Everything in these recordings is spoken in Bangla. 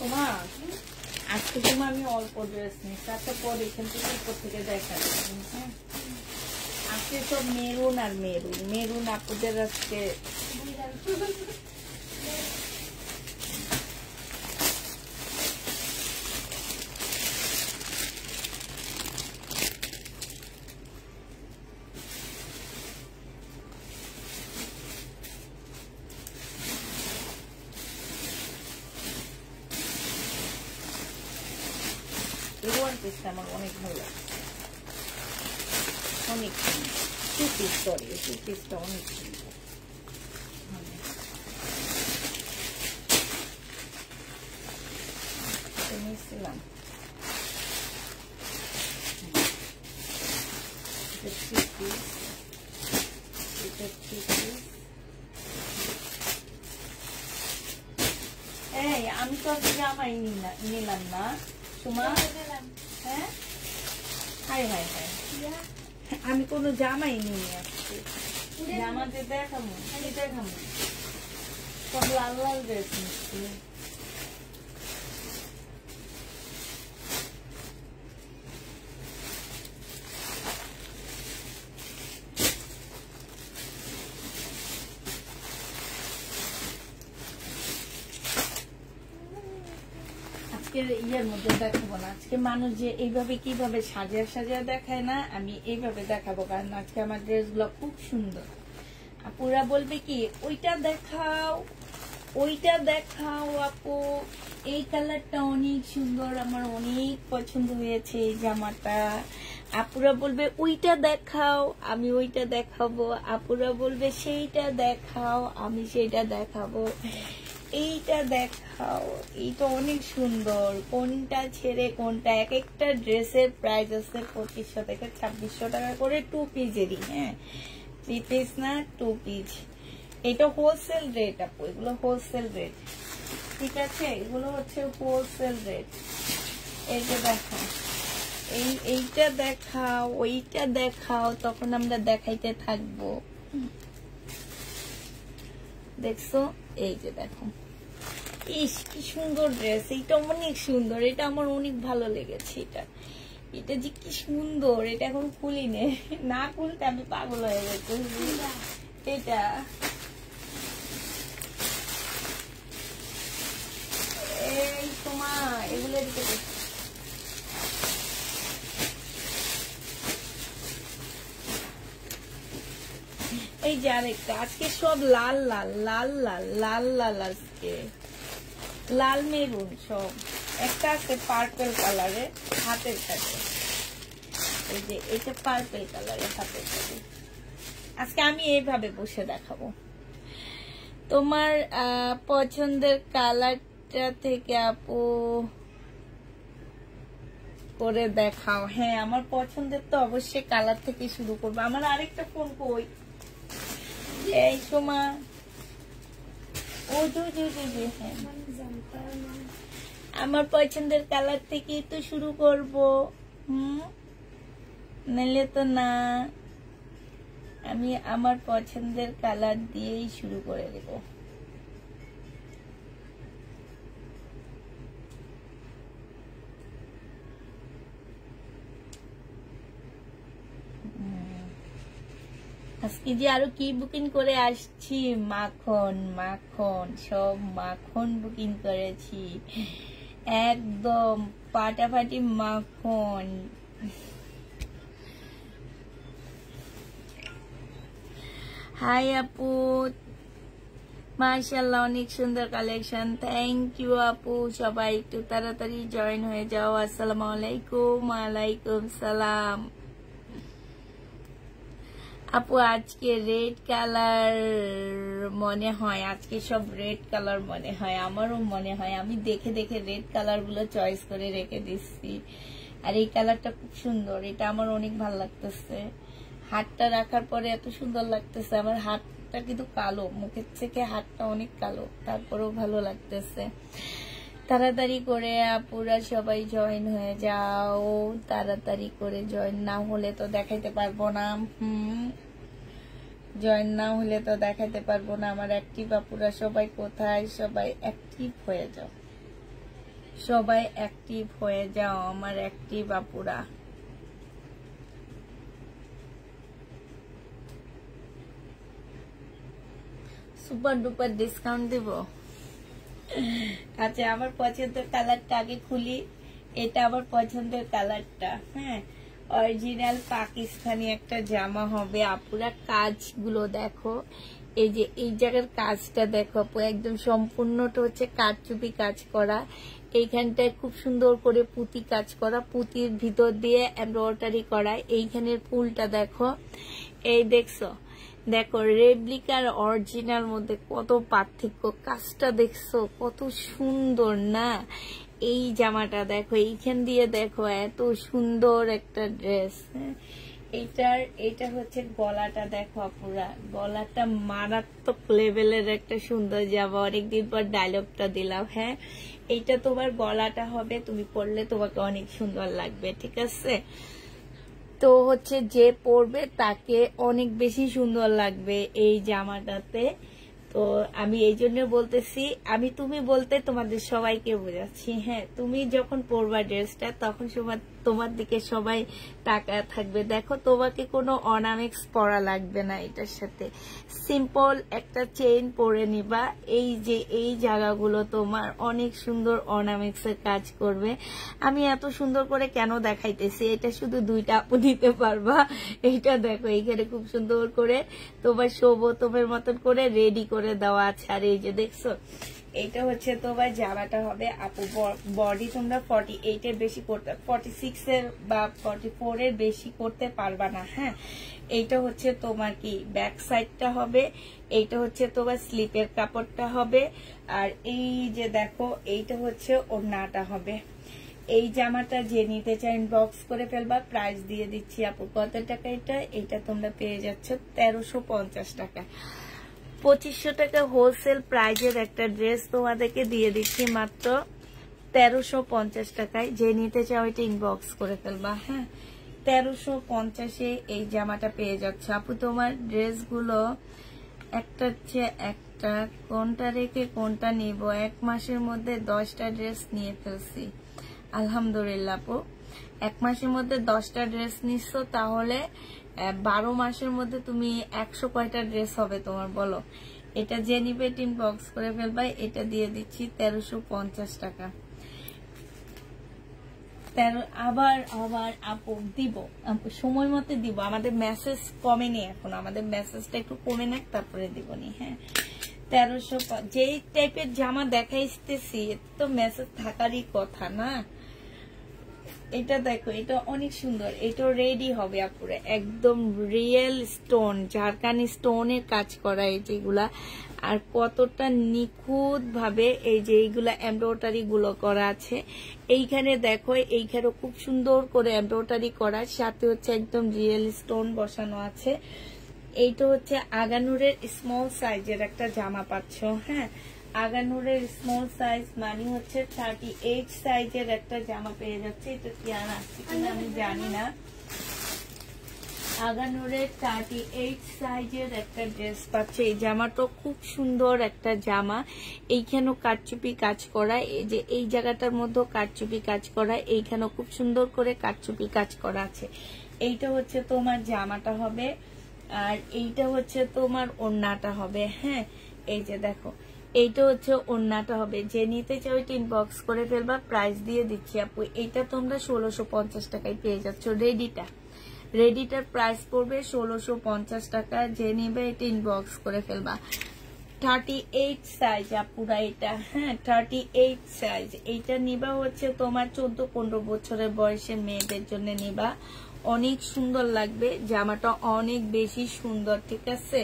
তোমা আজকে তোমার আমি অল্প ড্রেস নিচ্ছি, আচ্ছা পরে এখান থেকে উপর থেকে দেখা যাবে। হ্যাঁ আজকে সব মেরুন আর মেরুন, মেরুন আপুদের আজকে আমার অনেক ভালো লাগছে, অনেক টু পিস, সরি টু পিসটা অনেক সুন্দর। নিয়েছিলাম এই আমি তো জামাই নিলাম না তোমার। হ্যাঁ হাই হাই হাই, আমি কোনো জামাই নিয়ে আসছি, জামাতে দেখাবো দেখাবো সব লাল লাল ড্রেস নিচ্ছি। ইয়ের মধ্যে দেখাবো না আজকে, মানুষ যে এইভাবে কিভাবে সাজিয়ে সাজিয়ে দেখায় না, আমি এইভাবে দেখাবো, কারণ আজকে আমার ড্রেস গুলো খুব সুন্দর। আপুরা বলবে কি ওইটা দেখাও ওইটা দেখাও আপু, এই কালারটা অনেক সুন্দর, আমার অনেক পছন্দ হয়েছে এই জামাটা। আপুরা বলবে ওইটা দেখাও, আমি ওইটা দেখাবো। আপুরা বলবে সেইটা দেখাও, আমি সেইটা দেখাবো। এইটা দেখাও, এইটা অনেক সুন্দর, কোনটা ছেড়ে কোনটা। এক একটা ড্রেসের প্রাইস আছে 2500 থেকে 2600 টাকা করে, 2 পিসেরই। হ্যাঁ 3 পিস না 2 পিস। এটা হোলসেল রেট আপু, এগুলো হোলসেল রেট, ঠিক আছে, এগুলো হচ্ছে হোলসেল রেট। এই যে দেখো, এইটা দেখাও ওইটা দেখাও, তখন আমরা দেখাইতে থাকবো। দেখছো, এই যে দেখো, ইস কি সুন্দর ড্রেস, এইটা অনেক সুন্দর, এটা আমার অনেক ভালো লেগেছে। এটা যে কি সুন্দর, এটা এখন খুলি না খুলতে আমি পাগল হয়ে গেছি। এটা এই তোমার এগুলো এই যে আরেকটা, আজকে সব লাল লাল লাল লাল লাল লাল, আজকে লাল মেরুন সব। একটা আছে পার্পল কালারে হাতের কাছে, এই যে এটা পার্পল কালারে হাতের কাছে। আজকে আমি এইভাবে বসে দেখাবো। তোমার পছন্দের কালারটা থেকে আপু করে দেখাও। হ্যাঁ আমার পছন্দের তো অবশ্যই কালার থেকে শুরু করবো। আমার আরেকটা ফোন কই, এই সময় ও হ্যাঁ আমার পছন্দের কালার থেকে তো শুরু করব, নাহলে তো না। আমি আমার পছন্দের কালার দিয়েই শুরু করে দেব। আজকে যে আরো কি বুকিং করে আসছি, মাখন মাখন সব মাখন বুকিং করেছি, একদম ফাটাফাটি মাখন। হাই আপু, মাশাআল্লাহ অনেক সুন্দর কালেকশন, থ্যাংক ইউ আপু। সবাই একটু তাড়াতাড়ি জয়েন হয়ে যাও। আসসালামু আলাইকুম। ওয়ালাইকুম সালাম। আপু আজকে রেড কালার মনে হয়, আজকে সব রেড কালার মনে হয়, আমারও মনে হয়। আমি দেখে দেখে রেড কালার গুলো চয়েস করে রেখে দিচ্ছি। আর এই কালারটা খুব সুন্দর, এটা আমার অনেক ভালো লাগতেছে। হাতটা রাখার পরে এত সুন্দর লাগতেছে। আমার হাতটা কিন্তু কালো, মুখের থেকে হাতটা অনেক কালো, তারপরেও ভালো লাগতেছে। তাড়াতাড়ি করে আপুরা সবাই জয়েন হয়ে যাও, তাড়াতাড়ি করে। জয়েন না হলে তো দেখাইতে পারবো না। জয়েন না হলে তো দেখাইতে পারবো না। আমার অ্যাক্টিভ আপুরা সবাই কোথায়? সবাই অ্যাক্টিভ হয়ে যাও। সবাই অ্যাক্টিভ হয়ে যাও আমার অ্যাক্টিভ আপুরা। সুপার ডুপার ডিসকাউন্ট দিব। আচ্ছা, আমার পছন্দের কালারটা আগে খুলি। এটা আমার পছন্দের কালারটা। হ্যাঁ, অরিজিনাল পাকিস্তানি একটা জামা হবে আপুরা। কাজগুলো দেখো, এই যে এই জায়গার কাজটা দেখো আপু, একদম সম্পূর্ণটা হচ্ছে কারচুপি কাজ করা। এইখানটায় খুব সুন্দর করে পুঁতি কাজ করা, পুঁতির ভিতর দিয়ে এমব্রয়ডারি করা। এইখানের ফুলটা দেখো, এই দেখছো, দেখো রেপ্লিকার অরিজিনাল মধ্যে কত পার্থক্য। কাজটা দেখছো কত সুন্দর না? এই জামাটা দেখো, এইখান দিয়ে দেখো এত সুন্দর একটা ড্রেস। এটা হচ্ছে গলাটা দেখো আপুরা, গলাটা মারাত্মক লেভেলের একটা সুন্দর জামা। অনেকদিন পর ডায়লগটা দিলাম। হ্যাঁ, এইটা তোমার গলাটা হবে, তুমি পরলে তোমাকে অনেক সুন্দর লাগবে। ঠিক আছে, তো হচ্ছে যে পরবে তাকে অনেক বেশি সুন্দর লাগবে এই জামাটাতে। তো আমি এই জন্য বলতেছি, আমি তুমি বলতে তোমাদের সবাইকে বোঝাচ্ছি। হ্যাঁ, তুমি যখন পরবা ড্রেসটা তখন তোমার দিকে সবাই তাকায় থাকবে। দেখো, তোমাকে কোনো অর্নামেন্টস পরা লাগবে না, এটার সাথে সিম্পল একটা চেইন পরে নিবা। এই যে এই জায়গাগুলো তোমার অনেক সুন্দর অর্নামেন্টস এর কাজ করবে। আমি এত সুন্দর করে কেন দেখাইতেছি, এটা শুধু দুইটা আপু দিতে পারবা। এইটা দেখো, এইখানে খুব সুন্দর করে তোমার তোমার মতন করে রেডি করে দেওয়া আছে। আর এই যে দেখছো, এইটা হচ্ছে তোমার জামাটা হবে আপু। বডি তোমরা 48 এর বেশি করতে, 46 এর বা 44 এর বেশি করতে পারবা না। হ্যাঁ, এইটা হচ্ছে তোমার কি ব্যাক সাইডটা হবে, এইটা হচ্ছে তোমার স্লিপের কাপড়টা হবে। আর এই যে দেখো, এইটা হচ্ছে ওড়নাটা হবে। এই জামাটা যে নিতে চাই ইনবক্স করে ফেলবা। প্রাইস দিয়ে দিচ্ছি আপু কত টাকা এটা তোমরা পেয়ে যাচ্ছ 1350 টাকা। 2500 টাকা হোলসেল প্রাইজের একটা ড্রেস তোমাদেরকে দিয়ে দিচ্ছি মাত্র 1350 টাকায়। যে নিতে চাও এটা ইনবক্স করে ফেলবা। হ্যাঁ, 1350-এ এই জামাটা পেয়ে যাচ্ছে আপু। তোমার ড্রেসগুলো একটা হচ্ছে একটা, কোনটা রেখে কোনটা নিব। 1 মাসের মধ্যে 10টা ড্রেস নিয়ে ফেলছি আলহামদুলিল্লাহ আপু। 1 মাসের মধ্যে 10টা ড্রেস নিচ্ছ, তাহলে 12 মাসের মধ্যে তুমি 100 কয়টা ড্রেস হবে তোমার বলো? এটা যে নিবে ইনবক্স করে ফেলবা। এটা দিয়ে দিচ্ছি 1350 টাকা। আবার আপু দিব, সময় মতো দিব। আমাদের মেসেজ কমেনি এখন, আমাদের মেসেজটা একটু কমে নাক তারপরে দিবনি। হ্যাঁ, 1300। যেই টাইপের জামা দেখাইতেছি তো মেসেজ থাকারই কথা না। এটা দেখো, এটা অনেক সুন্দর। এটা রেডি হবে আপুরে, একদম রিয়েল স্টোন, ঝাড়খানি স্টোনের কাজ করা এই যেগুলা। আর কতটা নিখুঁত ভাবে এই যে এইগুলা এমব্রয়ডারি গুলো করা আছে। এইখানে দেখো, এইখানে খুব সুন্দর করে এমব্রয়ডারি করা, সাথে হচ্ছে একদম রিয়েল স্টোন বসানো আছে। এইটা হচ্ছে আগানুরের স্মল সাইজের একটা জামা পাচ্ছ। হ্যাঁ, আগানুরের স্মল সাইজ মানে হচ্ছে 38 সাইজের একটা জামা পেয়ে যাচ্ছে। এটা কি আর আসছে কিনা আমি জানি না। আগানুরের 38 সাইজের একটা ড্রেস পাচ্ছে। এই জামাটা খুব সুন্দর একটা জামা। এইখানেও কারচুপি কাজ করা, এই যে এই জায়গাটার মধ্যে কারচুপি কাজ করা, এইখানেও খুব সুন্দর করে কারচুপি কাজ করা আছে। এইটা হচ্ছে তোমার জামাটা হবে, আর এইটা হচ্ছে তোমার ওড়নাটা হবে। হ্যাঁ, এই যে দেখো, এইটা হচ্ছে ওড়নাটা হবে। যে নিতে চাও এটা ইনবক্স করে ফেলবা। প্রাইস দিয়ে দিচ্ছি আপু, এইটা তোমরা 1650 টাকায় পেয়ে যাচ্ছ। রেডিটার প্রাইস পড়বে 1650 টাকা। যে নিবে এটা ইনবক্স করে ফেলবা। 38 সাইজ আপুরা এটা। হ্যাঁ, 38 সাইজ। এইটা নিবা হচ্ছে তোমার 14-15 বছরের বয়সের মেয়েদের জন্য নিবা, অনেক সুন্দর লাগবে জামাটা, অনেক বেশি সুন্দর। ঠিক আছে,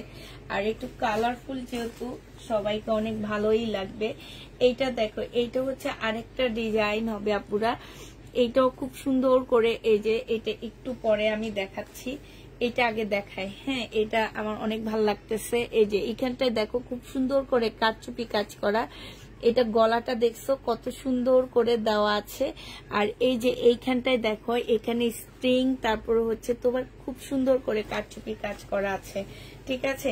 আর একটু কালারফুল যেহেতু সবাইকে অনেক ভালোই লাগবে। এইটা দেখো, এইটা হচ্ছে আরেকটা ডিজাইন হবে আপুরা। এইটাও খুব সুন্দর করে, এই যে এটা একটু পরে আমি দেখাচ্ছি, এটা আগে দেখাই। হ্যাঁ, এটা আমার অনেক ভালো লাগতেছে। এই যে এখানটায় দেখো খুব সুন্দর করে কারচুপি কাজ করা। এটা গলাটা দেখছো কত সুন্দর করে দেওয়া আছে। আর এই যে এইখানটায় দেখো, এখানে স্প্রিং, তারপরে হচ্ছে তোমার খুব সুন্দর করে কারচুপি কাজ করা আছে। ঠিক আছে,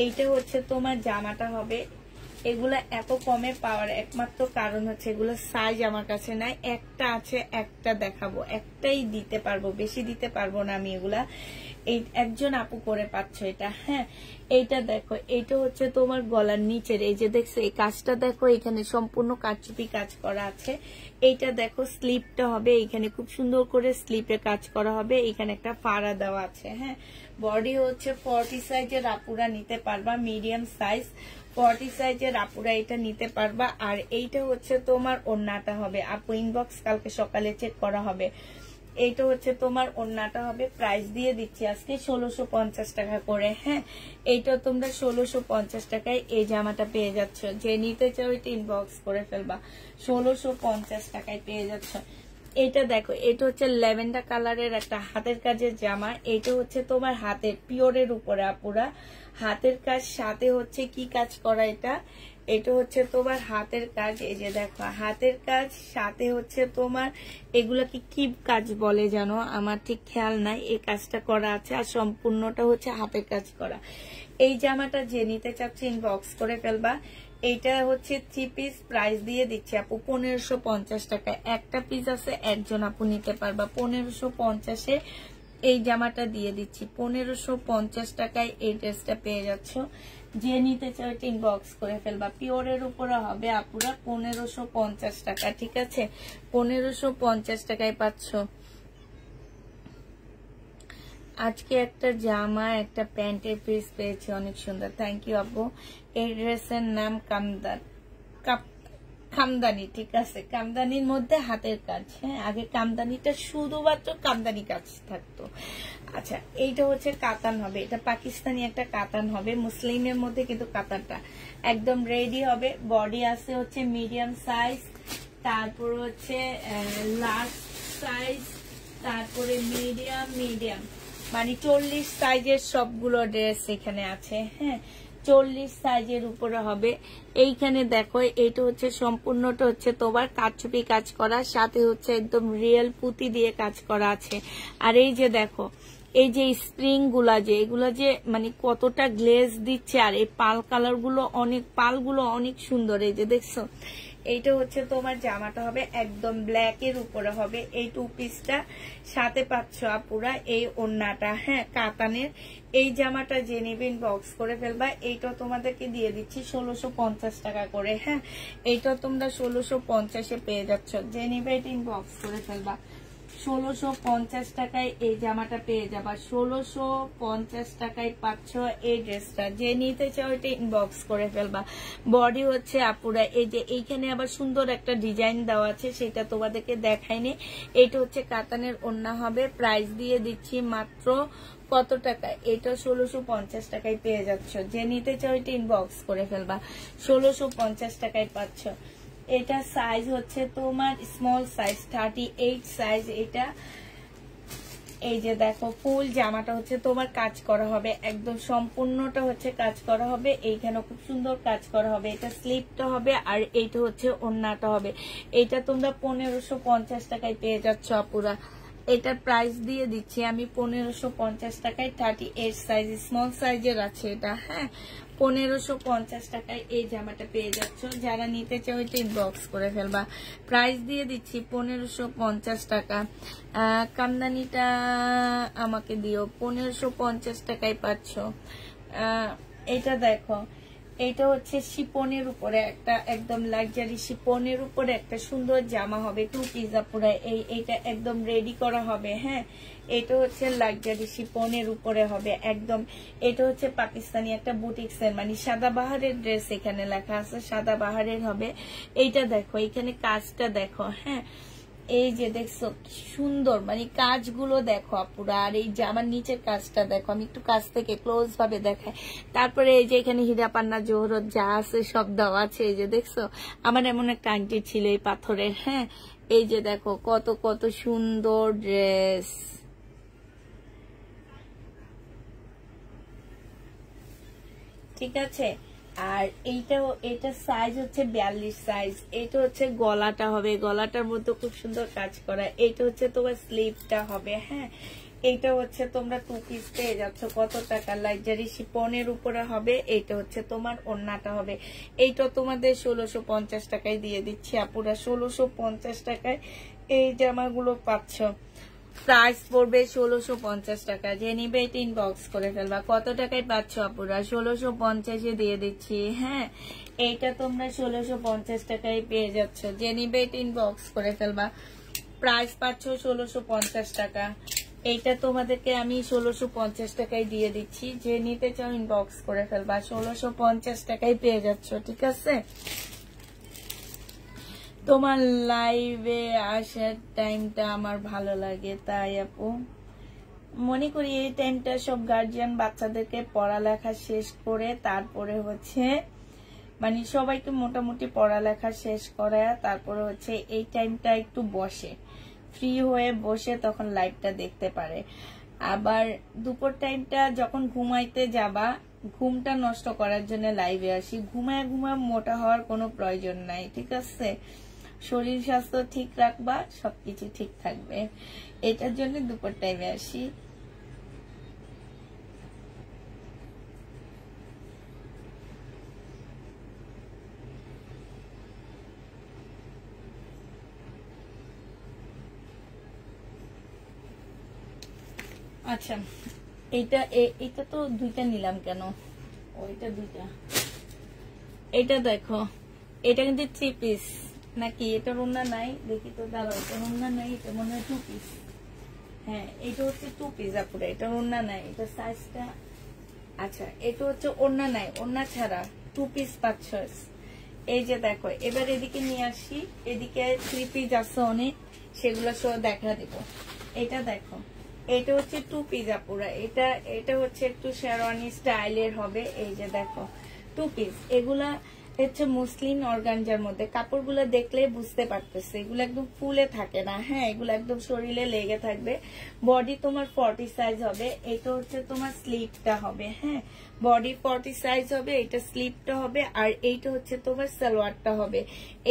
এইটা হচ্ছে তোমার জামাটা হবে। এগুলা এত কমে পাওয়ার একমাত্র কারণ হচ্ছে এগুলো সাইজ আমার কাছে নাই, একটা আছে, একটা দেখাবো, একটাই দিতে পারবো, বেশি দিতে পারবো না আমি। এগুলা এই একজন আপু করে পাচ্ছ এটা। হ্যাঁ, এইটা দেখো, এইটা হচ্ছে তোমার গলার নিচের, এই যে দেখছো এই কাজটা দেখো, এখানে সম্পূর্ণ কারচুপি কাজ করা আছে। এইটা দেখো স্লিপটা হবে, এখানে খুব সুন্দর করে স্লিপে কাজ করা হবে, এখানে একটা ফাড়া দেওয়া আছে। হ্যাঁ, বডি হচ্ছে 40 সাইজের আপুরা নিতে পারবা, মিডিয়াম সাইজ 40 সাইজের আপুরা এটা নিতে পারবা। আর এইটা হচ্ছে তোমার ওড়নাটা হবে, আপু ইনবক্স কালকে সকালে চেক করা হবে। এইটা হচ্ছে তোমার ওড়নাটা হবে, প্রাইস দিয়ে দিচ্ছি আজকে 1650 টাকা করে। হ্যাঁ, এইটা তোমরা 1650 টাকায় এই জামাটা পেয়ে যাচ্ছ, যে নিতে চাও এটা ইনবক্স করে ফেলবা, 1650 টাকায় পেয়ে যাচ্ছ। এটা দেখো, এটা হচ্ছে ল্যাভেন্ডার কালারের একটা হাতের কাজের জামা, এটা হচ্ছে তোমার হাতের পিওরের উপরে আপুরা, হাতের কাজ সাথে হচ্ছে কি কাজ করা, এটা হচ্ছে তোমার হাতের কাজ, এই যে দেখো হাতের কাজ সাথে হচ্ছে তোমার এগুলাকে কি কাজ বলে জানো, আমার ঠিক খেয়াল নাই, এই কাজটা করা আছে, আর সম্পূর্ণটা হচ্ছে হাতের কাজ করা। এই জামাটা যে নিতে চাচ্ছে ইনবক্স করে ফেলবা। এইটা হচ্ছে 3 পিস, প্রাইস দিয়ে দিচ্ছি আপু 1550 টাকা, একটা পিস আছে, একজন আপু নিতে পারবা 1550-এ এই জামাটা দিয়ে দিচ্ছি, 1550 টাকায় এই ড্রেসটা পেয়ে যাচ্ছ। যে নিতে চাও ইনবক্স করে ফেলবা, পিওরের উপরে হবে আপুরা 1550 টাকা, ঠিক আছে, 1550 টাকায় পাচ্ছ। আজকে একটা জামা একটা প্যান্টের পিস পেয়েছি, অনেক সুন্দর, থ্যাংক ইউ আপু। এই ড্রেসের নাম কামদানি, ঠিক আছে, কামদানির মধ্যে হাতের কাজ। হ্যাঁ, আগে কামদানিটা শুধুমাত্র কামদানি কাজ থাকতো। আচ্ছা, এইটা হচ্ছে কাতান হবে, এটা পাকিস্তানি একটা কাতান হবে, মুসলিমের মধ্যে কিন্তু কাতানটা একদম রেডি হবে। বডি আছে হচ্ছে মিডিয়াম সাইজ, তারপর হচ্ছে লার্জ সাইজ, তারপরে মিডিয়াম মানে 40 সাইজের সবগুলো ড্রেস এখানে আছে। হ্যাঁ, 40 সাইজের উপরে হবে। এইখানে দেখো, এইটা হচ্ছে সম্পূর্ণটা হচ্ছে তোমার কারচুপি কাজ করা, সাথে হচ্ছে একদম রিয়েল পুঁতি দিয়ে কাজ করা আছে। আর এই যে দেখো, এই যে স্প্রিং গুলা যে এগুলা যে মানে কতটা গ্লেজ দিচ্ছে, আর এই পালগুলো অনেক সুন্দর, এই যে দেখছো। এইটা হচ্ছে তোমার জামাটা হবে একদম ব্ল্যাক এর উপরে হবে, এই 2 পিসটা সাথে পাচ্ছ আপুরা এই ওড়নাটা। হ্যাঁ, কাতানের এই জামাটা যে নেবেন বক্স করে ফেলবা। এইটা তোমাদেরকে দিয়ে দিচ্ছি 1650 টাকা করে। হ্যাঁ, এইটা তোমরা 1650-এ পেয়ে যাচ্ছ, যে নেবে এটা ইনবক্স করে ফেলবা। 1650 টাকায় এই জামাটা পেয়ে যাবা, 1650 টাকায় পাচ্ছ এই ড্রেসটা। যে নিতে চাও এটা ইনবক্স করে ফেলবা। বডি হচ্ছে আপুরা এই যে এইখানে আবার সুন্দর একটা ডিজাইন দেওয়া আছে, সেটা তোমাদেরকে দেখাইনি। এটা হচ্ছে কাতানের ওড়না হবে, প্রাইস দিয়ে দিচ্ছি মাত্র কত টাকা, এটা 1650 টাকায় পেয়ে যাচ্ছ। যে নিতে চাও এটা ইনবক্স করে ফেলবা, 1650 টাকায় পাচ্ছ। এটা সাইজ হচ্ছে তোমার স্মল সাইজ 38 সাইজ। এটা এই যে দেখো, ফুল জামাটা হচ্ছে তোমার কাজ করা হবে, একদম সম্পূর্ণটা হচ্ছে কাজ করা হবে, এইখানে খুব সুন্দর কাজ করা হবে। এটা স্লিপটা হবে, আর এইটা হচ্ছে ওড়নাটা হবে। এটা তোমরা 1550 টাকায় পেয়ে যাচ্ছ আপুরা। এটার প্রাইস দিয়ে দিচ্ছি আমি 1550 টাকায়, 38 সাইজ স্মল সাইজের আছে এটা। হ্যাঁ, 1550 টাকায় এই জামাটা পেয়ে যাচ্ছ। যারা নিতে চাও এটা ইনবক্স করে ফেলবা। প্রাইস দিয়ে দিচ্ছি 1550 টাকা। কামদানিটা আমাকে দিও, 1550 টাকায় পাচ্ছ। এটা দেখো, এটা হচ্ছে শিপনের উপরে একটা একদম লাক্সারি শিপনের উপরে একটা সুন্দর জামা হবে, 2 পিস পুরো এইটা একদম রেডি করা হবে। হ্যাঁ, এটা হচ্ছে লাক্সারি শিপনের উপরে হবে একদম। এটা হচ্ছে পাকিস্তানি একটা বুটিক্সের মানে সাদাবাহারের ড্রেস, এখানে লেখা আছে সাদাবাহারের হবে। এইটা দেখো, এখানে কাজটা দেখো। হ্যাঁ, এই যে দেখছো কি সুন্দর মানে কাজগুলো দেখো আপুরা, আর এই জামার নিচের কাজটা দেখো, আমি একটু কাছ থেকে ক্লোজ ভাবে দেখাই। তারপরে এই যে এখানে হীরা পান্না জোহরত যা আছে সব দেওয়া আছে। এই যে দেখছো, আমার এমন একটা আংটি ছিল এই পাথরের। হ্যাঁ, এই যে দেখো কত কত সুন্দর ড্রেস, ঠিক আছে। আর এটা সাইজ হচ্ছে 42 সাইজ। এটা হচ্ছে গলাটা হবে, গলাটার মধ্যে খুব সুন্দর কাজ করা। এটা হচ্ছে তোমার স্লিভটা হবে। হ্যাঁ, এইটা হচ্ছে তোমরা 2 পিস পেয়ে যাচ্ছ কত টাকা, লাইজারি শিপনের উপরে হবে। এইটা হচ্ছে তোমার ওড়নাটা হবে, এইটা তোমাদের 1650 টাকায় দিয়ে দিচ্ছি আপুরা। 1650 টাকায় এই জামাগুলো পাচ্ছ। প্রাইস পড়বে 1650 টাকা। যে নিবে এটা ইনবক্স করে ফেলবা। কত টাকায় পাচ্ছ আপুরা? 1650 দিয়ে দিচ্ছি। হ্যাঁ, এইটা তোমরা 1650 টাকায় পেয়ে যাচ্ছ। যে নিবে এটা ইনবক্স করে ফেলবা। প্রাইস পাচ্ছ 1650 টাকা। এইটা তোমাদেরকে আমি 1650 টাকায় দিয়ে দিচ্ছি। যে নিতে চাও ইনবক্স করে ফেলবা। 1650 টাকায় পেয়ে যাচ্ছ, ঠিক আছে। তোমার লাইভে আসার টাইমটা আমার ভালো লাগে, তাই আপু মনে করি এই টাইমটা সব গার্জিয়ান বাচ্চাদেরকে পড়ালেখা শেষ করে তারপরে হচ্ছে মানে সবাইকে মোটামুটি পড়ালেখা শেষ করে তারপরে হচ্ছে এই টাইমটা একটু বসে, ফ্রি হয়ে বসে তখন লাইভটা দেখতে পারে। আবার দুপুর টাইমটা যখন ঘুমাইতে যাবা, ঘুমটা নষ্ট করার জন্য লাইভে আসি। ঘুমায় মোটা হওয়ার কোনো প্রয়োজন নাই, ঠিক আছে। শরীর স্বাস্থ্য ঠিক রাখবা, সবকিছু ঠিক থাকবে, এটার জন্য দুপুর টাইমে আসি। আচ্ছা, এটা তো দুইটা নিলাম কেন? ওইটা দুইটা, এটা দেখো, এটা কিন্তু 3 পিস নাকি? এটার ওড়না নাই, দেখি তো, দাঁড়াও, এটার ওড়না নাই, এটা মনে হয় 2 পিস। হ্যাঁ, এটা হচ্ছে 2 পিস আপুরা, এটার ওড়না নাই, এটা সাইজটা। আচ্ছা, এটা হচ্ছে ওড়না নাই, ওড়না ছাড়া 2 পিস পাচ্ছ। এই যে দেখো, এবার এদিকে নিয়ে আসি, এদিকে 3 পিস আছে অনেক, সেগুলো সব দেখা দিব। এটা দেখো, এটা হচ্ছে 2 পিস আপুরা। এটা হচ্ছে একটু শেরওয়ানি স্টাইলের হবে। এই যে দেখো 2 পিস, এগুলা হচ্ছে মুসলিম অর্গানজার মধ্যে। কাপড়গুলো দেখলে বুঝতে পারতেছে এগুলো একদম ফুলে থাকে না। হ্যাঁ, এগুলো একদম শরীরে লেগে থাকবে। বডি তোমার 40 সাইজ হবে। এটা হচ্ছে তোমার স্লিপটা হবে। হ্যাঁ, বডি 40 সাইজ হবে, এটা স্লিপটা হবে, আর এইটা হচ্ছে তোমার সালোয়ারটা হবে।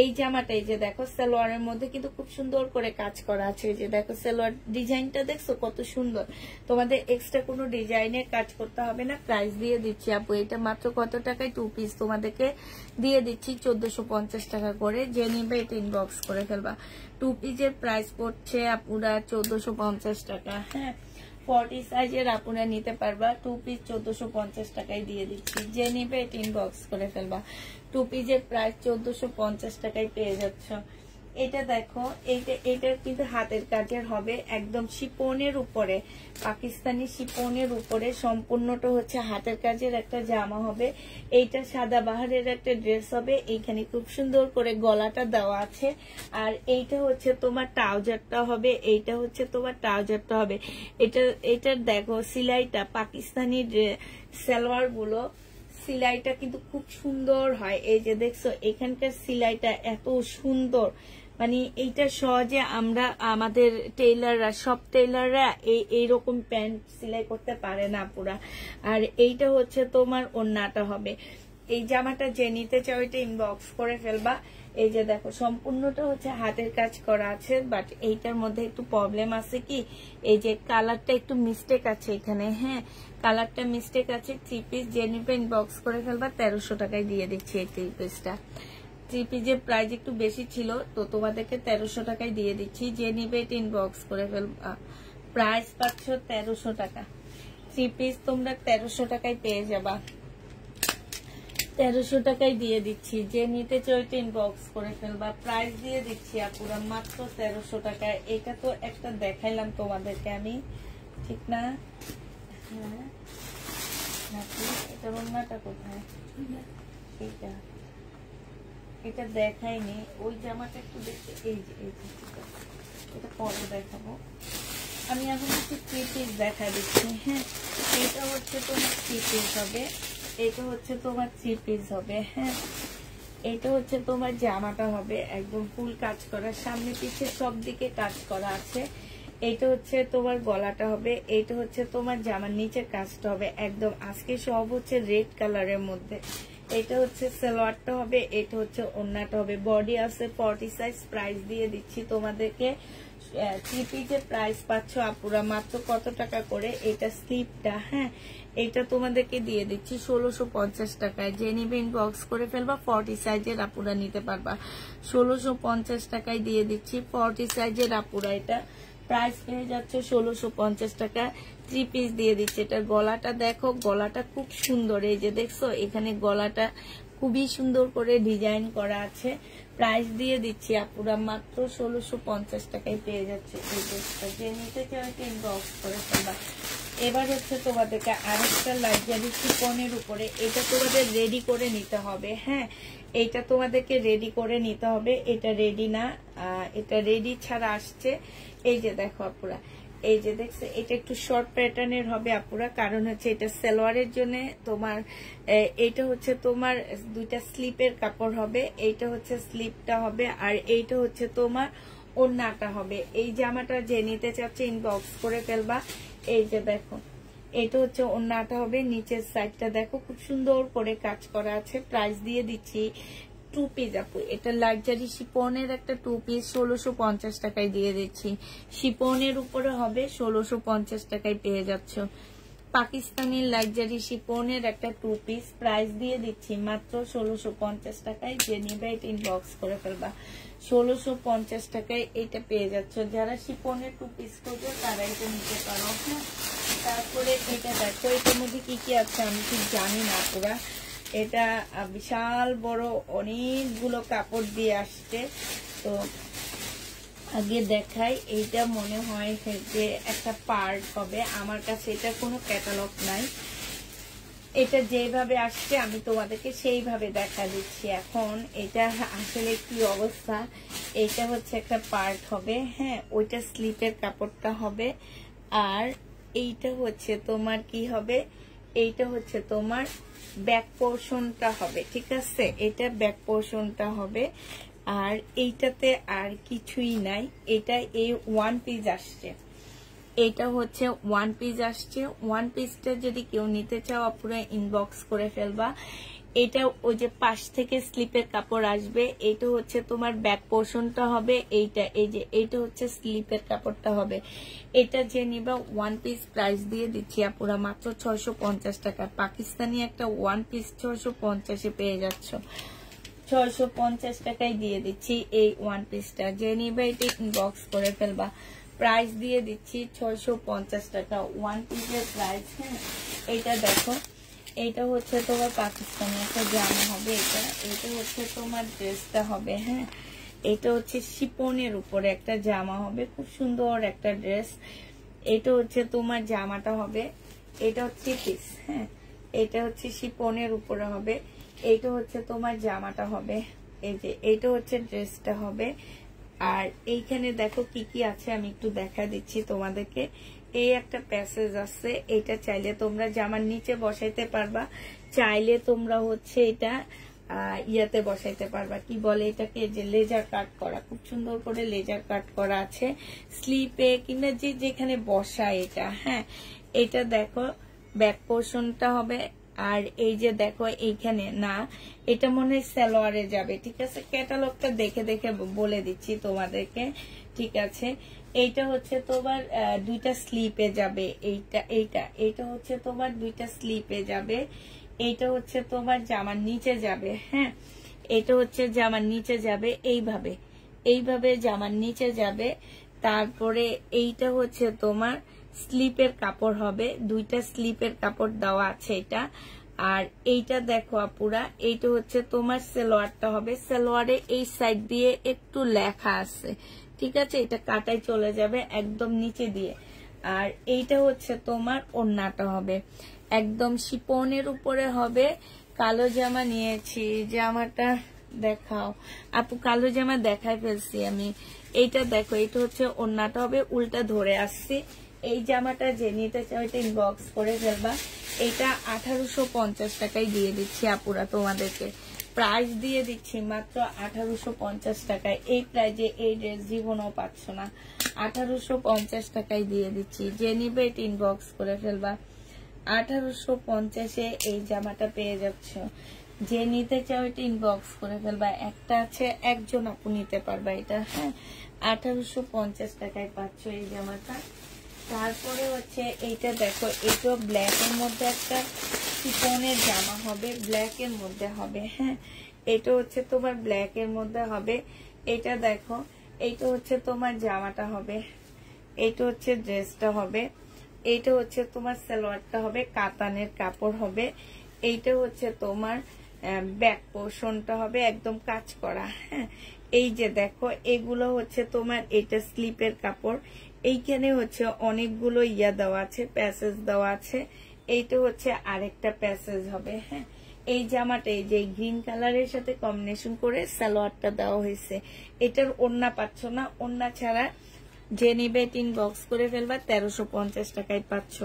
এই জামাটা এই যে দেখো, সালোয়ারের মধ্যে কিন্তু খুব সুন্দর করে কাজ করা আছে। এই যে দেখো সালোয়ার ডিজাইনটা দেখছো কত সুন্দর। তোমাদের এক্সট্রা কোনো ডিজাইনের কাজ করতে হবে না। প্রাইস দিয়ে দিচ্ছি আপু, এটা মাত্র কত টাকায়? 2 পিস তোমাদেরকে দিয়ে দিচ্ছি 1450 টাকা করে। যে নিবে এটা ইনবক্স করে ফেলবা। 2 পিসের প্রাইস পড়ছে আপুরা 1450 টাকা। হ্যাঁ, 40 সাইজের আপুরা নিতে পারবা। 2 পিস 1450 টাকায় দিয়ে দিচ্ছি। যে নিবে এটা ইনবক্স করে ফেলবা। 2 পিসের প্রাইস 1450 টাকায় পেয়ে যাচ্ছ। এটা দেখো, এটা কিন্তু হাতের কাজের হবে, একদম শিপনের উপরে, পাকিস্তানি শিপনের উপরে সম্পূর্ণটা হচ্ছে হাতের কাজের একটা জামা হবে। এইটা সাদা বাহারের একটা ড্রেস হবে। এইখানে খুব সুন্দর করে গলাটা দেওয়া আছে। আর এইটা হচ্ছে তোমার ট্রাউজারটা হবে। এইটা হচ্ছে তোমার ট্রাউজারটা হবে। এটার দেখো সিলাইটা, পাকিস্তানি সালোয়ার গুলো সিলাইটা কিন্তু খুব সুন্দর হয়। এই যে দেখছো, এখানকার সিলাইটা এত সুন্দর, মানে এইটা সহজে আমরা আমাদের টেইলাররা, সব টেইলাররা এইরকম প্যান্ট সেলাই করতে পারে না পুরা। আর এইটা হচ্ছে তোমার ওড়নাটা হবে। এই জামাটা যে নিতে চাও এটা ইনবক্স করে ফেলবা। এই যে দেখো, সম্পূর্ণটা হচ্ছে হাতের কাজ করা আছে, বাট এইটার মধ্যে একটু প্রবলেম আছে কি, এই যে কালারটা একটু মিস্টেক আছে এখানে। হ্যাঁ, কালারটা মিস্টেক আছে। 3 পিস যে নিবে ইনবক্স করে ফেলবা। 1300 টাকায় দিয়ে দিচ্ছি এই 3 পিসটা। 3 পিসের প্রাইস একটু বেশি ছিল, তো তোমাদেরকে 1300 টাকায় দিয়ে দিচ্ছি। যে নিবে এটা ইনবক্স করে ফেলবা। প্রাইস পাচ্ছ 1300 টাকা। 3 পিস তোমরা 1300 টাকায় পেয়ে যাবা। 1300 টাকায় দিয়ে দিচ্ছি। যে নিতে চাও এটা ইনবক্স করে ফেলবা। প্রাইস দিয়ে দিচ্ছি আপুরা মাত্র 1300 টাকায়। এটা তো একটা দেখাইলাম তোমাদেরকে আমি, ঠিক না? হ্যাঁ, নাকি এটা ওড়নাটা কোথায়? এটা এটা দেখাইনি, ওই জামাটা একটু দেখতে। এই যে এটা পরে দেখাবো। আমি এখন হচ্ছে 3 পিস দেখা দিচ্ছি। হ্যাঁ, এটা হচ্ছে তোমার 3 পিস হবে। এটা হচ্ছে তোমার 3 পিস হবে। হ্যাঁ, এটা হচ্ছে তোমার জামাটা হবে, একদম ফুল কাজ করা, সামনে পিছে সব দিকে কাজ করা আছে। এটা হচ্ছে তোমার গলাটা হবে। এটা হচ্ছে তোমার জামার নিচের কাজটা হবে একদম। আজকে সব হচ্ছে রেড কালারের মধ্যে। এটা হচ্ছে সালোয়ারটা হবে, এটা হচ্ছে ওড়নাটা হবে। বডি আছে 40 সাইজ। প্রাইস দিয়ে দিচ্ছি তোমাদেরকে 3 পিসের প্রাইস পাচ্ছ আপুরা মাত্র কত টাকা করে। এটা স্লিপটা, হ্যাঁ এটা তোমাদেরকে দিয়ে দিচ্ছি 1650 টাকায়। যে নিবে ইনবক্স করে ফেলবা। 40 সাইজের আপুরা নিতে পারবা, 1650 টাকায় দিয়ে দিচ্ছি। 40 সাইজের আপুরা এটা প্রাইস পেয়ে যাচ্ছে 1650 টাকা। 3 পিস দিয়ে দিচ্ছে। এটা গলাটা দেখো, গলাটা খুব সুন্দর। এই যে দেখছো এখানে গলাটা খুবই সুন্দর করে ডিজাইন করা আছে। প্রাইস দিয়ে দিচ্ছি আপুরা মাত্র 1650 টাকায় পেয়ে যাচ্ছে এই ড্রেসটা। যে নিতে চাও ইনবক্স করে ফেলবা। এবার হচ্ছে তোমাদেরকে আরেকটা লাক্সারি শিফনের উপরে, এটা তোমাদের রেডি করে নিতে হবে, হ্যাঁ এটা তোমাদেরকে রেডি করে নিতে হবে। এটা রেডি না, এটা রেডি ছাড়া আসছে। এই যে দেখো আপুরা, এই যে দেখছে এটা একটু শর্ট প্যাটার্নের হবে আপুরা, কারণ হচ্ছে এটা সালোয়ারের জন্য তোমার এইটা হচ্ছে তোমার দুইটা স্লিপের কাপড় হবে। এইটা হচ্ছে স্লিপটা হবে, আর এইটা হচ্ছে তোমার ওড়নাটা হবে। এই জামাটা যে নিতে চাচ্ছে ইনবক্স করে ফেলবা। এই যে দেখো এটা হচ্ছে ওড়নাটা হবে। নিচের সাইডটা দেখো খুব সুন্দর করে কাজ করা আছে। প্রাইস দিয়ে দিচ্ছি 2 পিস আপু। এটা লাক্সারি শিপনের একটা 2 পিস 1650 টাকায় দিয়ে দিচ্ছি। শিপনের উপরে হবে 1650 টাকায় পেয়ে যাচ্ছ। পাকিস্তানি লাক্সারি শিপনের একটা 2 পিস প্রাইস দিয়ে দিচ্ছি মাত্র 1650 টাকায়। যে নিবে এটা ইনবক্স করে ফেলবা। 1650 টাকায় এটা পেয়ে যাচ্ছ। যারা শিপনের 2 পিস করবে তারা এটা নিতে পারো, হ্যাঁ। তারপরে এটা দেখো এটার মধ্যে কি কি আছে আমি ঠিক জানি না পুরা। এটা বিশাল বড় অনেকগুলো কাপড় দিয়ে আসছে। তো আগে দেখাই, এইটা মনে হয় যে একটা পার্ট হবে। আমার কাছে এটা কোনো ক্যাটালগ নাই, এটা যেভাবে আসছে আমি তোমাদেরকে সেইভাবে দেখা দিচ্ছি। এখন এটা আসলে কি অবস্থা, এটা হচ্ছে একটা পার্ট হবে, হ্যাঁ ওইটা স্লিপের কাপড়টা হবে। আর এইটা হচ্ছে তোমার কি হবে, এইটা হচ্ছে তোমার ব্যাক পোর্শনটা হবে, ঠিক আছে এটা ব্যাক পোর্শনটা হবে। আর এইটাতে আর কিছুই নাই, এটা এই 1 পিস আসছে। এটা হচ্ছে 1 পিস আসছে। 1 পিসটা যদি কেউ নিতে চাও পুরো ইনবক্স করে ফেলবা। এটা ওই যে পাশ থেকে স্লিপের কাপড় আসবে। এটা হচ্ছে তোমার ব্যাক পোর্শনটা হবে। এইটা এই যে এইটা হচ্ছে স্লিপের কাপড়টা হবে। এটা যে নিবা 1 পিস প্রাইস দিয়ে দিচ্ছি আপুরা মাত্র 650 টাকা। পাকিস্তানি একটা 1 পিস 650 পেয়ে যাচ্ছ। 650 টাকায় দিয়ে দিচ্ছি এই 1 পিসটা। যে নিবা এটা ইনবক্স করে ফেলবা। প্রাইস দিয়ে দিচ্ছি 650 টাকা 1 পিসের প্রাইস, হ্যাঁ। এটা দেখো এটা হচ্ছে তোমার পাকিস্তানি একটা জামা হবে। এটা হচ্ছে তোমার ড্রেসটা হবে, হ্যাঁ। এটা হচ্ছে শিপনের উপরে একটা জামা হবে, খুব সুন্দর একটা ড্রেস। এটা হচ্ছে তোমার জামাটা হবে। এটা হচ্ছে পিস, হ্যাঁ এটা হচ্ছে শিপনের উপরে হবে। এইটা হচ্ছে তোমার জামাটা হবে। এই যে এইটা হচ্ছে ড্রেসটা হবে। আর এইখানে দেখো কি কি আছে আমি একটু দেখা দিচ্ছি তোমাদেরকে। এই একটা প্যাসেজ আছে, এটা চাইলে তোমরা জামার নিচে বসাইতে পারবা, চাইলে তোমরা হচ্ছে এটা ইয়াতে বসাইতে পারবা, কি বলে এটাকে, যে লেজার কাট করা, খুব সুন্দর করে লেজার কাট করা আছে স্লিপে কিংবা যে যেখানে বসা এটা, হ্যাঁ। এটা দেখো ব্যাক পোর্শনটা হবে। আর এই যে দেখো এইখানে না, এটা মনে হয় সালোয়ারে যাবে, ঠিক আছে। ক্যাটালগটা দেখে দেখে বলে দিচ্ছি তোমাদেরকে, ঠিক আছে। এইটা হচ্ছে তোমার 2টা স্লিপে যাবে। এইটা হচ্ছে তোমার 2টা স্লিপে যাবে। এইটা হচ্ছে তোমার জামার নিচে যাবে, হ্যাঁ। এটা হচ্ছে জামার নিচে যাবে এইভাবে জামার নিচে যাবে। তারপরে এইটা হচ্ছে তোমার স্লিপের কাপড় হবে, 2টা স্লিপের কাপড় দেওয়া আছে এটা। আর এইটা দেখো আপুরা, এইটা হচ্ছে তোমার সালোয়ারটা হবে। সালোয়ারে এই সাইড দিয়ে একটু লেখা আছে, ঠিক আছে, এটা কাটাই চলে যাবে একদম নিচে দিয়ে। আর এইটা হচ্ছে তোমার ওড়নাটা হবে, একদম শিপনের উপরে হবে। কালো জামা নিয়েছি, জামাটা দেখাও আপু, কালো জামা দেখাই ফেলছি আমি। এইটা দেখো, এটা হচ্ছে ওড়নাটা হবে, উল্টা ধরে আসছি। এই জামাটা যে নিতে চাও এটা ইনবক্স করে ফেলবা। এটা 1850 টাকায় দিয়ে দিচ্ছি আপুরা তোমাদেরকে। প্রাইস দিয়ে দিচ্ছি মাত্র 1850 টাকায়। এই প্রাইজে এই ড্রেস জীবনও পাচ্ছ না, 1850 টাকায় দিয়ে দিচ্ছি। যে নিবে এটা ইনবক্স করে ফেলবা। 1850-এ এই জামাটা পেয়ে যাচ্ছ। যে নিতে চাও এটা ইনবক্স করে ফেলবা। একটা আছে একজন আপু নিতে পারবা এটা, হ্যাঁ 1850 টাকায় পাচ্ছ এই জামাটা। তারপরে হচ্ছে এইটা দেখো, এটা ব্ল্যাক এর মধ্যে একটা শিফনের জামা হবে, ব্ল্যাক এর মধ্যে হবে, হ্যাঁ এটা হচ্ছে তোমার ব্ল্যাক এর মধ্যে হবে। এটা দেখো, এইটা হচ্ছে তোমার জামাটা হবে, এইটা হচ্ছে ড্রেসটা হবে, এইটা হচ্ছে তোমার সালোয়ারটা হবে, কাতানের কাপড় হবে। এইটা হচ্ছে তোমার ব্যাক পোর্শনটা হবে একদম কাজ করা, হ্যাঁ এই যে দেখো এগুলো হচ্ছে তোমার, এটা স্লিপের কাপড়। এইখানে হচ্ছে অনেকগুলো ইয়া দেওয়া আছে, প্যাসেজ দেওয়া আছে। এইটা হচ্ছে আরেকটা প্যাসেজ হবে, হ্যাঁ এই জামাটা এই যে গ্রিন কালারের সাথে কম্বিনেশন করে সালোয়ারটা দেওয়া হয়েছে। এটার ওড়না পাচ্ছ না, ওড়না ছাড়া যে নিবে ইনবক্স করে ফেলবা। 1350 টাকায় পাচ্ছ,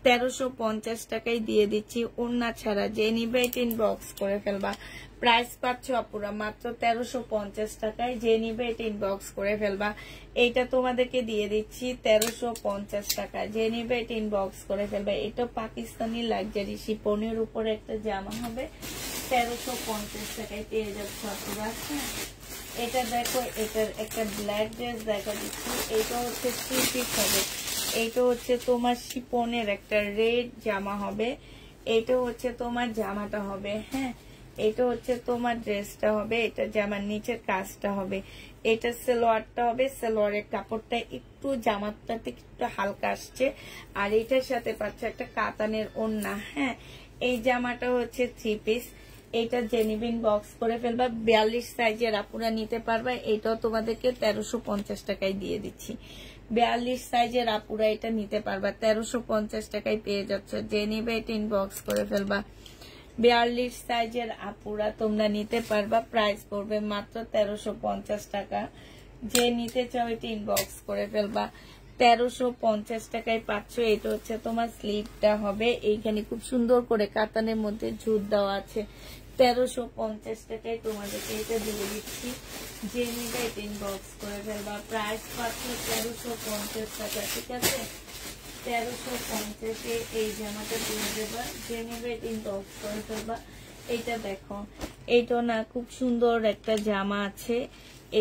1350 টাকায় দিয়ে দিচ্ছি ওড়না ছাড়া। যে নিবে ইনবক্স করে ফেলবা। প্রাইস পাচ্ছ আপুরা মাত্র 1350 টাকায়। যে নিবে ইনবক্স করে ফেলবা। এইটা তোমাদেরকে দিয়ে দিচ্ছি 1350 টাকা। যে নিবে ইনবক্স করে ফেলবা। এটা পাকিস্তানি লাক্সারি শিপনের উপরে একটা জামা হবে, 1350 টাকায় পেয়ে যাচ্ছ আপুরা, হ্যাঁ এটা দেখো, এটার একটা ব্ল্যাক ড্রেস দেখা দিচ্ছি। এইটা হচ্ছে 3 পিস হবে, এইটা হচ্ছে তোমার শিপনের একটা রেড জামা হবে। এইটা হচ্ছে তোমার জামাটা হবে, হ্যাঁ এটা হচ্ছে তোমার ড্রেসটা হবে। এটা জামার নিচের কাজটা হবে। এটা সালোয়ারটা হবে, সালোয়ারের কাপড়টা একটু জামাটা থেকে একটু হালকা আসছে। আর এটার সাথে পাচ্ছে একটা কাতানের ওড়না, হ্যাঁ এই জামাটা হচ্ছে 3 পিস। এটা জেনিবিন বক্স করে ফেলবা। 42 সাইজের আপুরা নিতে পারবা। এটাও তোমাদেরকে 1350 টাকায় দিয়ে দিচ্ছি। 42 সাইজের আপুরা এটা নিতে পারবা, 1350 টাকায় পেয়ে যাচ্ছ। যে নিবে এটা ইনবক্স করে ফেলবা। 42 সাইজের আপুরা তোমরা নিতে পারবা। প্রাইস পড়বে মাত্র 1350 টাকা। যে নিতে চাও এটা ইনবক্স করে ফেলবা। 1350 টাকায় পাচ্ছ। এটা হচ্ছে তোমার স্লিভটা হবে, এইখানে খুব সুন্দর করে কাতানের মধ্যে ঝুট দেওয়া আছে। 1350 টাকায় তোমাদেরকে এটা দিয়ে দিচ্ছি। যে নিবে এটা ইনবক্স করে ফেলবা। প্রাইস পাচ্ছ 1350 টাকা, ঠিক আছে 1350 এই জামাটা দিয়ে দেবা। যে নিবে এটা ইনবক্স করে ফেলবা। এইটা দেখো, এইটা না খুব সুন্দর একটা জামা আছে।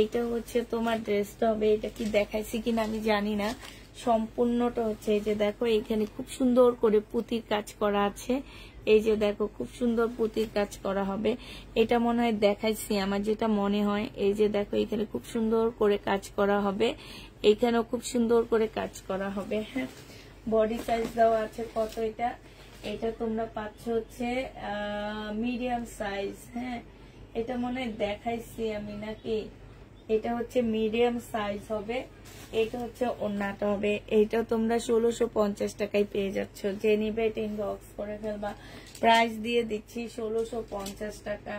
এইটা হচ্ছে তোমার ড্রেসটা হবে। এটা কি দেখাইছি কিনা আমি জানি না, সম্পূর্ণটা হচ্ছে এই যে দেখো, এইখানে খুব সুন্দর করে পুঁতির কাজ করা আছে। এই যে দেখো খুব সুন্দর পুঁতির কাজ করা হবে। এটা মনে হয় দেখাইছি, আমার যেটা মনে হয়। এই যে দেখো এখানে খুব সুন্দর করে কাজ করা হবে, এইখানেও খুব সুন্দর করে কাজ করা হবে, হ্যাঁ বডি সাইজ দেওয়া আছে কত, এটা এটা তোমরা পাচ্ছ হচ্ছে মিডিয়াম সাইজ, হ্যাঁ এটা মনে হয় দেখাইছি আমি নাকি। এটা হচ্ছে মিডিয়াম সাইজ হবে। এটা হচ্ছে ওড়নাটা হবে। এইটা তোমরা 1650 টাকায় পেয়ে যাচ্ছ। যে নিবে এটা ইনবক্স করে ফেলবা। প্রাইস দিয়ে দিচ্ছি 1650 টাকা।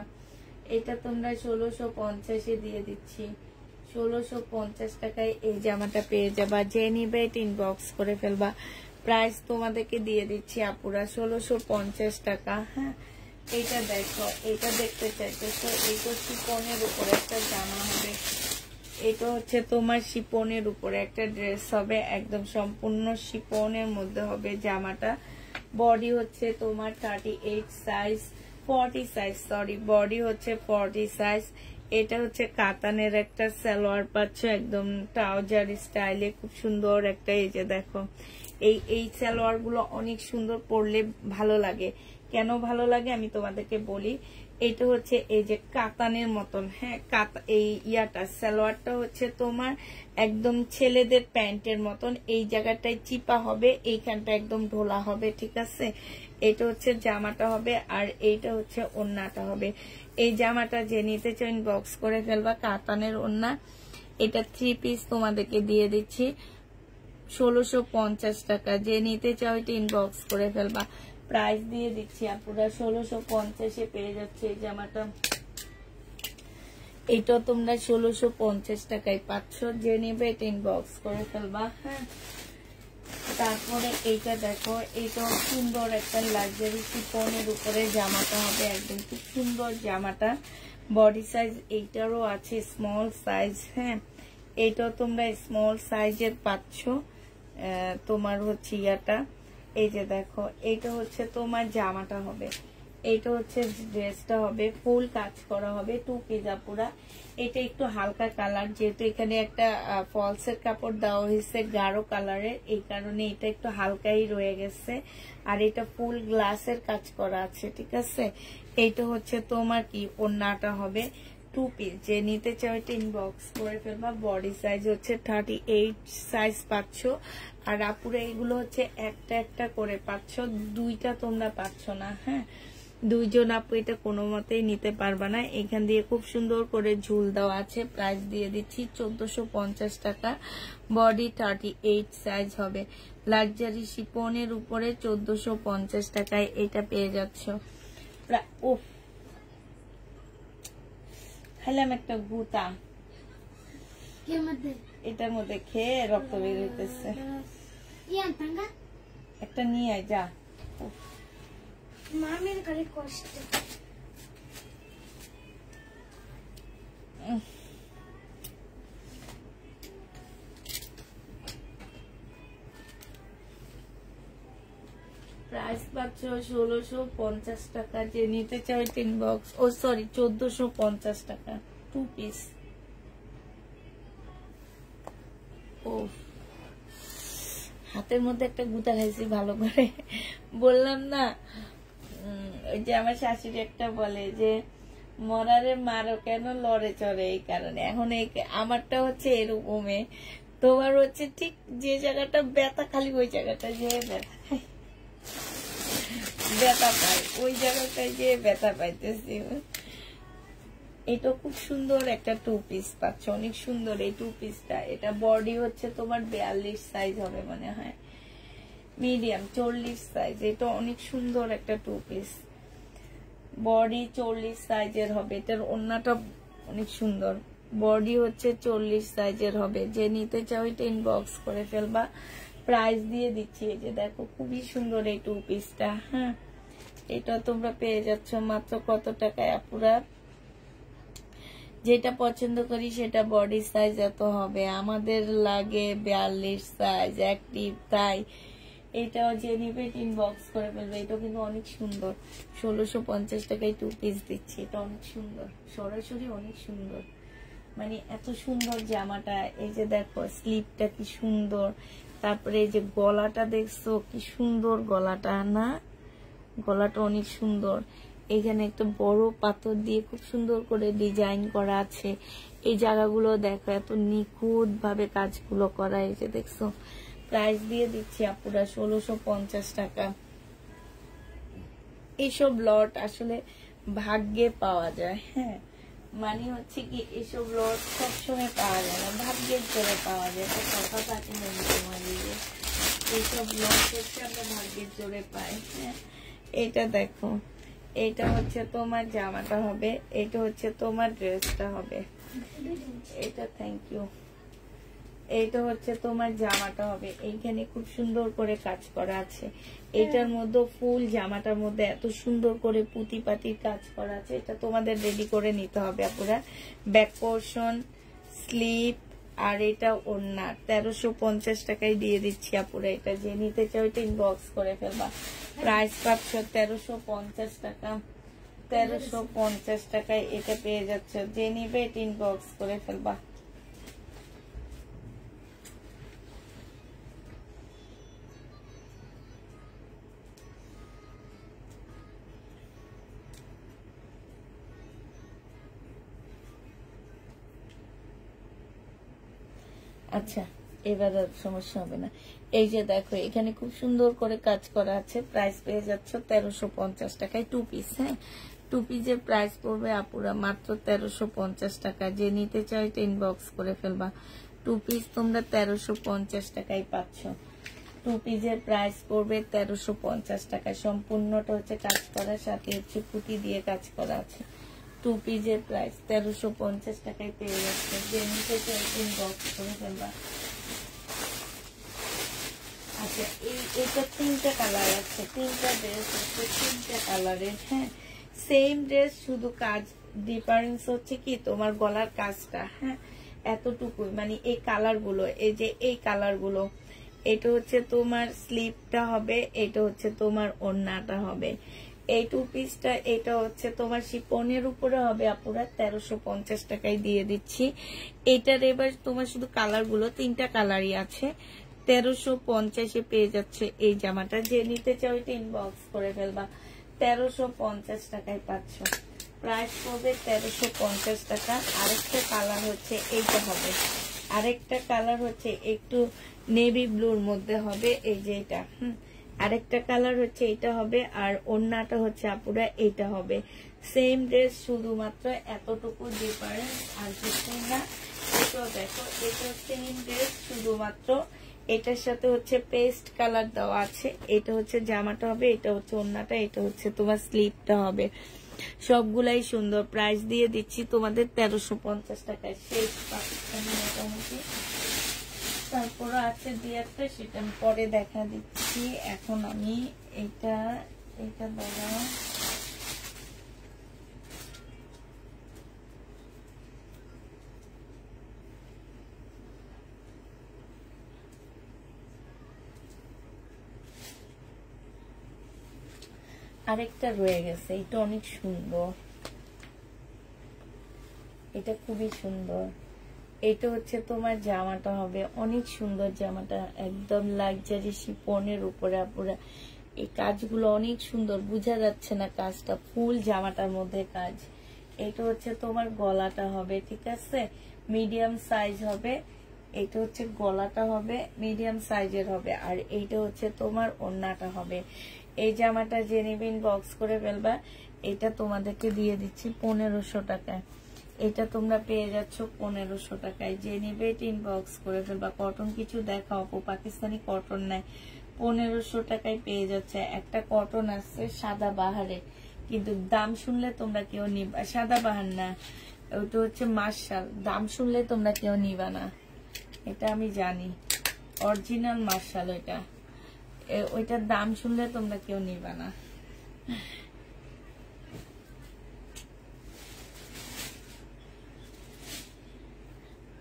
এটা তোমরা 1650 দিয়ে দিচ্ছি। 1650 টাকায় এই জামাটা পেয়ে যাবা। যে নিবে এটা ইনবক্স করে ফেলবা। প্রাইস তোমাদেরকে দিয়ে দিচ্ছি আপুরা 1650 টাকা, হ্যাঁ এইটা দেখো, এটা দেখতে চাইতেছো, এইটা শিপনের উপরে একটা জামা হবে। এটা হচ্ছে তোমার শিপনের উপরে একটা ড্রেস হবে, একদম সম্পূর্ণ শিপনের মধ্যে হবে জামাটা। বডি হচ্ছে তোমার 38 সাইজ, 40 সাইজ, সরি বডি হচ্ছে 40 সাইজ। এটা হচ্ছে কাতানের একটা সালোয়ার পাচ্ছ, একদম ট্রাউজার স্টাইলে, খুব সুন্দর একটা। এই যে দেখো এই সালোয়ার গুলো অনেক সুন্দর, পরলে ভালো লাগে। কেন ভালো লাগে আমি তোমাদেরকে বলি। এটা হচ্ছে এই যে কাতানের মতন, হ্যাঁ এই ইয়াটা সালোয়ারটা হচ্ছে তোমার একদম ছেলেদের প্যান্টের মতন। এই জায়গাটায় চিপা হবে, এইখানটা একদম ঢোলা হবে, ঠিক আছে। এটা হচ্ছে জামাটা হবে, আর এইটা হচ্ছে ওড়নাটা হবে। এই জামাটা যে নিতে চাও ইনবক্স করে ফেলবা। কাতানের ওড়না, এটা 3 পিস তোমাদেরকে দিয়ে দিচ্ছি 1650 টাকা। যে নিতে চাও এটা ইনবক্স করে ফেলবা। প্রাইস দিয়ে দিচ্ছি আপুরা 1650 পেয়ে যাচ্ছে এই জামাটা। এটা তোমরা 1650 টাকায় পাচ্ছ। যে নেবে এটা ইনবক্স করে ফেলবা, হ্যাঁ তারপরে এইটা দেখো, এইটাও সুন্দর একটা লাক্সারি শিফনের উপরে জামাটা হবে, একদম খুব সুন্দর জামাটা। বডি সাইজ এইটারও আছে স্মল সাইজ, হ্যাঁ এইটাও তোমরা স্মল সাইজের পাচ্ছ। তোমার হচ্ছে ইয়াটা, এই যে দেখো এইটা হচ্ছে তোমার জামাটা হবে। এইটা হচ্ছে ড্রেসটা হবে, ফুল কাজ করা হবে, 2 পিস পুরা। এটা একটু হালকা কালার, যেহেতু এখানে একটা ফলসের কাপড় দেওয়া হয়েছে গাঢ় কালারের, এই কারণে এটা একটু হালকাই রয়ে গেছে। আর এটা ফুল গ্লাসের কাজ করা আছে, ঠিক আছে। এইটা হচ্ছে তোমার কি ওড়নাটা হবে 2 পিস। যে নিতে চাও ইনবক্স করে ফেলবা। বডি সাইজ হচ্ছে 38 সাইজ পাচ্ছ। আর আপুরা এগুলো হচ্ছে একটা একটা করে পাচ্ছ, দুইটা তোমরা পাচ্ছ না। হ্যাঁ, দুইজন আপু এটা কোনো মতেই নিতে পারবা না। এখান দিয়ে খুব সুন্দর করে ঝুল দেওয়া আছে। প্রাইস দিয়ে দিচ্ছি 1450 টাকা। বডি 38 সাইজ হবে। লাক্সারি শিপনের উপরে 1450 টাকায় এটা পেয়ে যাচ্ছ। ও খাইলাম একটা গুতা, এটার মধ্যে খেয়ে রক্ত বের হইতেছে। একটা নিয়ে আয় যা। মামির করে কষ্ট। প্রাইস পাচ্ছ 1650 টাকা। যে নিতে চাও ইনবক্স, ও সরি 1450 টাকা 2 পিস। ও হাতের মধ্যে একটা গুতা খাইছি ভালো করে, বললাম না। ওই যে আমার শাশুড়ি একটা বলে যে মরারে মারো কেন লড়ে চড়ে, এই কারণে। এখন এই আমারটা হচ্ছে এরকমে, তোমার হচ্ছে ঠিক যে জায়গাটা ব্যথা, খালি ওই জায়গাটা যে ব্যথা পাই, ওই জায়গাটায় যে ব্যথা পাইতেছি। এটা খুব সুন্দর একটা 2 পিস পাচ্ছ, অনেক সুন্দর এই 2 পিসটা। এটা বডি হচ্ছে তোমার 42 সাইজ হবে মনে হয়, মিডিয়াম 40 সাইজ। এটা অনেক সুন্দর একটা 2 পিস, বডি 40 সাইজের হবে। এটার ওড়নাটা অনেক সুন্দর, বডি হচ্ছে 40 সাইজের হবে। যে নিতে চাও এটা ইনবক্স করে ফেলবা। প্রাইস দিয়ে দিচ্ছি, এই যে দেখো খুবই সুন্দর এই 2 পিসটা। হ্যাঁ, এটা তোমরা পেয়ে যাচ্ছ মাত্র কত টাকায় আপুরা? যেটা পছন্দ করি সেটা বডি সাইজ এত হবে, আমাদের লাগে 42 সাইজ অ্যাক্টিভ, তাই এটাও যে নিবে ইনবক্স করে ফেলবে। এটা কিন্তু অনেক সুন্দর, 1650 টাকায় 2 পিস দিচ্ছি। এটা অনেক সুন্দর, সরাসরি অনেক সুন্দর, মানে এত সুন্দর জামাটা। এই যে দেখো স্লিপটা কি সুন্দর, তারপরে এই যে গলাটা দেখছো কি সুন্দর গলাটা, না গলাটা অনেক সুন্দর। এখানে একটা বড় পাথর দিয়ে খুব সুন্দর করে ডিজাইন করা আছে। এই জায়গাগুলো দেখো এত নিখুঁত ভাবে কাজগুলো করা, এই যে দেখছো। প্রাইস দিয়ে দিচ্ছি আপুরা 1650 টাকা। এইসব লট আসলে ভাগ্যে পাওয়া যায়। হ্যাঁ, মানে হচ্ছে কি এইসব লট সবসময় পাওয়া যায় না, ভাগ্যের জোরে পাওয়া যায়। কথা থাকে না, এইসব লট হচ্ছে আমরা ভাগ্যের জোরে পাই। হ্যাঁ, এটা দেখো, এটা হচ্ছে তোমার জামাটা হবে, এটা হচ্ছে তোমার ড্রেসটা হবে। এটা থ্যাংক ইউ। এইটা হচ্ছে তোমার জামাটা হবে। এইখানে খুব সুন্দর করে কাজ করা আছে। এটার মধ্যে ফুল জামাটার মধ্যে এত সুন্দর করে পুঁতি পাতির কাজ করা আছে। এটা তোমাদের রেডি করে নিতে হবে আপুরা। ব্যাক পোর্শন, স্লিপ আর এটা ওড়না 1350 টাকায় দিয়ে দিচ্ছি আপুরা। এটা যে নিতে চাও এটা ইনবক্স করে ফেলবা। প্রাইস পাচ্ছ 1350 টাকা। 1350 টাকায় এটা পেয়ে যাচ্ছ। যে নিবে এটা ইনবক্স করে ফেলবা। আচ্ছা, এবার আর সমস্যা হবে না। এই যে দেখো এখানে খুব সুন্দর করে কাজ করা আছে। প্রাইস পেয়ে যাচ্ছ 1350 টাকায় 2 পিস। হ্যাঁ, 2 পিসের প্রাইস পড়বে আপুরা মাত্র 1350 টাকা। যে নিতে চাও এটা ইনবক্স করে ফেলবা। 2 পিস তোমরা 1350 টাকায় পাচ্ছ। 2 পিসের প্রাইস পড়বে 1350 টাকা। সম্পূর্ণটা হচ্ছে কাজ করা, সাথে হচ্ছে পুঁতি দিয়ে কাজ করা আছে। 2 পিসের প্রাইস 1350 টাকায় পেয়ে যাচ্ছে। যে নিতে চাই ইনবক্স করে ফেলবা। আচ্ছা, এটা 3টা কালার আছে, 3টা ড্রেস আছে, 3টা কালারের। হ্যাঁ, সেম ড্রেস, শুধু কাজ ডিফারেন্স হচ্ছে কি তোমার গলার কাজটা। হ্যাঁ, এতটুকুই, মানে এই কালার গুলো, এই যে এই কালার গুলো। এটা হচ্ছে তোমার স্লিপটা হবে, এটা হচ্ছে তোমার ওড়নাটা হবে। এই 2 পিসটা এটা হচ্ছে তোমার শিপনের উপরে হবে আপুরা 1350 টাকায় দিয়ে দিচ্ছি। এটার এবার তোমার শুধু কালার গুলো 3টা কালারই আছে, 1350-এ পেয়ে যাচ্ছে এই জামাটা। যে নিতে চাও এটা ইনবক্স করে ফেলবা, 1350 টাকায় পাচ্ছ। প্রাইস পড়বে 1350 টাকা। আরেকটা কালার হচ্ছে এইটা হবে, আরেকটা কালার হচ্ছে একটু নেভি ব্লুর মধ্যে হবে, এই যে এটা। আরেকটা কালার হচ্ছে এটা হবে, আর ওড়নাটা হচ্ছে আপুরা এটা হবে। সেম ড্রেস, শুধুমাত্র এতটুকু ডিফারেন্স আর কিছু না। এটাও দেখো, এটা সেম ড্রেস, শুধুমাত্র এটার সাথে হচ্ছে পেস্ট কালার দেওয়া আছে। এটা হচ্ছে জামাটা হবে, এটা হচ্ছে ওড়নাটা, এটা হচ্ছে তোমার স্লিপটা হবে। সবগুলাই সুন্দর। প্রাইস দিয়ে দিচ্ছি তোমাদের 1350 টাকায়। শেষ পাকিস্তানি মোটামুটি। তারপরে আছে দিয়ে একটা, সেটা আমি পরে দেখা দিচ্ছি। এখন আমি এটা বলা আরেকটা রয়ে গেছে, এটা অনেক সুন্দর, এটা খুবই সুন্দর। এটা হচ্ছে তোমার জামাটা হবে অনেক সুন্দর, জামাটা একদম লাক্সারি শিফনের উপরে আপুরা। এই কাজগুলো অনেক সুন্দর, বোঝা যাচ্ছে না কাজটা, ফুল জামাটার মধ্যে কাজ। এটা হচ্ছে তোমার গলাটা হবে, ঠিক আছে, মিডিয়াম সাইজ হবে। এটা হচ্ছে গলাটা হবে মিডিয়াম সাইজের হবে, আর এইটা হচ্ছে তোমার ওড়নাটা হবে। এই জামাটা যে নিবেন বক্স করে ফেলবা। এটা তোমাদেরকে দিয়ে দিচ্ছি 1500 টাকায়। এটা তোমরা পেয়ে যাচ্ছ 1500 টাকায়। যে নিবে ইনবক্স করে ফেলবা। কটন কিছু দেখাও আপু, পাকিস্তানি কটন নাই, 1500 টাকায় পেয়ে যাচ্ছে। একটা কটন আছে সাদা বাহারে, কিন্তু দাম শুনলে তোমরা কেউ নিবা, সাদা বাহার না, ওটা হচ্ছে মার্শাল, দাম শুনলে তোমরা কেউ নিবা না, এটা আমি জানি, অরিজিনাল মার্শাল ওইটা, ওইটার দাম শুনলে তোমরা কেউ নিবা না।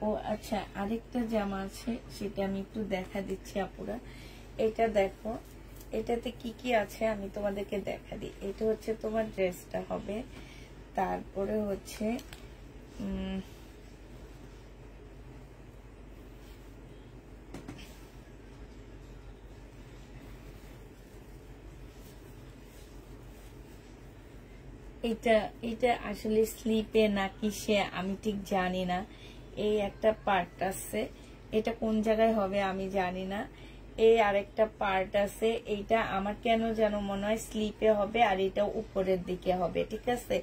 ও আচ্ছা, আরেকটা জামা আছে, সেটা আমি একটু দেখা দিচ্ছি আপুরা। এটা দেখো, এটাতে কি কি আছে আমি তোমাদেরকে দেখা দিই। এটা হচ্ছে তোমার ড্রেসটা হবে, তারপরে হচ্ছে এটা আসলে স্লিপে নাকি সে আমি ঠিক জানি না। এই একটা পার্ট আছে, এটা কোন জায়গায় হবে আমি জানি না। এই আরেকটা পার্ট আছে, এইটা আমার কেন যেন মনে হয় স্লিপে হবে, আর এটা উপরের দিকে হবে, ঠিক আছে,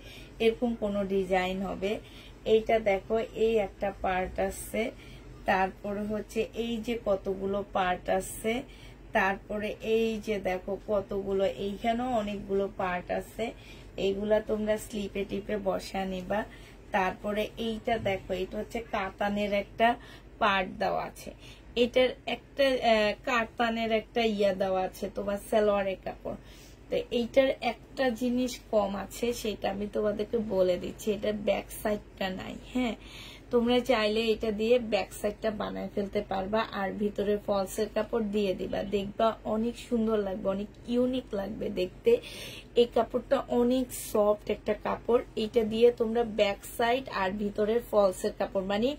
এরকম কোন ডিজাইন হবে। এইটা দেখো, এই একটা পার্ট আছে, তারপরে হচ্ছে এই যে কতগুলো পার্ট আছে, তারপরে এই যে দেখো কতগুলো, এইখানেও অনেকগুলো পার্ট আছে। এইগুলা তোমরা স্লিপে টিপে বসা নিবা। তারপরে এইটা দেখো, এটা হচ্ছে কাতানের একটা পার্ট দেওয়া আছে, এটার একটা কাতানের একটা ইয়া দেওয়া আছে তোমার সালোয়ারের কাপড়। তো এইটার একটা জিনিস কম আছে, সেটা আমি তোমাদেরকে বলে দিচ্ছি, এটার ব্যাক সাইডটা নাই। হ্যাঁ, তোমরা চাইলে এটা দিয়ে ব্যাক সাইডটা বানায় ফেলতে পারবা, আর ভিতরে ফলসের কাপড় দিয়ে দিবা, দেখবা অনেক সুন্দর লাগবে, অনেক ইউনিক লাগবে দেখতে। এই কাপড়টা অনেক সফট একটা কাপড়, এটা দিয়ে তোমরা ব্যাক সাইড আর ভিতরের ফলসের কাপড়, মানে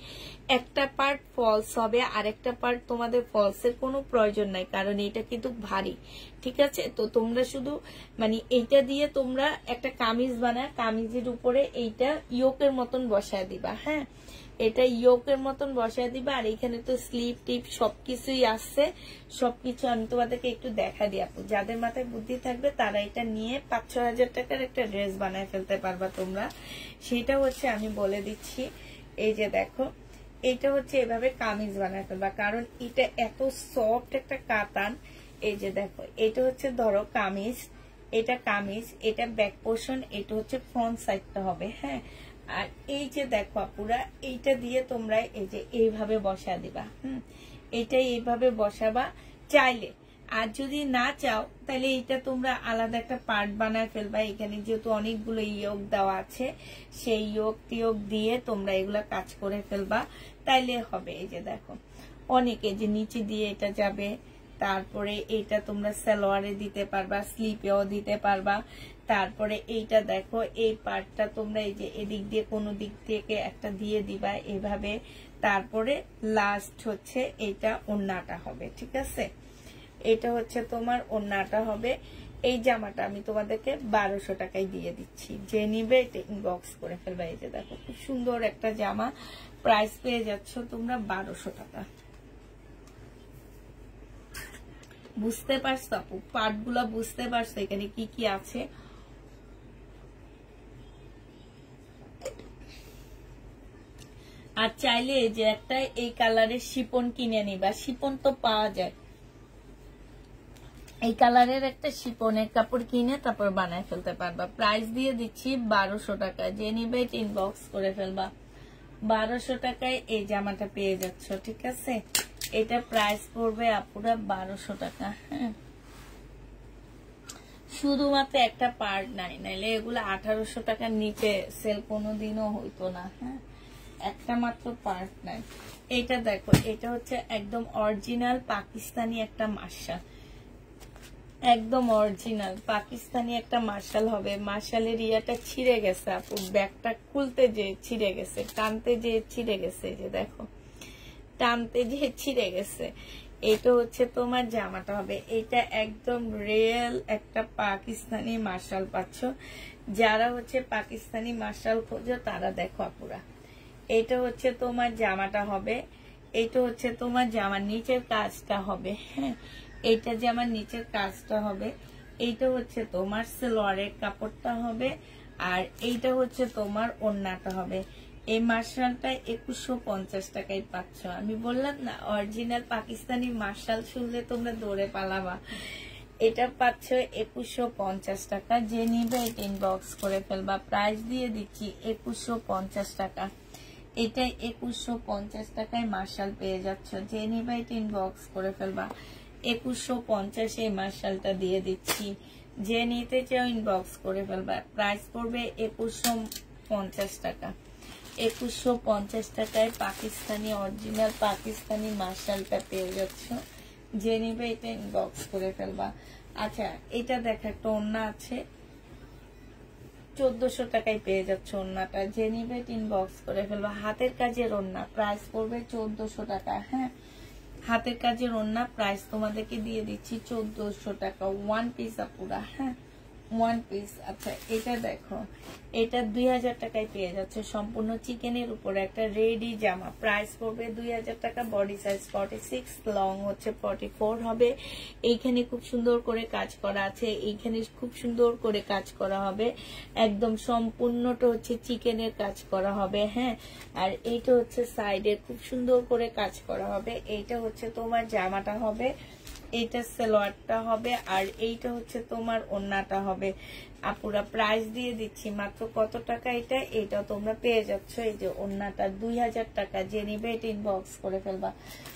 একটা পার্ট ফলস হবে, আর একটা পার্ট তোমাদের ফলসের কোনো প্রয়োজন নাই, কারণ এটা কিন্তু ভারী, ঠিক আছে। তো তোমরা শুধু মানে এইটা দিয়ে তোমরা একটা কামিজ বানায়, কামিজের উপরে এইটা ইয়োকের মতন বসায় দিবা। হ্যাঁ, এটা ইয়োকের মতন বসায় দিবা, আর এখানে তো স্লিপ টিপ সবকিছুই আসছে। সবকিছু আমি তোমাদেরকে একটু দেখা দিই আপু, যাদের মাথায় বুদ্ধি থাকবে তারা এটা নিয়ে 5-6 হাজার টাকার একটা ড্রেস বানায় ফেলতে পারবা তোমরা। সেটা হচ্ছে আমি বলে দিচ্ছি, এই যে দেখো, এটা হচ্ছে এভাবে কামিজ বানায় ফেলবা, কারণ এটা এত সফট একটা কাতান। এই যে দেখো, এটা হচ্ছে ধরো কামিজ, এটা কামিজ, এটা ব্যাক পোর্শন, এটা হচ্ছে ফ্রন্ট সাইডটা হবে। হ্যাঁ, আর এই যে দেখো আপুরা, এইটা দিয়ে তোমরা এই যে এইভাবে বসা দিবা। এইটা এইভাবে বসাবা চাইলে, আর যদি না চাও তাহলে এইটা তোমরা আলাদা একটা পার্ট বানায় ফেলবা। এখানে যেহেতু অনেকগুলো ইয়োগ দেওয়া আছে, সেই ইয়োগ টিয়োগ দিয়ে তোমরা এগুলা কাজ করে ফেলবা, তাইলে হবে। এই যে দেখো, অনেকে যে নিচে দিয়ে এটা যাবে, তারপরে এইটা তোমরা সালোয়ারে দিতে পারবা, স্লিপেও দিতে পারবা। তারপরে এইটা দেখো, এই পার্টটা তোমরা এই যে এদিক দিয়ে কোনো দিক থেকে একটা দিয়ে দিবা এভাবে। তারপরে লাস্ট হচ্ছে এইটা ওড়নাটা হবে, ঠিক আছে? এটা হচ্ছে তোমার ওড়নাটা হবে। এই জামাটা আমি তোমাদেরকে 1200 টাকায় দিয়ে দিচ্ছি, যে নিবে এটা ইনবক্স করে ফেলবা। এই যে দেখো খুব সুন্দর একটা জামা, প্রাইস পেয়ে যাচ্ছ তোমরা 1200 টাকা। বুঝতে পারছো আপু? পার্ট গুলা বুঝতে পারছো এখানে কি কি আছে? আর চাইলে যে একটা এই কালারের শিপন কিনে নিবা, শিপন তো পাওয়া যায়, এই কালারের একটা শিপনের কাপড় কিনে তারপর বানায় ফেলতে পারবা। প্রাইস দিয়ে দিচ্ছি 1200 টাকা, যে নিবে ইনবক্স করে ফেলবা। 1200 টাকায় এই জামাটা পেয়ে যাচ্ছ, ঠিক আছে? এটা প্রাইস পড়বে আপুরা 1200 টাকা। হ্যাঁ, শুধুমাত্র একটা পার্ট নাই, নাইলে এগুলো 1800 টাকার নিচে সেল কোনোদিনও হইতো না। হ্যাঁ, একটা মাত্র পার্ট নাই। এটা দেখো, এটা হচ্ছে একদম অরিজিনাল পাকিস্তানি একটা মার্শাল, একদম অরিজিনাল পাকিস্তানি একটা মার্শাল হবে। মার্শালের ইয়াটা ছিঁড়ে গেছে আপু, ব্যাগটা খুলতে যে ছিঁড়ে গেছে, টানতে যে ছিঁড়ে গেছে, যে দেখো টানতে যে ছিঁড়ে গেছে। এটা হচ্ছে তোমার জামাটা হবে। এটা একদম রিয়েল একটা পাকিস্তানি মার্শাল পাচ্ছ। যারা হচ্ছে পাকিস্তানি মার্শাল খোঁজো তারা দেখো আপুরা, এটা হচ্ছে তোমার জামাটা হবে। এটা হচ্ছে তোমার জামার নিচের কাজটা হবে। হ্যাঁ, এইটা যে আমার নিচের কাজটা হবে। এইটা হচ্ছে তোমার সালোয়ারের কাপড়টা হবে, আর এইটা হচ্ছে তোমার ওড়নাটা হবে। এই মার্শালটা 2150 টাকায় পাচ্ছ। আমি বললাম না, অরিজিনাল পাকিস্তানি মার্শাল শুনলে তোমরা দৌড়ে পালাবা। এটা পাচ্ছ 2150 টাকা, যে নিবে এটা ইনবক্স করে ফেলবা। প্রাইস দিয়ে দিচ্ছি 2150 টাকা। এটা 2150 টাকায় মার্শাল পেয়ে যাচ্ছ, যে নিবে এটা ইনবক্স করে ফেলবা। 2150 এই মার্শালটা দিয়ে দিচ্ছি, যে নিতে চাও ইনবক্স করে ফেলবা। প্রাইস পড়বে 2150 টাকা। 2150 টাকায় পাকিস্তানি অরিজিনাল পাকিস্তানি মার্শালটা পেয়ে যাচ্ছ, যে নিবে এটা ইনবক্স করে ফেলবা। আচ্ছা, এটা দেখা একটা ওড়না আছে, 1400 টাকায় পেয়ে যাচ্ছ ওড়নাটা, যে নিবে ইনবক্স করে ফেলবা। হাতের কাজের ওড়না, প্রাইস পড়বে 1400 টাকা। হ্যাঁ, হাতের কাজের ওড়না প্রাইস তোমাদেরকে দিয়ে দিচ্ছি 1400 টাকা। ওয়ান পিস আপুরা। হ্যাঁ, ওয়ান পিস। আচ্ছা, এটা দেখো, এটা 2000 টাকায় পেয়ে যাচ্ছে, সম্পূর্ণ চিকেনের উপরে একটা রেডি জামা। প্রাইস পড়বে 2000 টাকা। বডি সাইজ 46, লং হচ্ছে 44 হবে। এইখানে খুব সুন্দর করে কাজ করা আছে, এইখানে খুব সুন্দর করে কাজ করা হবে, একদম সম্পূর্ণটা হচ্ছে চিকেনের কাজ করা হবে। হ্যাঁ, আর এইটা হচ্ছে সাইডে খুব সুন্দর করে কাজ করা হবে। এইটা হচ্ছে তোমার জামাটা হবে, এইটা সালোয়ারটা হবে, আর এইটা হচ্ছে তোমার ওড়নাটা হবে। আপুরা প্রাইস দিয়ে দিচ্ছি মাত্র কত টাকা? এটা তোমরা পেয়ে যাচ্ছ, এই যে ওড়নাটা 2000 টাকা, যে নিবে এটা ইনবক্স করে ফেলবা।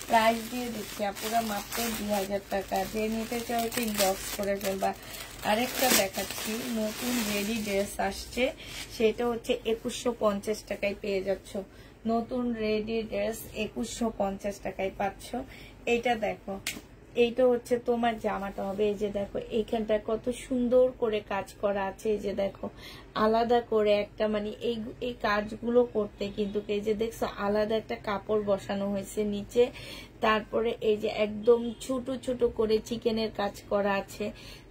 প্রাইস দিয়ে দিচ্ছি আপুরা মাত্র 2000 টাকা, যে নিতে চাও এটা ইনবক্স করে ফেলবা। আরেকটা দেখাচ্ছি, নতুন রেডি ড্রেস আসছে, সেটা হচ্ছে 2150 টাকায় পেয়ে যাচ্ছ। নতুন রেডি ড্রেস 2150 টাকায় পাচ্ছ। এইটা দেখো, এইটা হচ্ছে তোমার জামাটা হবে। এই যে দেখো, এইখানটা কত সুন্দর করে কাজ করা আছে। এই যে দেখো, আলাদা করে একটা মানে এই কাজগুলো করতে কিন্তু এই যে দেখছো আলাদা একটা কাপড় বসানো হয়েছে নিচে। তারপরে এই যে একদম ছোট ছোট করে চিকেনের কাজ করা আছে।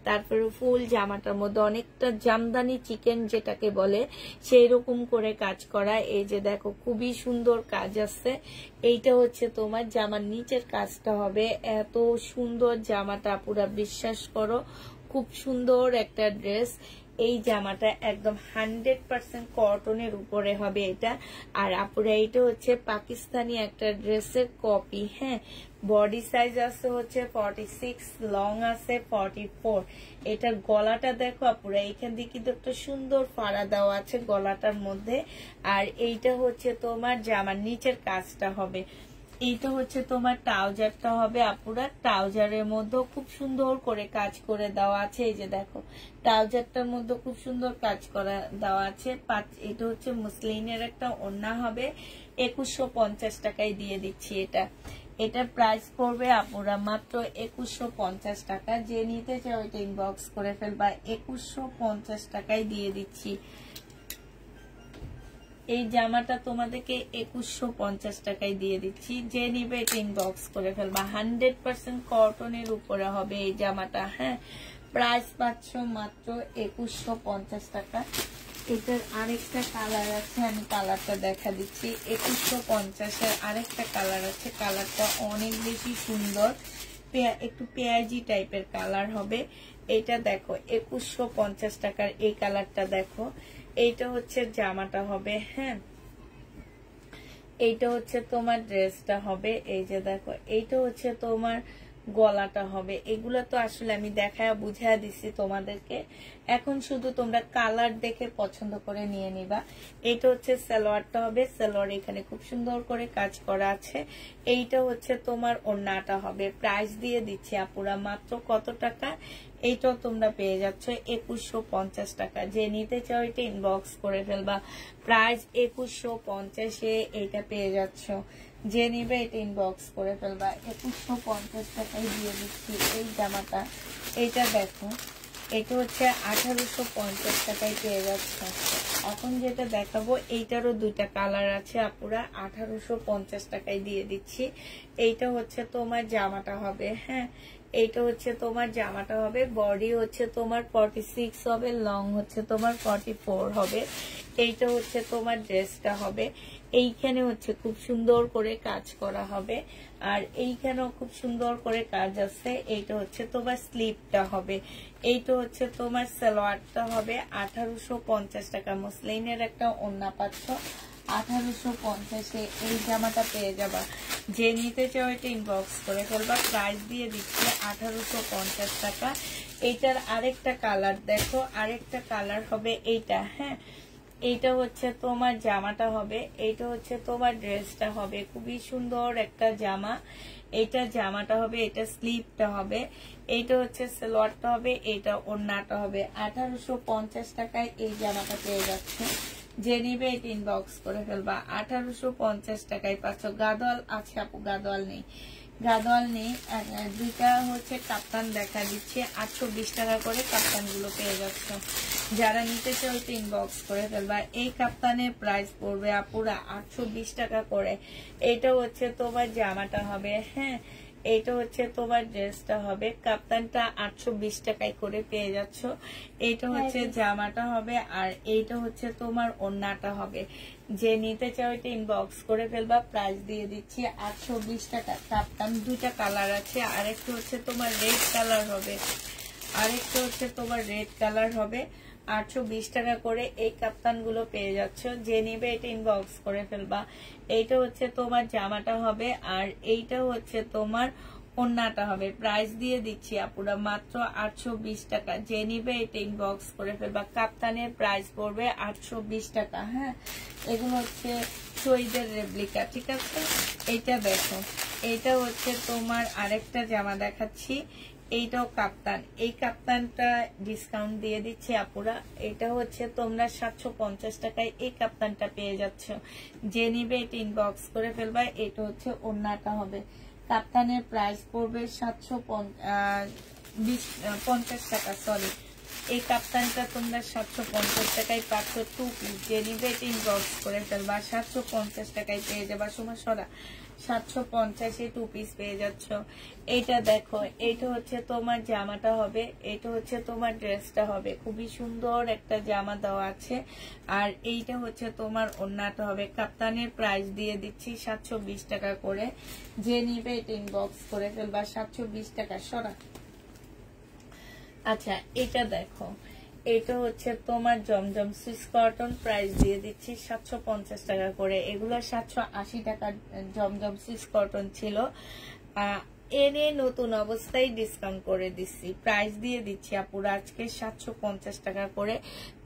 তারপরে ফুল জামাটার মধ্যে অনেকটা জামদানি চিকেন যেটাকে বলে সেই রকম করে কাজ করা। এই যে দেখো, খুবই সুন্দর কাজ আছে। এইটা হচ্ছে তোমার জামার নিচের কাজটা হবে। এত সুন্দর জামাটা পুরা, বিশ্বাস করো খুব সুন্দর একটা ড্রেস। এই জামাটা একদম 100% কটনের উপরে হবে এটা। আর আপুরা, এটা হচ্ছে পাকিস্তানি একটা ড্রেসের কপি। হ্যাঁ, বডি সাইজ আছে হচ্ছে 46, লং আছে 44। এটার গলাটা দেখো আপুরা, এখান দিয়ে কিন্তু একটা সুন্দর ফাড়া দেওয়া আছে গলাটার মধ্যে। আর এইটা হচ্ছে তোমার জামার নিচের কাজটা হবে। এইটা হচ্ছে তোমার ট্রাউজারটা হবে আপুরা। ট্রাউজারের মধ্যে খুব সুন্দর করে কাজ করে দেওয়া আছে। এই যে দেখো, ট্রাউজারটার মধ্যে খুব সুন্দর কাজ করা দেওয়া আছে। এটা হচ্ছে মুসলিনের একটা ওড়না হবে, 2150 টাকায় দিয়ে দিচ্ছি এটা। এটা প্রাইস পড়বে আপুরা মাত্র 2150 টাকা। যে নিতে চাও এটা ইনবক্স করে ফেলবা। 2150 টাকায় দিয়ে দিচ্ছি। এই জামাটা তোমাদেরকে 2150 টাকায় দিয়ে দিচ্ছি। যে নিবে এটা ইনবক্স করে ফেলবা। 100% কটনের উপরে হবে এই জামাটা। হ্যাঁ, প্রাইস পাচ্ছ মাত্র 2150 টাকা। এটার আরেকটা কালার আছে, আমি কালারটা দেখা দিচ্ছি। 2150-এর আরেকটা কালার আছে, কালারটা অনেক বেশি সুন্দর, একটু পেঁয়াজি টাইপের কালার হবে। এটা দেখো 2150 টাকার এই কালারটা দেখো। এইটা হচ্ছে জামাটা হবে। হ্যাঁ, এইটা হচ্ছে তোমার ড্রেসটা হবে। এই যে দেখো, এইটা হচ্ছে তোমার গলাটা হবে। এগুলো তো আসলে আমি দেখায় বুঝায় দিচ্ছি তোমাদেরকে, এখন শুধু তোমরা কালার দেখে পছন্দ করে নিয়ে নিবা। এইটা হচ্ছে সালোয়ারটা হবে। সালোয়ার এখানে খুব সুন্দর করে কাজ করা আছে। এইটা হচ্ছে তোমার ওড়নাটা হবে। প্রাইস দিয়ে দিচ্ছি আপুরা মাত্র কত টাকা? এইটাও তোমরা পেয়ে যাচ্ছ 2150 টাকা। যে নিতে চাও এটা ইনবক্স করে ফেলবা। প্রাইস 2150-এ এইটা পেয়ে যাচ্ছ। যে নিবে এটা ইনবক্স করে ফেলবা। 2150 টাকায় দিয়ে দিচ্ছি এই জামাটা। এইটা দেখো, এটা হচ্ছে 1850 টাকায় পেয়ে যাচ্ছে। এখন যেটা দেখাবো এইটারও দুইটা কালার আছে আপুরা। 1850 টাকায় দিয়ে দিচ্ছি। এইটা হচ্ছে তোমার জামাটা হবে। হ্যাঁ, এইটা হচ্ছে তোমার জামাটা হবে। বডি হচ্ছে তোমার 46 হবে, লং হচ্ছে তোমার 44 হবে। এইটা হচ্ছে তোমার ড্রেসটা হবে। এইখানে হচ্ছে খুব সুন্দর করে কাজ করা হবে, আর এইখানেও খুব সুন্দর করে কাজ আছে। এইটা হচ্ছে তোমার স্লিপটা হবে। এইটা হচ্ছে তোমার সালোয়ারটা হবে। 1850 টাকা মসলিনের একটা ওড়না পাচ্ছ। 1850-এ এই জামাটা পেয়ে যাবা। যে নিতে চাও এটা ইনবক্স করে ফেলবা। প্রাইস দিয়ে দিচ্ছি 1850 টাকা। এইটার আরেকটা কালার দেখো, আরেকটা কালার হবে এইটা। হ্যাঁ, এইটা হচ্ছে তোমার জামাটা হবে। এইটা হচ্ছে তোমার ড্রেসটা হবে। খুবই সুন্দর একটা জামা। এইটা জামাটা হবে, এটা স্লিপটা হবে। এইটা হচ্ছে সালোয়ারটা হবে, এইটা ওড়নাটা হবে। 1850 টাকায় এই জামাটা পেয়ে যাচ্ছে। যে নিবে এটা ইনবক্স করে ফেলবা। 1850 টাকায় পাচ্ছ। গাদোয়াল আছে আপু? গাদোয়াল নেই, গাদোয়াল নেই। দুইটা হচ্ছে কাপ্তান দেখা দিচ্ছে। 820 টাকা করে কাপ্তান গুলো পেয়ে যাচ্ছে। যারা নিতে চাও এটা ইনবক্স করে ফেলবা। এই কাপ্তানের প্রাইস পড়বে আপুরা 820 টাকা করে। এটা হচ্ছে তোমার জামাটা হবে। হ্যাঁ, এইটা হচ্ছে তোমার ড্রেসটা হবে। কাপ্তানটা 820 টাকায় করে পেয়ে যাচ্ছ। এইটা হচ্ছে জামাটা হবে, আর এইটা হচ্ছে তোমার ওড়নাটা হবে। যে নিতে চাও এটা ইনবক্স করে ফেলবা। প্রাইস দিয়ে দিচ্ছি 820 টাকা। কাপ্তান দুইটা কালার আছে, আরেকটা হচ্ছে তোমার রেড কালার হবে, আরেকটা হচ্ছে তোমার রেড কালার হবে। 820 টাকা করে এই কাপ্তান গুলো পেয়ে যাচ্ছ। যে নিবে এটা ইনবক্স করে ফেলবা। এইটা হচ্ছে তোমার জামাটা হবে, আর এইটা হচ্ছে তোমার ওড়নাটা হবে। প্রাইস দিয়ে দিচ্ছি আপুরা মাত্র 820 টাকা। যে নিবে এটা ইনবক্স করে ফেলবা। কাপ্তানের প্রাইস পড়বে 820 টাকা। হ্যাঁ, এগুলো হচ্ছে শহীদের রেপ্লিকা, ঠিক আছে? এইটা দেখো, এইটা হচ্ছে তোমার আরেকটা জামা দেখাচ্ছি। এইটাও কাপ্তান। এই কাপ্তানটা ডিসকাউন্ট দিয়ে দিচ্ছি আপুরা। এটা হচ্ছে তোমরা 750 টাকায় এই কাপ্তানটা পেয়ে যাচ্ছ। যে নিবে এটা ইনবক্স করে ফেলবা। এটা হচ্ছে ওড়নাটা হবে। কাপ্তানের প্রাইস পড়বে 750 টাকা। সরি, এই কাপ্তানটা তোমরা 750 টাকায় পাচ্ছ। 2 পিস। যে নিবে এটা ইনবক্স করে ফেলবা। 750 টাকায় পেয়ে যাবা। সময় সরা 750-এ 2 পিস পেয়ে যাচ্ছ। এইটা দেখো, এইটা হচ্ছে তোমার জামাটা হবে। এটা হচ্ছে তোমার ড্রেসটা হবে। খুবই সুন্দর একটা জামা দেওয়া আছে, আর এইটা হচ্ছে তোমার ওড়নাটা হবে। কাপ্তানের প্রাইস দিয়ে দিচ্ছি 720 টাকা করে। যে নিবে এটা ইনবক্স করে ফেলবা। 720 টাকা। সরা। আচ্ছা, এটা দেখো, এটা হচ্ছে তোমার জমজম সুইস কটন। প্রাইস দিয়ে দিচ্ছি 750 টাকা করে। এগুলো 780 টাকা জমজম সুইস কটন ছিল, এনে নতুন অবস্থায় ডিসকাউন্ট করে দিচ্ছি। প্রাইস দিয়ে দিচ্ছি আপুরা আজকে 750 টাকা করে।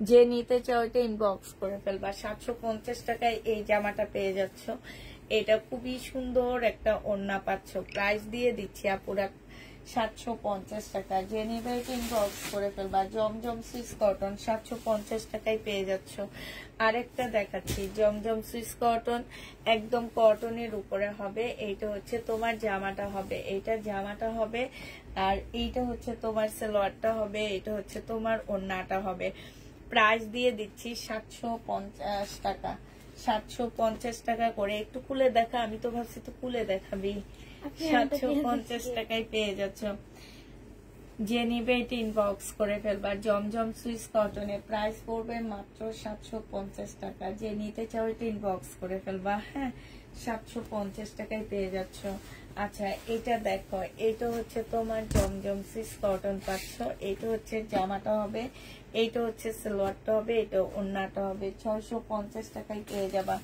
যে নিতে চাও এটা ইনবক্স করে ফেলবা। 750 টাকায় এই জামাটা পেয়ে যাচ্ছ। এটা খুবই সুন্দর একটা ওড়না পাচ্ছ। প্রাইস দিয়ে দিচ্ছি আপুরা 750 টাকা। যে নিবে ইনবক্স করে ফেলবা। জমজম সুইস কটন 750 টাকায় পেয়ে যাচ্ছ। আরেকটা দেখাচ্ছি জমজম সুইস কটন, একদম কটনের উপরে হবে। এইটা হচ্ছে তোমার জামাটা হবে, এইটা জামাটা হবে, আর এইটা হচ্ছে তোমার সালোয়ারটা হবে, এটা হচ্ছে তোমার ওড়নাটা হবে। প্রাইস দিয়ে দিচ্ছি 750 টাকা। 750 টাকা করে। একটু খুলে দেখা, আমি তো ভাবছি তো খুলে দেখাবি। 750 টাকায় পেয়ে যাচ্ছ। যে নিবে এটা ইনবক্স করে ফেলবা। জমজম সুইস কটনের প্রাইস পড়বে মাত্র 750 টাকা। যে নিতে চাও এটা ইনবক্স করে ফেলবা। হ্যাঁ, 750 টাকায় পেয়ে যাচ্ছ। আচ্ছা, এটা দেখো, এটা হচ্ছে তোমার জমজম সুইস কটন পাচ্ছ। এটা হচ্ছে জামাটা হবে, এইটা হচ্ছে সালোয়ারটা হবে, এটা ওড়নাটা হবে। 650 টাকায় পেয়ে যাবা।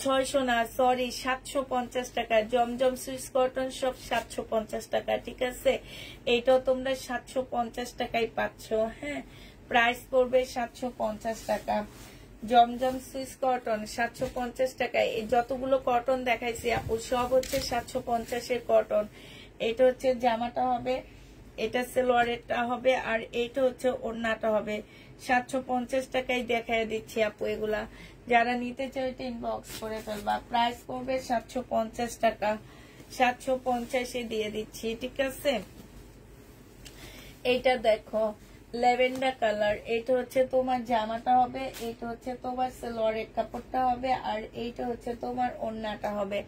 600 না, সরি, 750 টাকা। জমজম সুইস কটন সব 750 টাকা, ঠিক আছে? এইটাও তোমরা 750 টাকায় পাচ্ছ। হ্যাঁ, প্রাইস পড়বে 750 টাকা। জমজম সুইস কটন 750 টাকায়। এই যতগুলো কটন দেখাইছি আপু সব হচ্ছে 750-এর কটন। এটা হচ্ছে জামাটা হবে, এটা সালোয়ারেরটা হবে, আর এইটা হচ্ছে ওড়নাটা হবে। 750 টাকায় দেখায় দিচ্ছি আপু এগুলা। যারা নিতে চাও এটা ইনবক্স করে ফেলবা। প্রাইস পড়বে 750 টাকা। 750-এ দিয়ে দিচ্ছি, ঠিক আছে? এইটা দেখো, ল্যাভেন্ডার কালার। এইটা হচ্ছে তোমার জামাটা হবে, এইটা হচ্ছে তোমার সালোয়ারের কাপড়টা হবে, আর এইটা হচ্ছে তোমার ওড়নাটা হবে।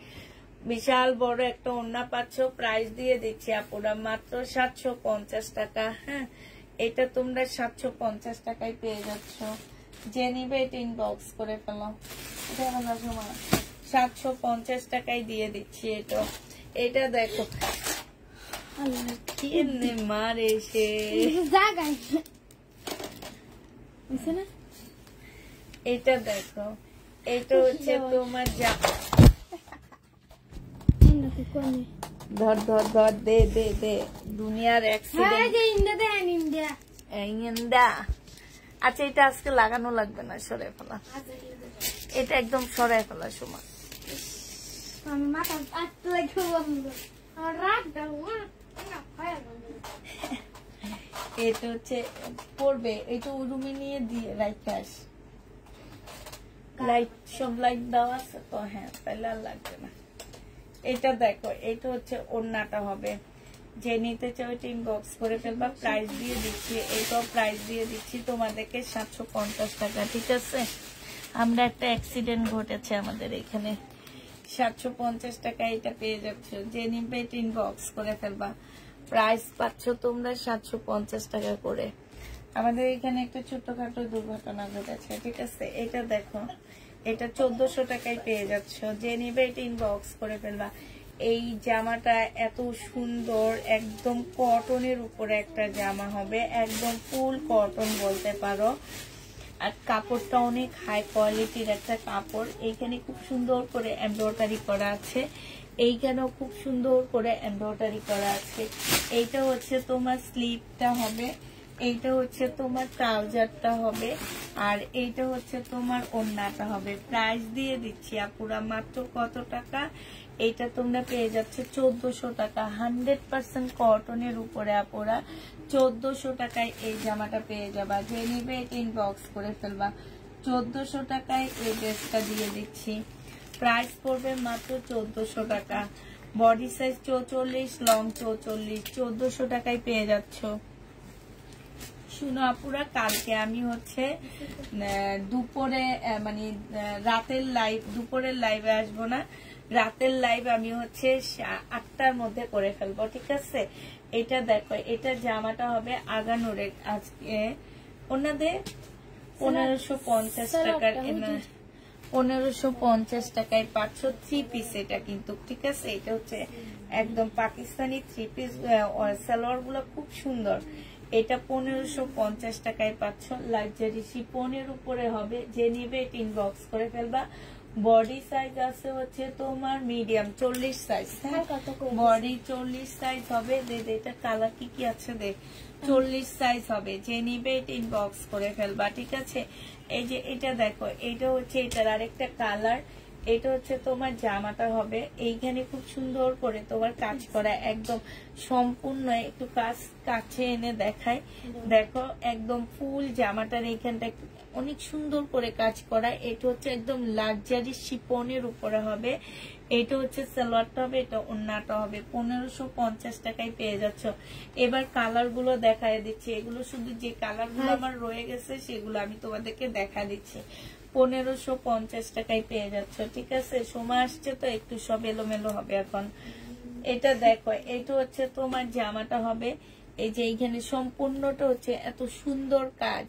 বিশাল বড় একটা ওড়না পাচ্ছ। প্রাইস দিয়ে দিচ্ছি আপুরা মাত্র 750 টাকা। হ্যাঁ, এটা তোমরা 750 টাকায় পেয়ে যাচ্ছ। যে নিবে এটা ইনবক্স করে ফেলো। এটা আমার সময় 750 টাকায় দিয়ে দিচ্ছি। এটা দেখো, কেমনে মারে সে। এটা দেখো, এটা হচ্ছে তোমার ধর ধর ধর, দে দে দে, দুনিয়ার অ্যাক্সিডেন্ট। আচ্ছা, এটা আজকে লাগানো লাগবে না, সরাই ফেলা। এটা একদম সরাই ফেলা সময়। এটা হচ্ছে পড়বে, এটা রুমে নিয়ে দিয়ে রাইখে আস। লাইট, সব লাইট দেওয়া আছে তো। হ্যাঁ, তাহলে আর লাগবে না। এটা দেখো, এটা হচ্ছে ওড়নাটা হবে। যে নিতে চাও এটা ইনবক্স করে ফেলবা। প্রাইস দিয়ে দিচ্ছি, এইটাও প্রাইস দিয়ে দিচ্ছি তোমাদেরকে 750 টাকা, ঠিক আছে? আমরা একটা অ্যাক্সিডেন্ট ঘটেছে আমাদের এখানে। 750 টাকা এটা পেয়ে যাচ্ছ। যে নিবে এটা ইনবক্স করে ফেলবা। প্রাইস পাচ্ছ তোমরা 750 টাকা করে। আমাদের এখানে একটা ছোটখাটো দুর্ঘটনা ঘটেছে, ঠিক আছে? এটা দেখো, এটা 1400 টাকায় পেয়ে যাচ্ছ। যে নিবে এটা ইনবক্স করে ফেলবা। এই জামাটা এত সুন্দর, একদম কটনের উপরে একটা জামা হবে, একদম ফুল কটন বলতে পারো। আর কাপড়টা অনেক হাই কোয়ালিটির একটা কাপড়। এইখানে খুব সুন্দর করে এমব্রয়ডারি করা আছে, এইখানেও খুব সুন্দর করে এমব্রয়ডারি করা আছে। এইটা হচ্ছে তোমার স্লিভটা হবে, এইটা হচ্ছে তোমার ট্রাউজারটা হবে, আর এইটা হচ্ছে তোমার ওড়নাটা হবে। প্রাইস দিয়ে দিচ্ছি আপুরা মাত্র কত টাকা? এইটা তোমরা পেয়ে যাচ্ছে 1400 টাকা। 100% কটনের উপরে আপুরা 1400 টাকায় এই জামাটা পেয়ে যাবা। যে নিবে এটা ইনবক্স করে ফেলবা। 1400 টাকায় এই ড্রেসটা দিয়ে দিচ্ছি। প্রাইস পড়বে মাত্র 1400 টাকা। বডি সাইজ 44, লং 44, 1400 টাকায় পেয়ে যাচ্ছ। শুনো আপুরা, কালকে আমি হচ্ছে দুপুরে, মানে রাতের লাইভ, দুপুরের লাইভে আসবো না, রাতের লাইভ আমি হচ্ছে 8টার মধ্যে করে ফেলবো, ঠিক আছে? এটা দেখো, এটা জামাটা হবে আগানোরের। আজকে ওনাদের 1550 টাকার, 1550 টাকায় পাচ্ছ 3 পিস। এটা কিন্তু ঠিক আছে, এটা হচ্ছে একদম পাকিস্তানি 3 পিস। সালোয়ার গুলো খুব সুন্দর। এটা 1550 টাকায় পাচ্ছ। লাক্সারি শিফনের উপরে হবে। যে নিবে এটা ইনবক্স করে ফেলবা। বডি সাইজ আছে হচ্ছে তোমার মিডিয়াম 40 সাইজ। হ্যাঁ, বডি 40 সাইজ হবে। এটা কালার কি কি আছে দেখ, 40 সাইজ হবে। যে নিবে এটা ইনবক্স করে ফেলবা, ঠিক আছে? এই যে এটা দেখো, এটা হচ্ছে এটার আরেকটা কালার। এটা হচ্ছে তোমার জামাটা হবে, এইখানে খুব সুন্দর করে তোমার কাজ করা, একদম সম্পূর্ণ। একটু কাছে এনে দেখায়, দেখো একদম ফুল জামাটার এইখানটা অনেক সুন্দর করে কাজ করা। এটা হচ্ছে একদম লাক্সারি শিপনের উপরে হবে। এটা হচ্ছে সালোয়ারটা হবে, এটা ওন্নাটা হবে। 1550 টাকায় পেয়ে যাচ্ছ। এবার কালার গুলো দেখায় দিচ্ছি, এগুলো শুধু যে কালার গুলো আমার রয়ে গেছে সেগুলো আমি তোমাদেরকে দেখা দিচ্ছি। 1550 টাকায় পেয়ে যাচ্ছ, ঠিক আছে। সময় আসছে তো একটু সব এলোমেলো হবে এখন। এটা দেখো, এটা হচ্ছে তোমার জামাটা হবে, এই যে এইখানে সম্পূর্ণটা হচ্ছে এত সুন্দর কাজ,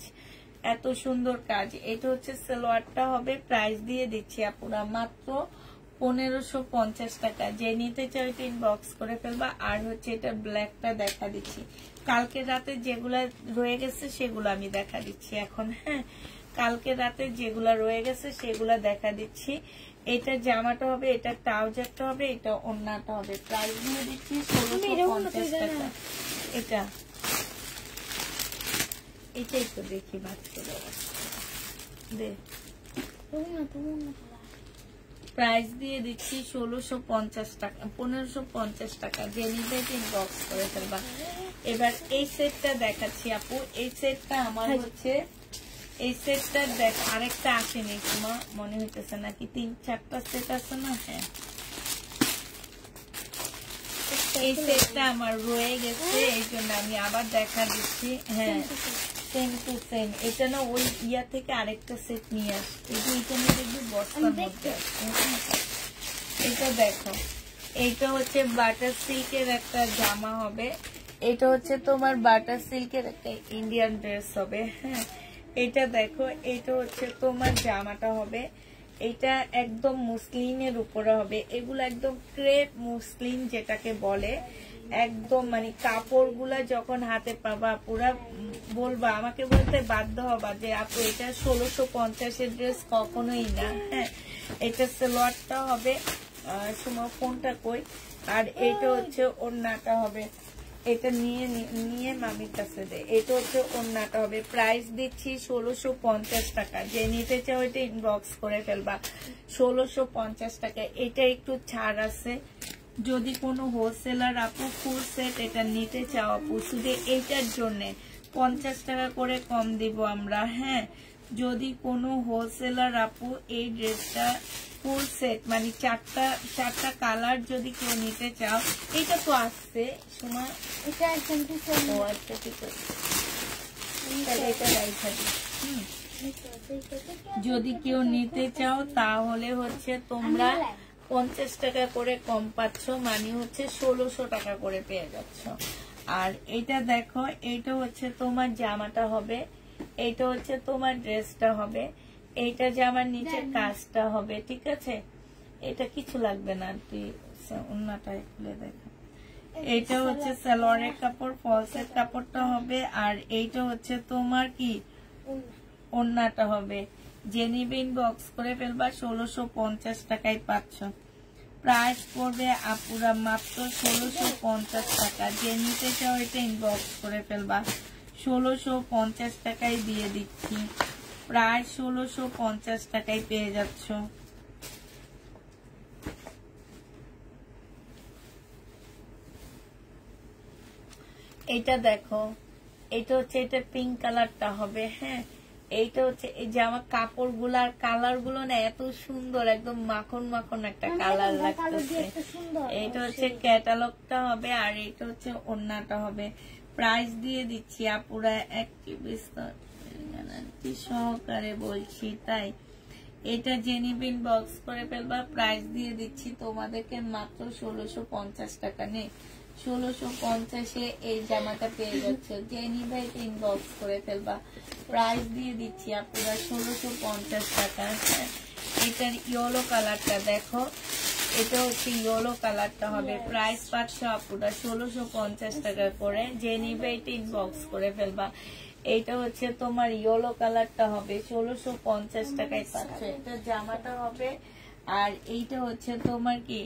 এত সুন্দর কাজ। এটা হচ্ছে সালোয়ারটা হবে, প্রাইস দিয়ে দিচ্ছি আপুরা মাত্র 1550 টাকা। যে নিতে চাই ইনবক্স করে ফেলবা। আর হচ্ছে এটা ব্ল্যাকটা দেখা দিচ্ছি, কালকে রাতে যেগুলা রয়ে গেছে সেগুলো আমি দেখা দিচ্ছি এখন। হ্যাঁ, কালকে রাতে যেগুলা রয়ে গেছে সেগুলা দেখা দিচ্ছি। এটা জামাটা হবে, এটা ট্রাউজারটা হবে, এটা ওন্নাটা হবে। প্রাইস দিয়ে দিচ্ছি 1650 টাকা। এটাই তো দেখি বাচ্চা দে, প্রাইস দিয়ে দিচ্ছি 1650 টাকা, 1550 টাকা। যে নিবে ইনবক্স করে ফেলবা। এবার এই সেটটা দেখাচ্ছি আপু, এই সেটটা আমার হচ্ছে, এই সেটটা দেখ আরেকটা আসেনি তোমার মনে হইতেছে নাকি 3-4টা সেট আছে না? হ্যাঁ, এই সেটটা আমার রয়ে গেছে, এই জন্য আমি আবার দেখা দিচ্ছি। হ্যাঁ, সেম টু সেম। এটা না ওই ইয়া থেকে আরেকটা সেট নিয়ে আসছে, এইখানে দেখবি বস্তার মধ্যে আছে। এটা দেখো, এইটা হচ্ছে বাটার সিল্কের একটা জামা হবে। এটা হচ্ছে তোমার বাটার সিল্কের একটা ইন্ডিয়ান ড্রেস হবে। হ্যাঁ, এটা দেখো, এটা হচ্ছে তোমার জামাটা হবে, এটা একদম মুসলিনের উপরে হবে। এগুলো একদম ক্রেপ মুসলিন যেটাকে বলে, একদম মানে কাপড়গুলা যখন হাতে পাবা পুরা বলবা, আমাকে বলতে বাধ্য হবা যে আপু এটা 1650-এর ড্রেস কখনোই না। হ্যাঁ, এটা সালোয়ারটা হবে, সময় ফোনটা কই, আর এটা হচ্ছে ওড়নাটা হবে। এটা নিয়ে মামির কাছে দে। এটা হচ্ছে ওড়নাটা হবে, প্রাইস দিচ্ছি 1650 টাকা। যে নিতে চাও এটা ইনবক্স করে ফেলবা, 1650 টাকা। এটা একটু ছাড় আছে, যদি কোনো হোলসেলার আপু ফুল সেট এটা নিতে চাও আপু, শুধু এইটার জন্য 50 টাকা করে কম দিব আমরা। হ্যাঁ, যদি কোনো হোলসেলার আপু এই ড্রেসটা ফুল সেট মানে চারটা কালার যদি কেউ নিতে চাও, এটা তো আসছে সময়, এটা একদম ঠিক আছে। যদি কেউ নিতে চাও তাহলে হচ্ছে তোমরা 50 টাকা করে কম পাচ্ছ, মানে হচ্ছে 1600 টাকা করে পেয়ে যাচ্ছ। আর এটা দেখো, এইটা হচ্ছে তোমার জামাটা হবে, এইটা হচ্ছে তোমার ড্রেসটা হবে, এইটা জামার নিচে কাজটা হবে, ঠিক আছে। এটা কিছু লাগবে না, তুই ওন্নাটা খুলে দেখো। এইটা হচ্ছে সালোয়ারের কাপড়, ফলসের কাপড়টা হবে। আর এইটা হচ্ছে তোমার কি ওন্নাটা হবে। যে নিবে ইনবক্স করে ফেলবা, 1650 টাকায় পাচ্ছ। প্রাইস পড়বে আপুরা মাত্র 1650 টাকা। যে নিতে চাও এটা ইনবক্স করে ফেলবা, 1650 টাকায় দিয়ে দিচ্ছি। প্রায় 1650 টাকায় পেয়ে যাচ্ছ। এটা দেখো, এটা হচ্ছে, এটা পিঙ্ক কালারটা হবে। হ্যাঁ, এইটা হচ্ছে এই যে আমার কাপড় গুলার কালার গুলো না এত সুন্দর, একদম মাখন মাখন একটা কালার লাগতেছে। এইটা হচ্ছে ক্যাটালগটা হবে, আর এটা হচ্ছে ওড়নাটা হবে। প্রাইস দিয়ে দিচ্ছি আপুরা সহকারে বলছি তাই। এটা জেনিবিন বক্স করে ফেলবা, প্রাইস দিয়ে দিচ্ছি তোমাদেরকে মাত্র 1650 টাকা। নেই 1650-এ এই জামাটা পেয়ে যাচ্ছে। জেনি ভাই ইনবক্স করে ফেলবা, প্রাইস দিয়ে দিচ্ছি আপুরা 1650 টাকা। এটার ইয়েলো কালারটা দেখো, এটা হচ্ছে ইয়েলো কালারটা হবে, প্রাইস পাচ্ছ আপুরা 1650 টাকা করে। জেনি ভাই ইনবক্স করে ফেলবা। এইটা হচ্ছে তোমার ইয়েলো কালারটা হবে, 1650 টাকায় পাচ্ছ। এটা জামাটা হবে, আর এইটা হচ্ছে তোমার কি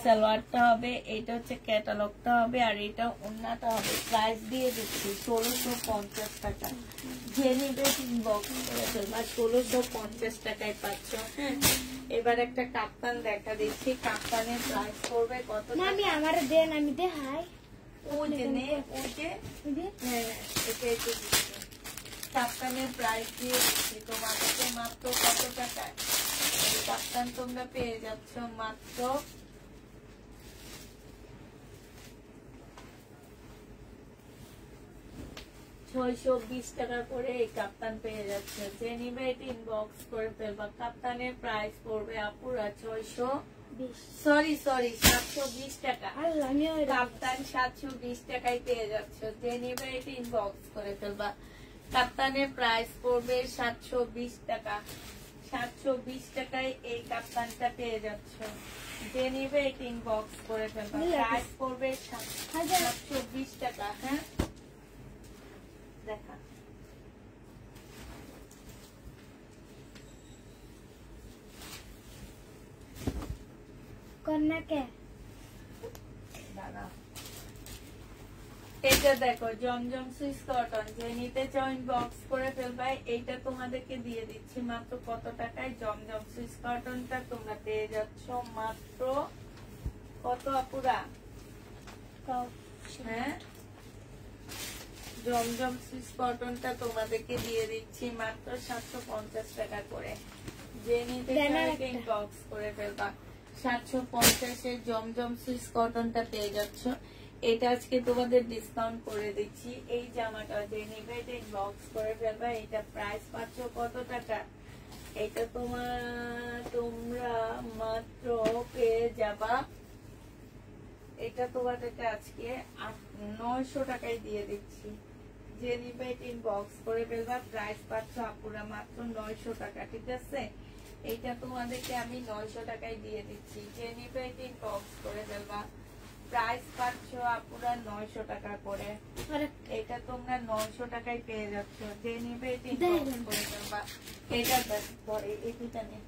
সালোয়ারটা হবে, এইটা হচ্ছে ক্যাটালগটা হবে, আর এটা ওন্নাটা হবে। প্রাইস দিয়ে দিচ্ছি 1650 টাকা। যে নিবে ইনবক্স করে ফেলবা, 1650 টাকায় পাচ্ছ। হ্যাঁ, এবার একটা কাপ্তান দেখা দিচ্ছি। কাপ্তানের প্রাইস পড়বে কত? আমি আমারে দেন, আমি দেখাই। কাপ্তানের প্রাইস দিয়ে দিচ্ছি তোমাদেরকে মাত্র কত টাকায়? কাপ্তান তোমরা পেয়ে যাচ্ছ মাত্র 620 টাকা করে এই কাপ্তান পেয়ে যাচ্ছে। যে নিবে এটা ইনবক্স করে ফেলবা। কাপ্তানের প্রাইস পড়বে আপুরা 720 টাকা। কাপ্তান 720 টাকায় পেয়ে যাচ্ছে। যে নিবে এটা ইনবক্স করে ফেলবা। কাপ্তানের প্রাইস পড়বে 720 টাকা। 720 টাকায় এই কাপ্তানটা পেয়ে যাচ্ছে। যে নিবে এটা ইনবক্স করে ফেলবা। প্রাইস পড়বে 720 টাকা। হ্যাঁ দেখা কন্যাকে এটা দেখো জমজম সুইস কটন। যে নিতে চাও ইনবক্স করে ফেলবা। এইটা তোমাদেরকে দিয়ে দিচ্ছি মাত্র কত টাকায়? জমজম সুইস কটনটা তোমরা পেয়ে যাচ্ছ মাত্র কত আপুরা? হ্যাঁ জমজম সুইস কটনটা তোমাদেরকে দিয়ে দিচ্ছি মাত্র 750 টাকা করে। যে নিতে ইনবক্স করে ফেলবা। 750 এর জমজম সুইস কটনটা পেয়ে যাচ্ছ। এটা আজকে তোমাদের ডিসকাউন্ট করে দিচ্ছি। এই জামাটা যে নিবে ইনবক্স করে ফেলবা। এটা প্রাইস পাচ্ছ কত টাকা? এটা তোমরা মাত্র পেয়ে যাবা। এটা তোমাদেরকে আজকে 900 টাকায় দিয়ে দিচ্ছি। যে নিবে ইনবক্স করে ফেলবা। প্রাইস পাচ্ছ আপুরা মাত্র 900 টাকা। ঠিক আছে, এইটা তোমাদেরকে আমি 900 টাকায় দিয়ে দিচ্ছি। যে নিবে ইনবক্স করে ফেলবা। প্রাইস পাচ্ছ আপুরা 900 টাকা করে। এটা তোমরা 900 টাকায় পেয়ে যাচ্ছ। যে নিবে ইনবক্স করে ফেলবা। এটা ধরে এই দুটা নে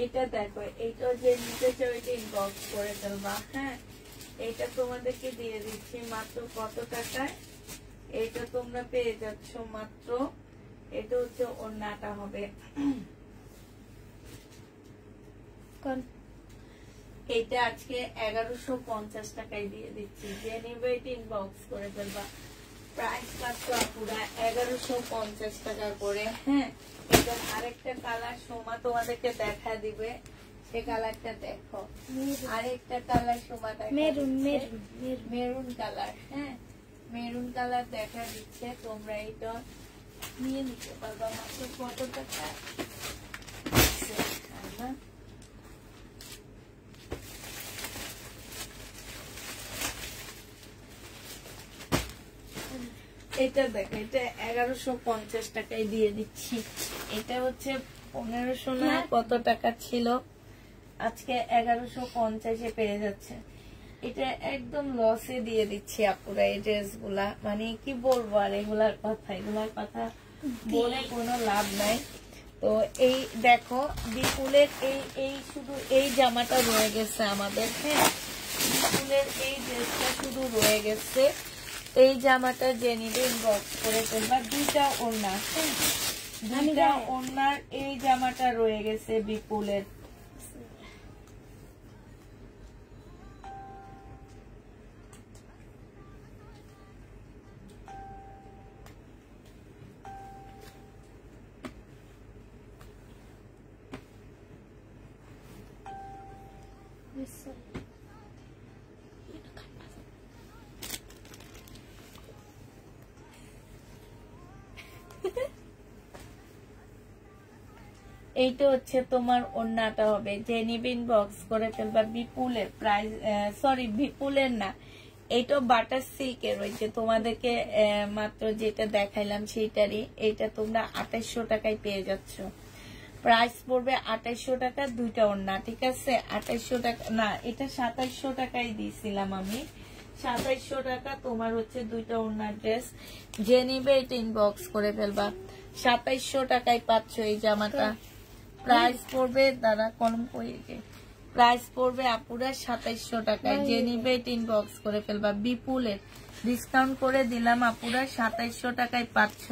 এটা দেখো। এইটা যে নিতে চাও এটা ইনবক্স করে ফেলবা। হ্যাঁ এটা তোমাদেরকে দিয়ে দিচ্ছি মাত্র কত টাকায়? এটা তোমরা পেয়ে যাচ্ছ মাত্র, এটা হচ্ছে ওড়নাটা হবে। এটা আজকে 1150 টাকায় দিয়ে দিচ্ছি। যে নিবে এটা ইনবক্স করে ফেলবা। প্রাইস পাচ্ছ পুরা 1150 টাকা করে। হ্যাঁ এটার আরেকটা কালার সোমা তোমাদেরকে দেখা দিবে। সে কালারটা দেখো। আরেকটা কালার সোমা দেখা মেরুন কালার। হ্যাঁ মেরুন কালার দেখা দিচ্ছে। তোমরা এটা নিয়ে নিতে পারবা মাত্র কত টাকা? এটা দেখো। এটা 1150 টাকায় দিয়ে দিচ্ছি। এটা হচ্ছে 1500 না কত টাকা ছিল, আজকে 1150 পেয়ে যাচ্ছে। এটা একদম লসে দিয়ে দিচ্ছি আপুরা এই ড্রেস গুলা। মানে কি বলবো আর এগুলার কথা বলে কোনো লাভ নাই। তো এই দেখো বিপুলের এই শুধু এই জামাটা রয়ে গেছে আমাদের। হ্যাঁ বিপুলের এই ড্রেসটা শুধু রয়ে গেছে। এই জামাটা যে নিবে ইনবক্স করে ফেলবা। দুইটা ওড়না। হ্যাঁ দুইটা ওড়নার এই জামাটা রয়ে গেছে বিপুলের। এইটা হচ্ছে তোমার ওড়নাটা হবে। যে নিবে ইনবক্স করে ফেলবা। বিপুলের প্রাইস বিপুলের না, এটা বাটার সিল্কের রয়েছে। তোমাদেরকে মাত্র যেটা দেখাইলাম সেইটারই। এটা তোমরা 2800 টাকায় পেয়ে যাচ্ছ। প্রাইস পড়বে 2800 টাকা। দুইটা ওড়না। ঠিক আছে 2800 টাকা না, এটা 2700 টাকায় দিয়েছিলাম আমি। 2700 টাকা তোমার হচ্ছে দুইটা ওড়নার ড্রেস। যে নিবে এটা ইনবক্স করে ফেলবা। 2700 টাকায় পাচ্ছ এই জামাটা। প্রাইস পড়বে দাদা কলম কইছে প্রাইস পড়বে আপুরা 2700 টাকায়। যে নিবে ইনবক্স করে ফেলবা। বিপুলের ডিসকাউন্ট করে দিলাম আপুরা 2700 টাকায় পাচ্ছ।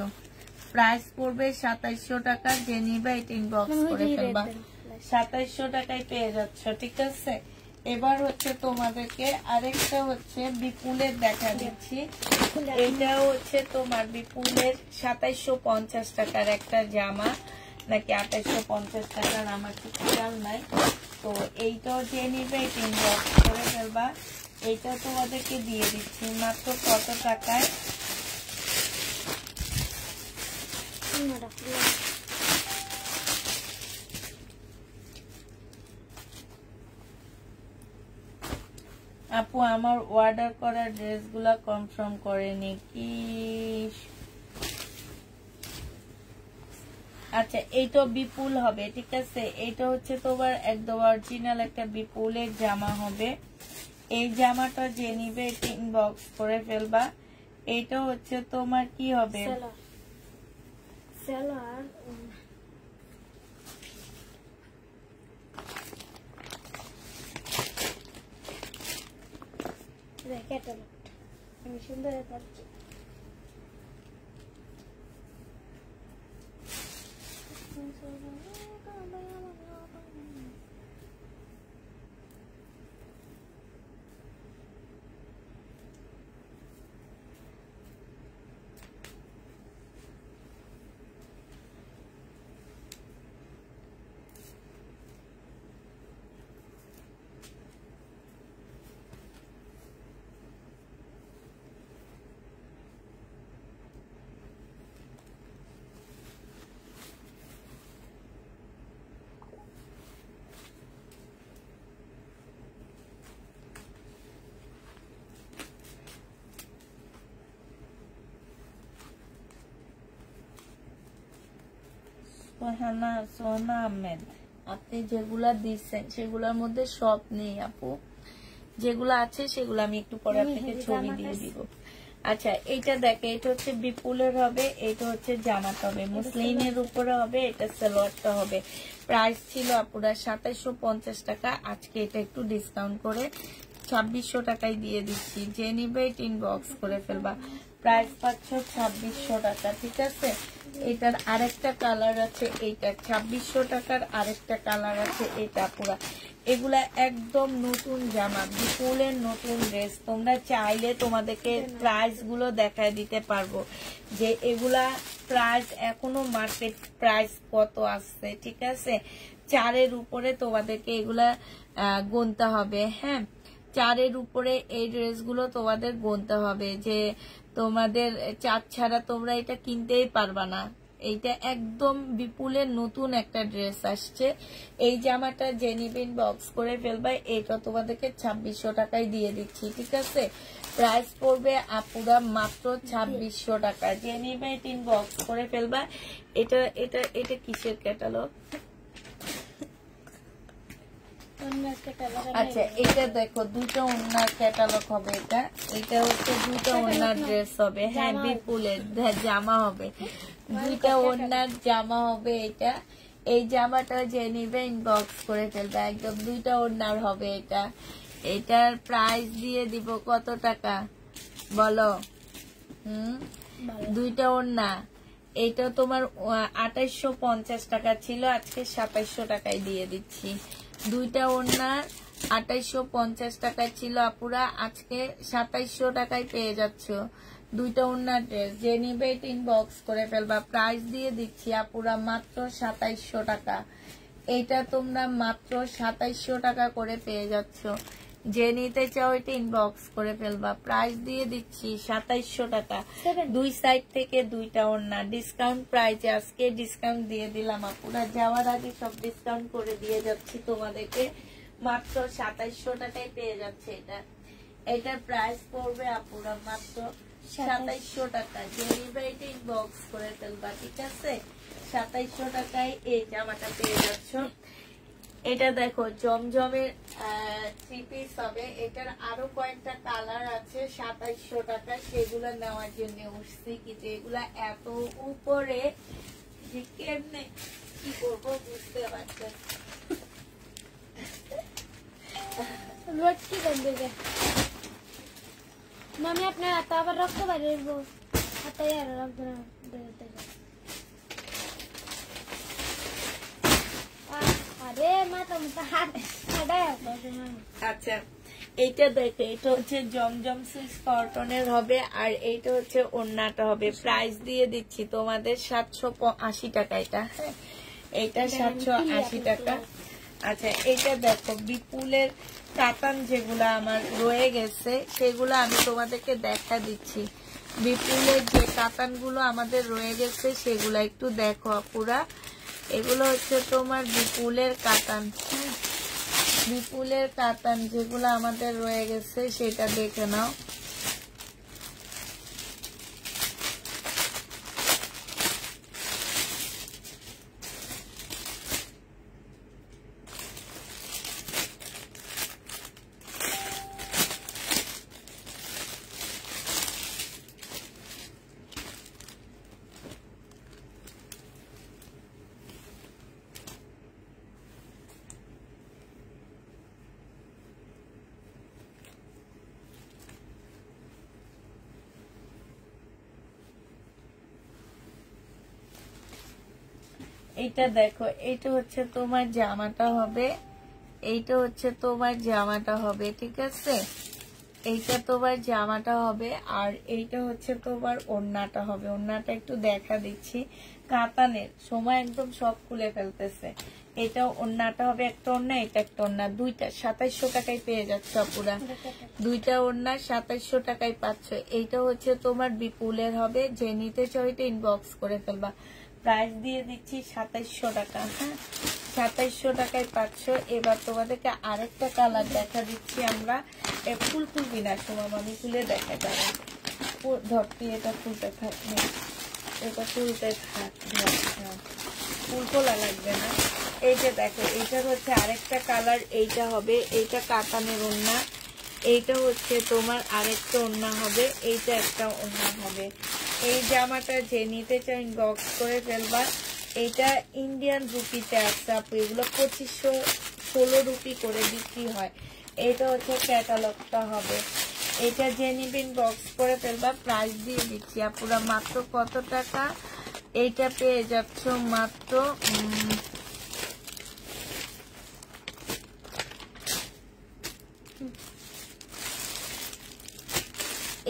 প্রাইস পড়বে 2700 টাকা। যে নিবে ইনবক্স করে ফেলবা। 2700 টাকায় পেয়ে যাচ্ছ, ঠিক আছে। এবার হচ্ছে তোমাদেরকে আরেকটা হচ্ছে বিপুলের দেখা দিচ্ছি। এইটাও হচ্ছে তোমার বিপুলের 2750 টাকার একটা জামা নাকি 2850 টাকার, আমার ঠিক খেয়াল নাই। তো এইটাও যে নিবে ইনবক্স করে ফেলবা। এইটা তোমাদেরকে দিয়ে দিচ্ছি মাত্র কত টাকায়? আপু আমার অর্ডার করা ড্রেসগুলা কনফার্ম করেনি কি? আচ্ছা, এইটা বিপুল হবে, ঠিক আছে। এইটা হচ্ছে তোমার একদম অরিজিনাল একটা বিপুলের জামা হবে। এই জামাটা যে নিবে ইনবক্স করে ফেলবা। এইটা হচ্ছে তোমার কি হবে? আমি সুন্দর সোহানা আহমেদ, আপনি যেগুলা দিচ্ছেন সেগুলোর মধ্যে সব নেই আপু। যেগুলো আছে সেগুলো আমি একটু পরে আপনাকে ছবি দিয়ে দিব। আচ্ছা, এইটা দেখে, এটা হচ্ছে বিপুলের হবে, এটা হচ্ছে জামাটা হবে মুসলিনের উপরে হবে, এটা সালোয়ারটা হবে। প্রাইস ছিল আপুরা 2750 টাকা। আজকে এটা একটু ডিসকাউন্ট করে 2600 টাকায় দিয়ে দিচ্ছি। যে নিবে ইনবক্স করে ফেলবা। প্রাইস পাচ্ছ 2600 টাকা, ঠিক আছে। এটার আরেকটা কালার আছে, এইটা 2600 টাকার আরেকটা কালার আছে, এটা পুরা। এগুলা একদম নতুন জামা, বিপুলের নতুন ড্রেস। তোমরা চাইলে তোমাদেরকে প্রাইস গুলো দেখায় দিতে পারবো যে এগুলা প্রাইস এখনো মার্কেট প্রাইস কত আসছে, ঠিক আছে। 4-এর উপরে তোমাদেরকে এগুলা গুনতে হবে। হ্যাঁ, 4-এর উপরে এই ড্রেসগুলো তোমাদের গুনতে হবে, যে তোমাদের 4 ছাড়া তোমরা এটা কিনতেই পারবা না। এইটা একদম বিপুলের নতুন একটা ড্রেস আসছে। এই জামাটা যে নিবে ইনবক্স করে ফেলবা। এটা তোমাদেরকে 2600 টাকায় দিয়ে দিচ্ছি, ঠিক আছে। প্রাইস পড়বে আপুরা মাত্র 2600 টাকা। যে নিবে ইনবক্স করে ফেলবা। এটা এটা এটা কিসের ক্যাটালগ? আচ্ছা, এটা দেখো, দুটো ওড়নার ক্যাটালগ হবে। এটা হচ্ছে দুটো ওড়নার ড্রেস হবে। হ্যাঁ, বিপুলের জামা হবে, দুইটা ওড়নার জামা হবে। এটা এই জামাটা যে নিবে ইনবক্স করে ফেলবে। একদম দুইটা ওড়নার হবে এটা। এটার প্রাইস দিয়ে দিব কত টাকা বলো? দুইটা ওড়না। এটা তোমার 2850 টাকা ছিল, আজকে 2700 টাকায় দিয়ে দিচ্ছি। দুইটা ওড়না 2850 টাকায় ছিল আপুরা, আজকে 2700 টাকায় পেয়ে যাচ্ছ। দুইটা ওড়নার ড্রেস। যে নিবে ইনবক্স করে ফেলবা। প্রাইস দিয়ে দিচ্ছি আপুরা মাত্র 2700 টাকা। এটা তোমরা মাত্র 2700 টাকা করে পেয়ে যাচ্ছ। যে নিতে চাও এটা ইনবক্স করে ফেলবা। প্রাইস দিয়ে দিচ্ছি 2700 টাকা। দুই সাইড থেকে দুইটা ওড়না ডিসকাউন্ট প্রাইসে আজকে ডিসকাউন্ট দিয়ে দিলাম আপুরা। যাওয়ার আগে সব ডিসকাউন্ট করে দিয়ে যাচ্ছি তোমাদেরকে। মাত্র 2700 টাকায় পেয়ে যাচ্ছে এটা। এটার প্রাইস পড়বে আপুরা মাত্র 2700 টাকা। যে নিবে এটা ইনবক্স করে ফেলবা, ঠিক আছে। 2700 টাকায় এই জামাটা পেয়ে যাচ্ছ। এটা দেখো, জমজমের 3 পিস হবে। এটার আরো কয়েকটা কালার আছে 2700 টাকা। সেগুলো নেওয়ার জন্য উঠছি, কিন্তু এগুলা এত উপরে যে কেমনে কি করবো বুঝতে পারছেন। লটকি বন্ধ হয়ে যায়। মামি আপনার হাতে আবার রক্ত বাড়িয়ে হাতে আর রক্ত আরে মাথা মাথা হাত আচ্ছা এইটা দেখো, এটা হচ্ছে জমজম সুইস কটনের হবে, আর এইটা হচ্ছে ওড়নাটা হবে। প্রাইস দিয়ে দিচ্ছি তোমাদের 780 টাকা। এটা হ্যাঁ, এইটা 780 টাকা। আচ্ছা এইটা দেখো, বিপুলের কাতান যেগুলো আমার রয়ে গেছে সেগুলো আমি তোমাদেরকে দেখা দিচ্ছি। বিপুলের যে কাতানগুলো আমাদের রয়ে গেছে সেগুলো একটু দেখো আপুরা। এগুলো হচ্ছে তোমার বিপুলের কাতান, বিপুলের কাতান যেগুলো আমাদের রয়ে গেছে সেটা দেখে নাও। এইটা দেখো, এইটা হচ্ছে তোমার জামাটা হবে, এইটা হচ্ছে তোমার জামাটা হবে, ঠিক আছে? এইটা তোমার জামাটা হবে, আর এইটা হচ্ছে তোমার ওড়নাটা হবে। ওড়নাটা একটু দেখা দিচ্ছি, কাতানের সময় একদম সব খুলে ফেলতেছে। এটা ওড়নাটা হবে, একটা ওড়না, এটা একটা ওড়না, দুইটা 2700 টাকায় পেয়ে যাচ্ছ পুরা। দুইটা ওড়না 2700 টাকায় পাচ্ছ। এইটা হচ্ছে তোমার বিপুলের হবে, যে নিতে চাও এটা ইনবক্স করে ফেলবা। প্রাইস দিয়ে দিচ্ছি 2700 টাকা। হ্যাঁ, 2700 টাকায় পাচ্ছ। এবার তোমাদেরকে আরেকটা কালার দেখা দিচ্ছি আমরা। ফুল খুলবি না সময়, আমি খুলে দেখা যাবে। ধরতি, এটা খুলতে থাক, এটা খুলতে থাক, ফুল খোলা লাগবে না। এই যে দেখো, এইটার হচ্ছে আরেকটা কালার, এইটা হবে, এইটা কাতানের ওড়না, এইটা হচ্ছে তোমার আরেকটা ওড়না হবে, এইটা একটা ওড়না হবে। এই জামাটা যে নিতে চাই বক্স করে ফেলবা। এইটা ইন্ডিয়ান রুপিতে আছে আপু, এগুলো 2516 রুপি করে বিক্রি হয়। এইটা হচ্ছে ক্যাটালগটা হবে। এটা যে নিবেন বক্স করে ফেলবা। প্রাইস দিয়ে দিচ্ছি আপুরা মাত্র কত টাকা? এইটা পেয়ে যাচ্ছ মাত্র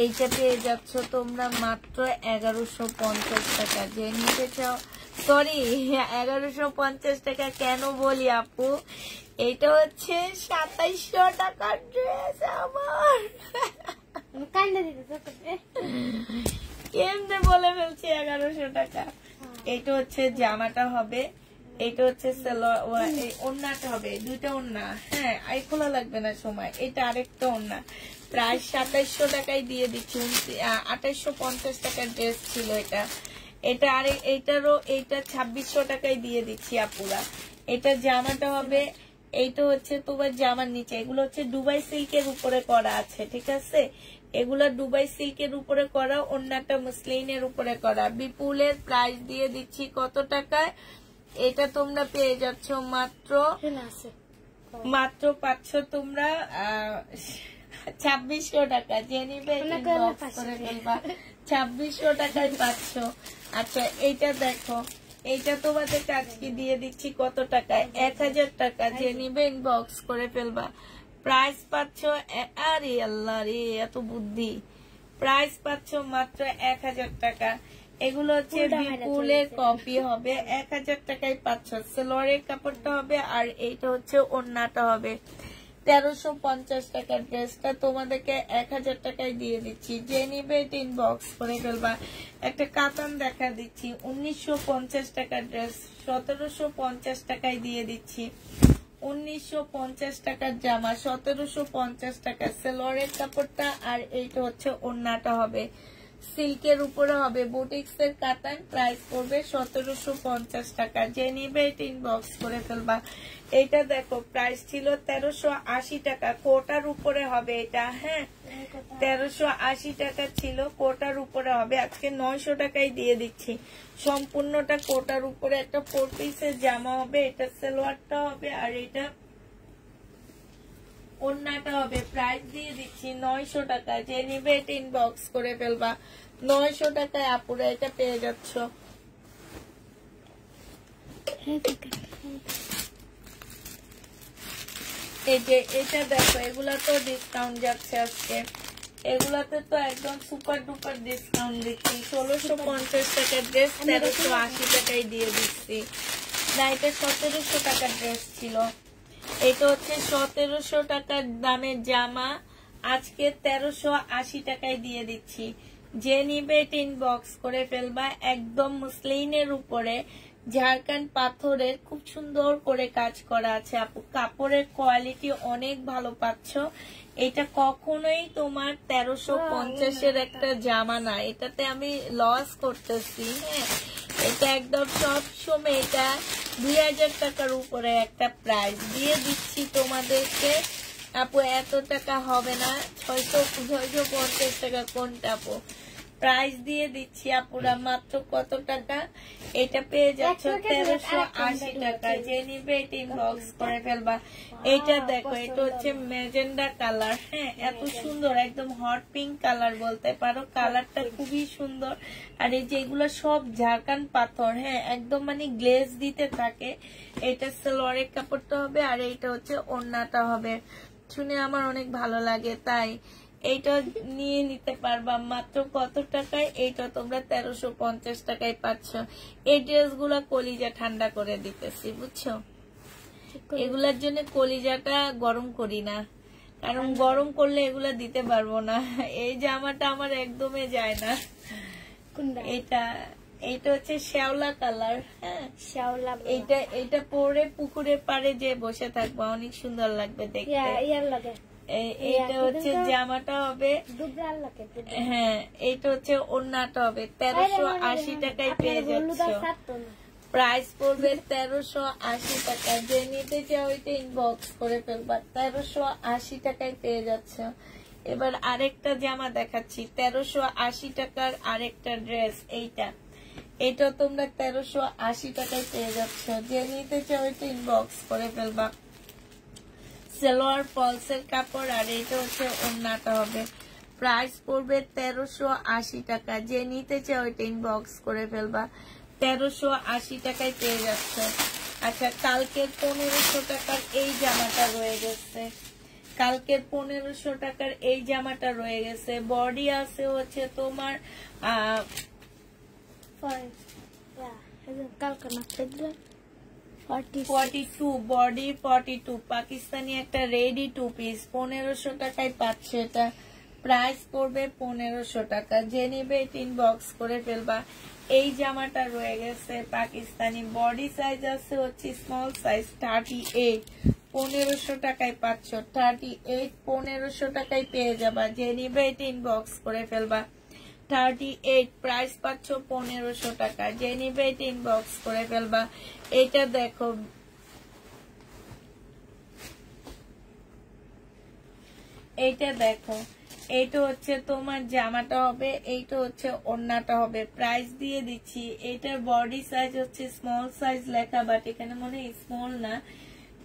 এইটা পেয়ে যাচ্ছ তোমরা মাত্র 1150 টাকা। যে নিতে চাও, সরি 1150 টাকা কেন বলি আপু, এটা হচ্ছে 2700 টাকার ড্রেস আমার। কেমনে বলে ফেলছি 1100 টাকা। এইটা হচ্ছে জামাটা হবে, এইটা হচ্ছে ওড়নাটা হবে, দুইটা ওড়না। হ্যাঁ, আই খোলা লাগবে না সময়। এটা আরেকটা ওড়না। প্রায় 2700 টাকায় দিয়ে দিচ্ছি। 2850 টাকার ড্রেস ছিল এটা। এটা আর এইটারও, এইটা 2600 টাকায় দিয়ে দিচ্ছি আপুরা। এটা জামাটা হবে, এইটা হচ্ছে তোমার জামার নিচে। এগুলো হচ্ছে দুবাই সিল্কের উপরে করা আছে, ঠিক আছে? এগুলা দুবাই সিল্কের উপরে করা, ওড়নাটা মুসলিনের উপরে করা। বিপুলের প্রাইস দিয়ে দিচ্ছি কত টাকায়? এটা তোমরা পেয়ে যাচ্ছ মাত্র পাচ্ছ তোমরা 2600 টাকা। যে নিবে 2600 টাকায় পাচ্ছ। আচ্ছা এইটা দেখো, এইটা তোমাদের আজকে দিয়ে দিচ্ছি কত টাকায়? 1000 টাকা। যে নিবে ইনবক্স করে ফেলবা। প্রাইস পাচ্ছ, আরে আল্লাহ রে এত বুদ্ধি, প্রাইস পাচ্ছ মাত্র 1000 টাকা। এগুলো হচ্ছে বিপুলের কপি হবে, 1000 টাকায় পাচ্ছ। সেলোয়ারের কাপড়টা হবে, আর এইটা হচ্ছে ওড়নাটা হবে। 1350 টাকার ড্রেসটা তোমাদেরকে 1000 টাকায় দিয়ে দিচ্ছি। যে নিবে ইনবক্স করে ফেলবা। একটা কাতান দেখা দিচ্ছি, 1950 টাকার ড্রেস 1750 টাকায় দিয়ে দিচ্ছি। 1950 টাকার জামা 1750 টাকা। সেলোয়ারের কাপড়টা, আর এইটা হচ্ছে ওড়নাটা হবে। সিল্কের উপরে হবে, বুটিক্স এর কাতান, প্রাইস পড়বে 1750 টাকা। যে নিবে এটা ইনবক্স করে ফেলবা। এটা দেখো প্রাইস ছিল 1380 টাকা, কোটার উপরে হবে এটা। হ্যাঁ 1380 টাকা ছিল, কোটার উপরে হবে। আজকে 900 টাকায় দিয়ে দিচ্ছি। সম্পূর্ণটা কোটার উপরে একটা 4 পিসের জামা হবে। এটা সালোয়ারটা হবে আর এটা ওন্নাটা হবে। প্রাইস দিয়ে দিচ্ছি 900 টাকা। যে নিবে এটা ইনবক্স করে ফেলবা। 900 টাকায় আপুরা এটা পেয়ে যাচ্ছ। এই যে এটা দেখো, এগুলা তো ডিসকাউন্ট যাচ্ছে আজকে, এগুলাতে তো একদম সুপার ডুপার ডিসকাউন্ট দিচ্ছি। 1650 টাকার ড্রেস 1380 টাকায় দিয়ে দিচ্ছি। না এটা 1700 টাকার ড্রেস ছিল, এটা হচ্ছে 1700 টাকার দামের জামা, আজকে 1380 টাকায় দিয়ে দিচ্ছি। যে নিবে এটা ইনবক্স করে ফেলবা। একদম মুসলিনের উপরে ঝাড়খান্ড পাথরের খুব সুন্দর করে কাজ করা আছে আপু, কাপড়ের কোয়ালিটি অনেক ভালো পাচ্ছ। এটা কখনোই তোমার 1350-এর একটা জামা না, এটাতে আমি লস করতেছি। হ্যাঁ এটা একদম সব সময় এটা 2000 টাকার উপরে একটা প্রাইস দিয়ে দিচ্ছি তোমাদেরকে আপু। এত টাকা হবে না, 650 টাকা কোনটা আপু? প্রাইস দিয়ে দিচ্ছি আপুরা মাত্র কত টাকা? এটা পেয়ে যাচ্ছ 1380 টাকা। যে নিবে এটা ইনবক্স করে ফেলবা। এটা দেখো, এটা হচ্ছে ম্যাজেন্ডা কালার। হ্যাঁ এত সুন্দর, একদম হট পিঙ্ক কালার বলতে পারো, কালারটা খুবই সুন্দর। আর এই যেগুলো সব ঝাড়খান্ড পাথর, হ্যাঁ একদম মানে গ্লেজ দিতে থাকে। এটা সালোয়ারের কাপড়টা হবে আর এইটা হচ্ছে ওড়নাটা হবে। শুনে আমার অনেক ভালো লাগে, তাই এইটা নিয়ে নিতে পারবা মাত্র কত টাকায়? এইটা তোমরা 1350 টাকায় পাচ্ছ। এই ড্রেসগুলা কলিজা ঠান্ডা করে দিতেছি, বুঝছো? এগুলার জন্য কলিজাটা গরম করি না, কারণ গরম করলে এগুলা দিতে পারবো না। এই জামাটা আমার একদমই যায় না। এটা এইটা হচ্ছে শ্যাওলা কালার। হ্যাঁ শ্যাওলা, এটা পরে পুকুরের পাড়ে যে বসে থাকবো, অনেক সুন্দর লাগবে দেখতে। এইটা হচ্ছে জামাটা হবে। হ্যাঁ এইটা হচ্ছে ওড়নাটা হবে। 1380 টাকায় পেয়ে যাচ্ছ। প্রাইস পড়বে 1380 টাকা। যে নিতে চাও এটা ইনবক্স করে ফেলবা। 1380 টাকায় পেয়ে যাচ্ছ। এবার আরেকটা জামা দেখাচ্ছি 1380 টাকার আরেকটা ড্রেস। এটা তোমরা 1380 টাকায় পেয়ে যাচ্ছ। যে নিতে চাও এটা ইনবক্স করে ফেলবা। সালোয়ার ফলসের কাপড় আর এটা হচ্ছে ওড়নাটা হবে। প্রাইস পড়বে 1380 টাকা। যে নিতে চাও এটা ইনবক্স করে ফেলবা। 1380 টাকায় পেয়ে যাচ্ছে। আচ্ছা কালকের 1500 টাকার এই জামাটা রয়ে গেছে, কালকের 1500 টাকার এই জামাটা রয়ে গেছে। বডি আছে হচ্ছে তোমার 42, বডি 42, পাকিস্তানি একটা রেডি 2 পিস 1500 টাকায় পাচ্ছে। এটা প্রাইস পড়বে 1500 টাকা। যে নিবে এটা ইনবক্স করে ফেলবা। এই জামাটা রয়ে গেছে পাকিস্তানি, বডি সাইজ আছে হচ্ছে স্মল সাইজ 38, 1500 টাকায় পাচ্ছ। 38 1500 টাকায় পেয়ে যাবা। যে নিবে এটা ইনবক্স করে ফেলবা। 38 প্রাইস পাচ্ছ 1500 টাকা। যে নিবে এটা ইনবক্স করে ফেলবা। এটা দেখো, এইটা দেখো, এইটা হচ্ছে তোমার জামাটা হবে, এইটা হচ্ছে ওড়নাটা হবে। প্রাইস দিয়ে দিচ্ছি। এটার বডি সাইজ হচ্ছে স্মল সাইজ লেখা, বাট এখানে মনে হয় স্মল না,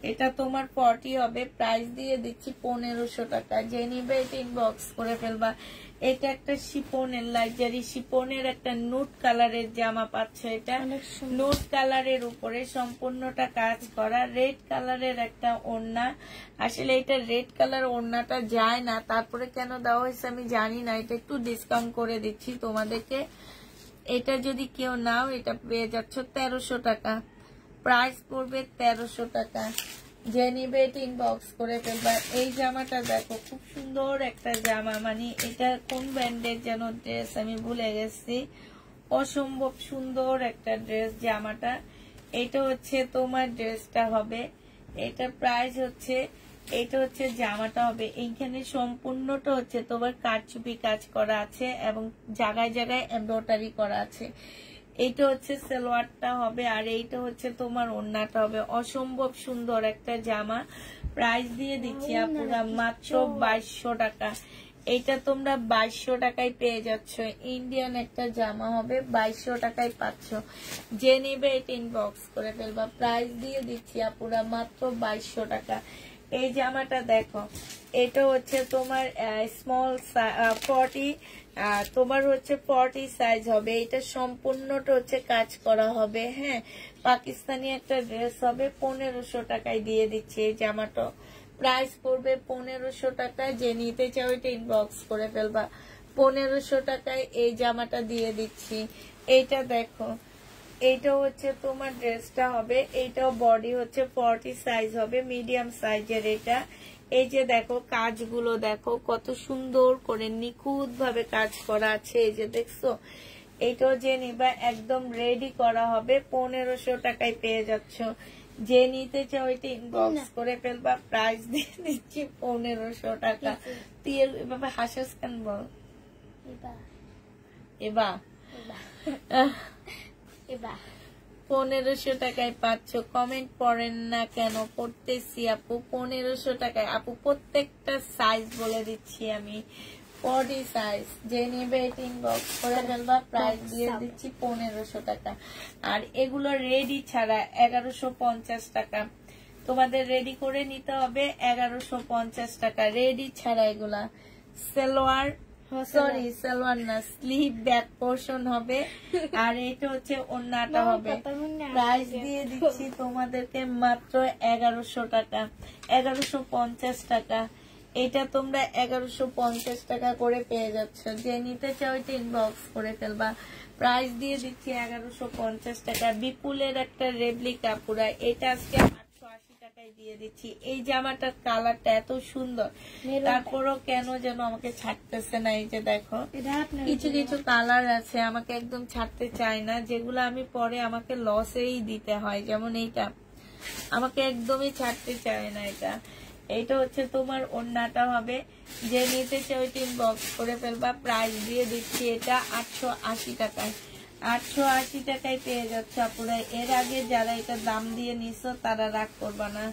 এটা তোমার 40 হবে। প্রাইস দিয়ে দিচ্ছি 1500 টাকা। যে নিবে এটা ইনবক্স করে ফেলবা। এটা একটা শিপনের, লাক্সারি শিপনের একটা নুট কালারের জামা পাচ্ছ। এটা নুট কালারের উপরে সম্পূর্ণটা কাজ করা, রেড কালারের একটা ওড়না। আসলে এটা রেড কালার ওড়নাটা যায় না, তারপরে কেন দেওয়া হয়েছে আমি জানি না। এটা একটু ডিসকাউন্ট করে দিচ্ছি তোমাদেরকে। এটা যদি কেউ নাও এটা পেয়ে যাচ্ছ 1300 টাকা। প্রাইস পড়বে 1300 টাকা। যে নিবে এটা ইনবক্স করে ফেলবা। এই জামাটা দেখো, খুব সুন্দর একটা জামা, মানে এটা কোন ব্র্যান্ডের যেন ড্রেস আমি ভুলে গেছি, অসম্ভব সুন্দর একটা ড্রেস জামাটা। এটা হচ্ছে তোমার ড্রেসটা হবে। এটা প্রাইস হচ্ছে এটা হচ্ছে জামাটা হবে, এইখানে সম্পূর্ণটা হচ্ছে তোমার কারচুপি কাজ করা আছে এবং জায়গায় জায়গায় এমব্রয়ডারি করা আছে। এইটা হচ্ছে সালোয়ারটা হবে, আর এইটা হচ্ছে তোমার ওড়নাটা হবে। অসম্ভব সুন্দর একটা জামা। প্রাইস দিয়ে দিচ্ছি আপুরা মাত্র 2200 টাকা। এইটা তোমরা 2200 টাকায় পেয়ে যাচ্ছ। ইন্ডিয়ান একটা জামা হবে, 2200 টাকায় পাচ্ছ। যে নেবে এটা ইনবক্স করে ফেলবা। প্রাইস দিয়ে দিচ্ছি আপুরা মাত্র 2200 টাকা। এই জামাটা দেখো, এটা হচ্ছে তোমার স্মল 40, তোমার হচ্ছে 40 সাইজ হবে। এটা সম্পূর্ণটা হচ্ছে কাজ করা হবে। হ্যাঁ, পাকিস্তানি একটা ড্রেস হবে। 1500 টাকায় দিয়ে দিচ্ছি এই জামাটা। প্রাইস পড়বে 1500 টাকায়। যে নিতে চাও এটা ইনবক্স করে ফেলবা। 1500 টাকায় এই জামাটা দিয়ে দিচ্ছি। এইটা দেখো, এইটা হচ্ছে তোমার ড্রেসটা হবে। এইটাও বডি হচ্ছে 40 সাইজ হবে, মিডিয়াম সাইজের এটা। এই যে দেখো কাজগুলো দেখো কত সুন্দর করে নিখুঁত ভাবে কাজ করা আছে। এই যে দেখছো, এইটাও যে নিবা একদম রেডি করা হবে। 1500 টাকায় পেয়ে যাচ্ছ। যে নিতে চাও এটা ইনবক্স করে ফেলবা। প্রাইস দিয়ে দিচ্ছি 1500 টাকা। তুই এভাবে হাসাস কেন বল? এবার 1500 টাকায় পাচ্ছ। কমেন্ট পড়েন না কেন? পড়তেছি আপু। 1500 টাকায় আপু, প্রত্যেকটা সাইজ বলে দিচ্ছি আমি। 40 সাইজ। যে নেবে এটা ইনবক্স করে ফেলবা। প্রাইস দিয়ে দিচ্ছি 1500 টাকা। আর এগুলো রেডি ছাড়া 1150 টাকা। তোমাদের রেডি করে নিতে হবে 1150 টাকা। রেডি ছাড়া এগুলা। সালোয়ার, সরি সালোয়ার না, স্লিভ ব্যাক পোর্শন হবে। আর এটা হচ্ছে ওড়নাটা হবে। প্রাইস দিয়ে দিচ্ছি তোমাদেরকে মাত্র 1100 টাকা, 1150 টাকা। এটা তোমরা 1150 টাকা করে পেয়ে যাচ্ছ। যে নিতে চাও এটা ইনবক্স করে ফেলবা। প্রাইস দিয়ে দিচ্ছি 1150 টাকা। বিপুলের একটা রেপ্লিকা পুরা। এটা আজকে 880 টাকায় দিয়ে দিচ্ছি। এই জামাটার কালারটা এত সুন্দর, তারপরও কেন যেন আমাকে ছাড়তেছে না। এই যে দেখো, কিছু কিছু কালার আছে আমাকে একদম ছাড়তে চায় না, যেগুলো আমি পরে আমাকে লসেই দিতে হয়। যেমন এইটা আমাকে একদমই ছাড়তে চায় না। এইটা হচ্ছে তোমার ওড়নাটা হবে। যে নিতে চাও এটা ইনবক্স করে ফেলবা। প্রাইস দিয়ে দিচ্ছি এটা 880 টাকায়। 880 টাকায় পেয়ে যাচ্ছে আপুরা। এর আগে যারা এটা দাম দিয়ে নিছো তারা রাগ করবা না।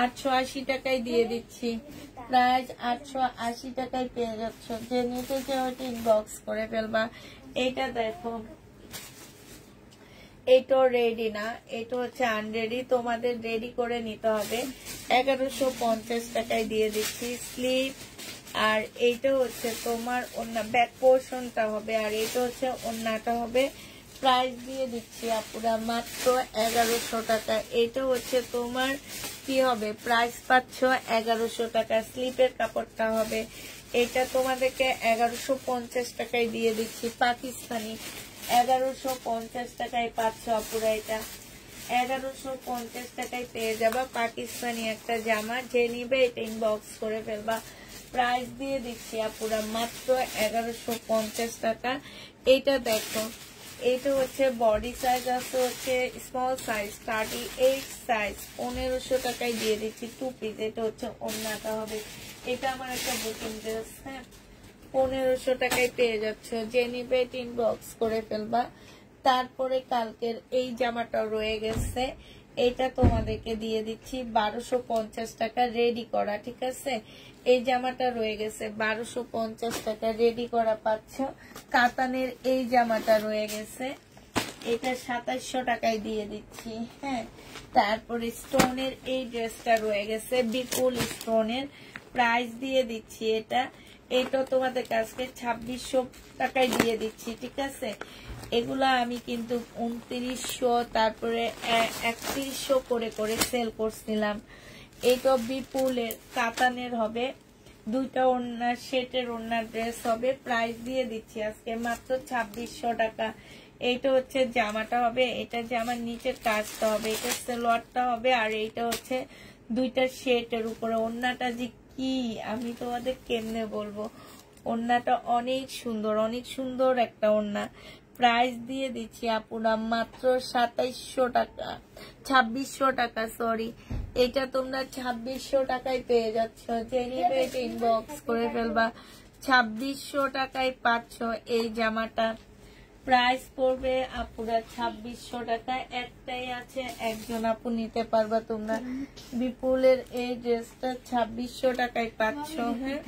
880 টাকায় দিয়ে দিচ্ছি। প্রাইস 880 টাকায় পেয়ে যাচ্ছ। যে নিতে চাও এটা ইনবক্স করে ফেলবা। এটা দেখো, এটাও রেডি না, এটা হচ্ছে আনরেডি। তোমাদের রেডি করে নিতে হবে। 1150 টাকায় দিয়ে দিচ্ছি। স্লিভ, আর এইটা হচ্ছে তোমার ওড়না ব্যাক পোর্শনটা হবে, আর এটা হচ্ছে ওড়নাটা হবে। প্রাইস দিয়ে দিচ্ছি আপুরা মাত্র 1100 টাকা। এটা হচ্ছে তোমার কি হবে, প্রাইস পাচ্ছ 1100 টাকা। স্লিপের কাপড়টা হবে। এটা তোমাদেরকে 1150 টাকায় দিয়ে দিচ্ছি। পাকিস্তানি 1150 টাকায় পাচ্ছ আপুরা। এটা 1150 টাকায় পেয়ে যাবা। পাকিস্তানি একটা জামা। যে নিবে এটা ইনবক্স করে ফেলবা। প্রাইস দিয়ে দিচ্ছি আপুরা মাত্র 1150 টাকা। এইটা দেখো, এইটা হচ্ছে বডি সাইজ আছে হচ্ছে স্মল সাইজ 38 সাইজ। 1500 টাকায় দিয়ে দিচ্ছি 2 পিস। এটা হচ্ছে ওড়নাটা হবে। এটা আমার একটা বুকিং ড্রেস। হ্যাঁ, 1500 টাকায় পেয়ে যাচ্ছ। যে নিবে এটা ইনবক্স করে ফেলবা। তারপরে কালকের এই জামাটা রয়ে গেছে, এটা তোমাদেরকে দিয়ে দিচ্ছি 1250 টাকা রেডি করা। ঠিক আছে, এই জামাটা রয়ে গেছে 1250 টাকা রেডি করা পাচ্ছ। কাতানের এই জামাটা রয়ে গেছে, এটা 2700 টাকায় দিয়ে দিচ্ছি। হ্যাঁ, তারপরে স্টোনের এই ড্রেসটা রয়ে গেছে, বিপুল স্টোনের। প্রাইস দিয়ে দিচ্ছি এটা তোমাদের কাছে 2600 টাকায় দিয়ে দিচ্ছি। ঠিক আছে, এগুলা আমি কিন্তু 2900 তারপরে 3100 করে করে সেল করছিলাম। এইটা বিপুলের কাতানের হবে। দুইটা ওড়না সেটের ওড়নার ড্রেস হবে। প্রাইস দিয়ে দিচ্ছি আজকে মাত্র 2600 টাকা। এইটা হচ্ছে জামাটা হবে। এটা জামার নিচের কাজটা হবে। এটা সালোয়ারটা হবে। আর এইটা হচ্ছে দুইটা সেটের উপরে। ওড়নাটা যে কি আমি তোমাদের কেমনে বলবো, ওড়নাটা অনেক সুন্দর, অনেক সুন্দর একটা ওড়না। প্রাইস দিয়ে দিচ্ছি আপুরা মাত্র 2700 টাকা, 2600 টাকা সরি। এটা তোমরা 2600 টাকায় পেয়ে যাচ্ছ, যে নিবে ইনবক্স করে ফেলবা। 2600 টাকায় পাচ্ছ এই জামাটা। প্রাইস পড়বে আপুরা 2600 টাকা। একটাই আছে, একজন আপু নিতে পারবা তোমরা। বিপুলের এই ড্রেসটা 2600 টাকায় পাচ্ছ। হ্যাঁ,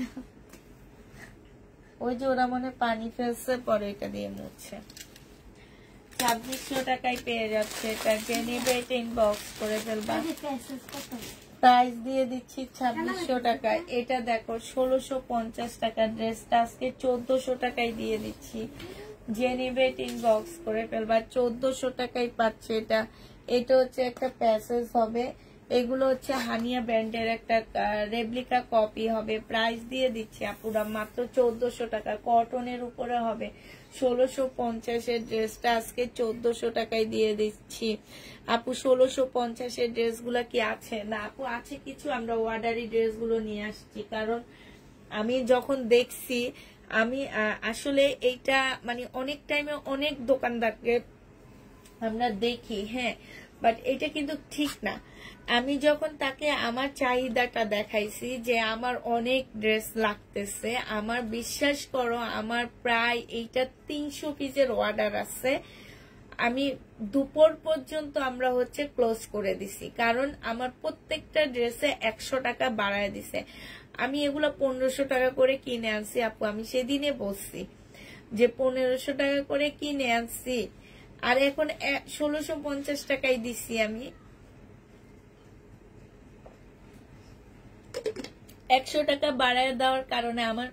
ওই যে ওরা মনে পানি ফেলছে, পরে এটা দিয়ে মুছছে। 2600 টাকায় পেয়ে যাচ্ছে এটা, যে নিবে এটা ইনবক্স করে ফেলবা। প্রাইস দিয়ে দিচ্ছি 2600 টাকায়। এটা দেখো 1650 টাকা ড্রেসটা আজকে 1400 টাকায় দিয়ে দিচ্ছি, যে নিবে ইনবক্স করে ফেলবা। 1400 টাকায় পাচ্ছে এটা। এটা হচ্ছে একটা প্যাসেজ হবে, এগুলো হচ্ছে হানিয়া ব্র্যান্ডের একটা রেপ্লিকা কপি হবে। প্রাইস দিয়ে দিচ্ছি আপুরা মাত্র 1400 টাকা, কটনের উপরে হবে। 1650 এর ড্রেসটা আজকে 1400 টাকায় দিয়ে দিচ্ছি আপু। 1650 এর ড্রেস গুলা কি আছে? না আপু আছে কিছু, আমরা অর্ডারি ড্রেস গুলো নিয়ে আসছি, কারণ আমি যখন দেখছি, আমি আসলে এইটা মানে অনেক টাইমে অনেক দোকানদারকে আমরা দেখি, হ্যাঁ, বাট এটা কিন্তু ঠিক না। আমি যখন তাকে আমার চাহিদাটা দেখাইছি যে আমার অনেক ড্রেস লাগতেছে, আমার বিশ্বাস করো আমার প্রায় এইটা 300 পিসের অর্ডার আছে, আমি দুপুর পর্যন্ত আমরা হচ্ছে ক্লোজ করে দিছি, কারণ আমার প্রত্যেকটা ড্রেসে 100 টাকা বাড়ায় দিছে। আমি এগুলো 1500 টাকা করে কিনে আনছি আপু, আমি সেদিনে বলছি যে 1500 টাকা করে কিনে আনছি, আর এখন 1650 টাকায় দিছি আমি। 100 টাকা বাড়ায় দেওয়ার কারণে আমার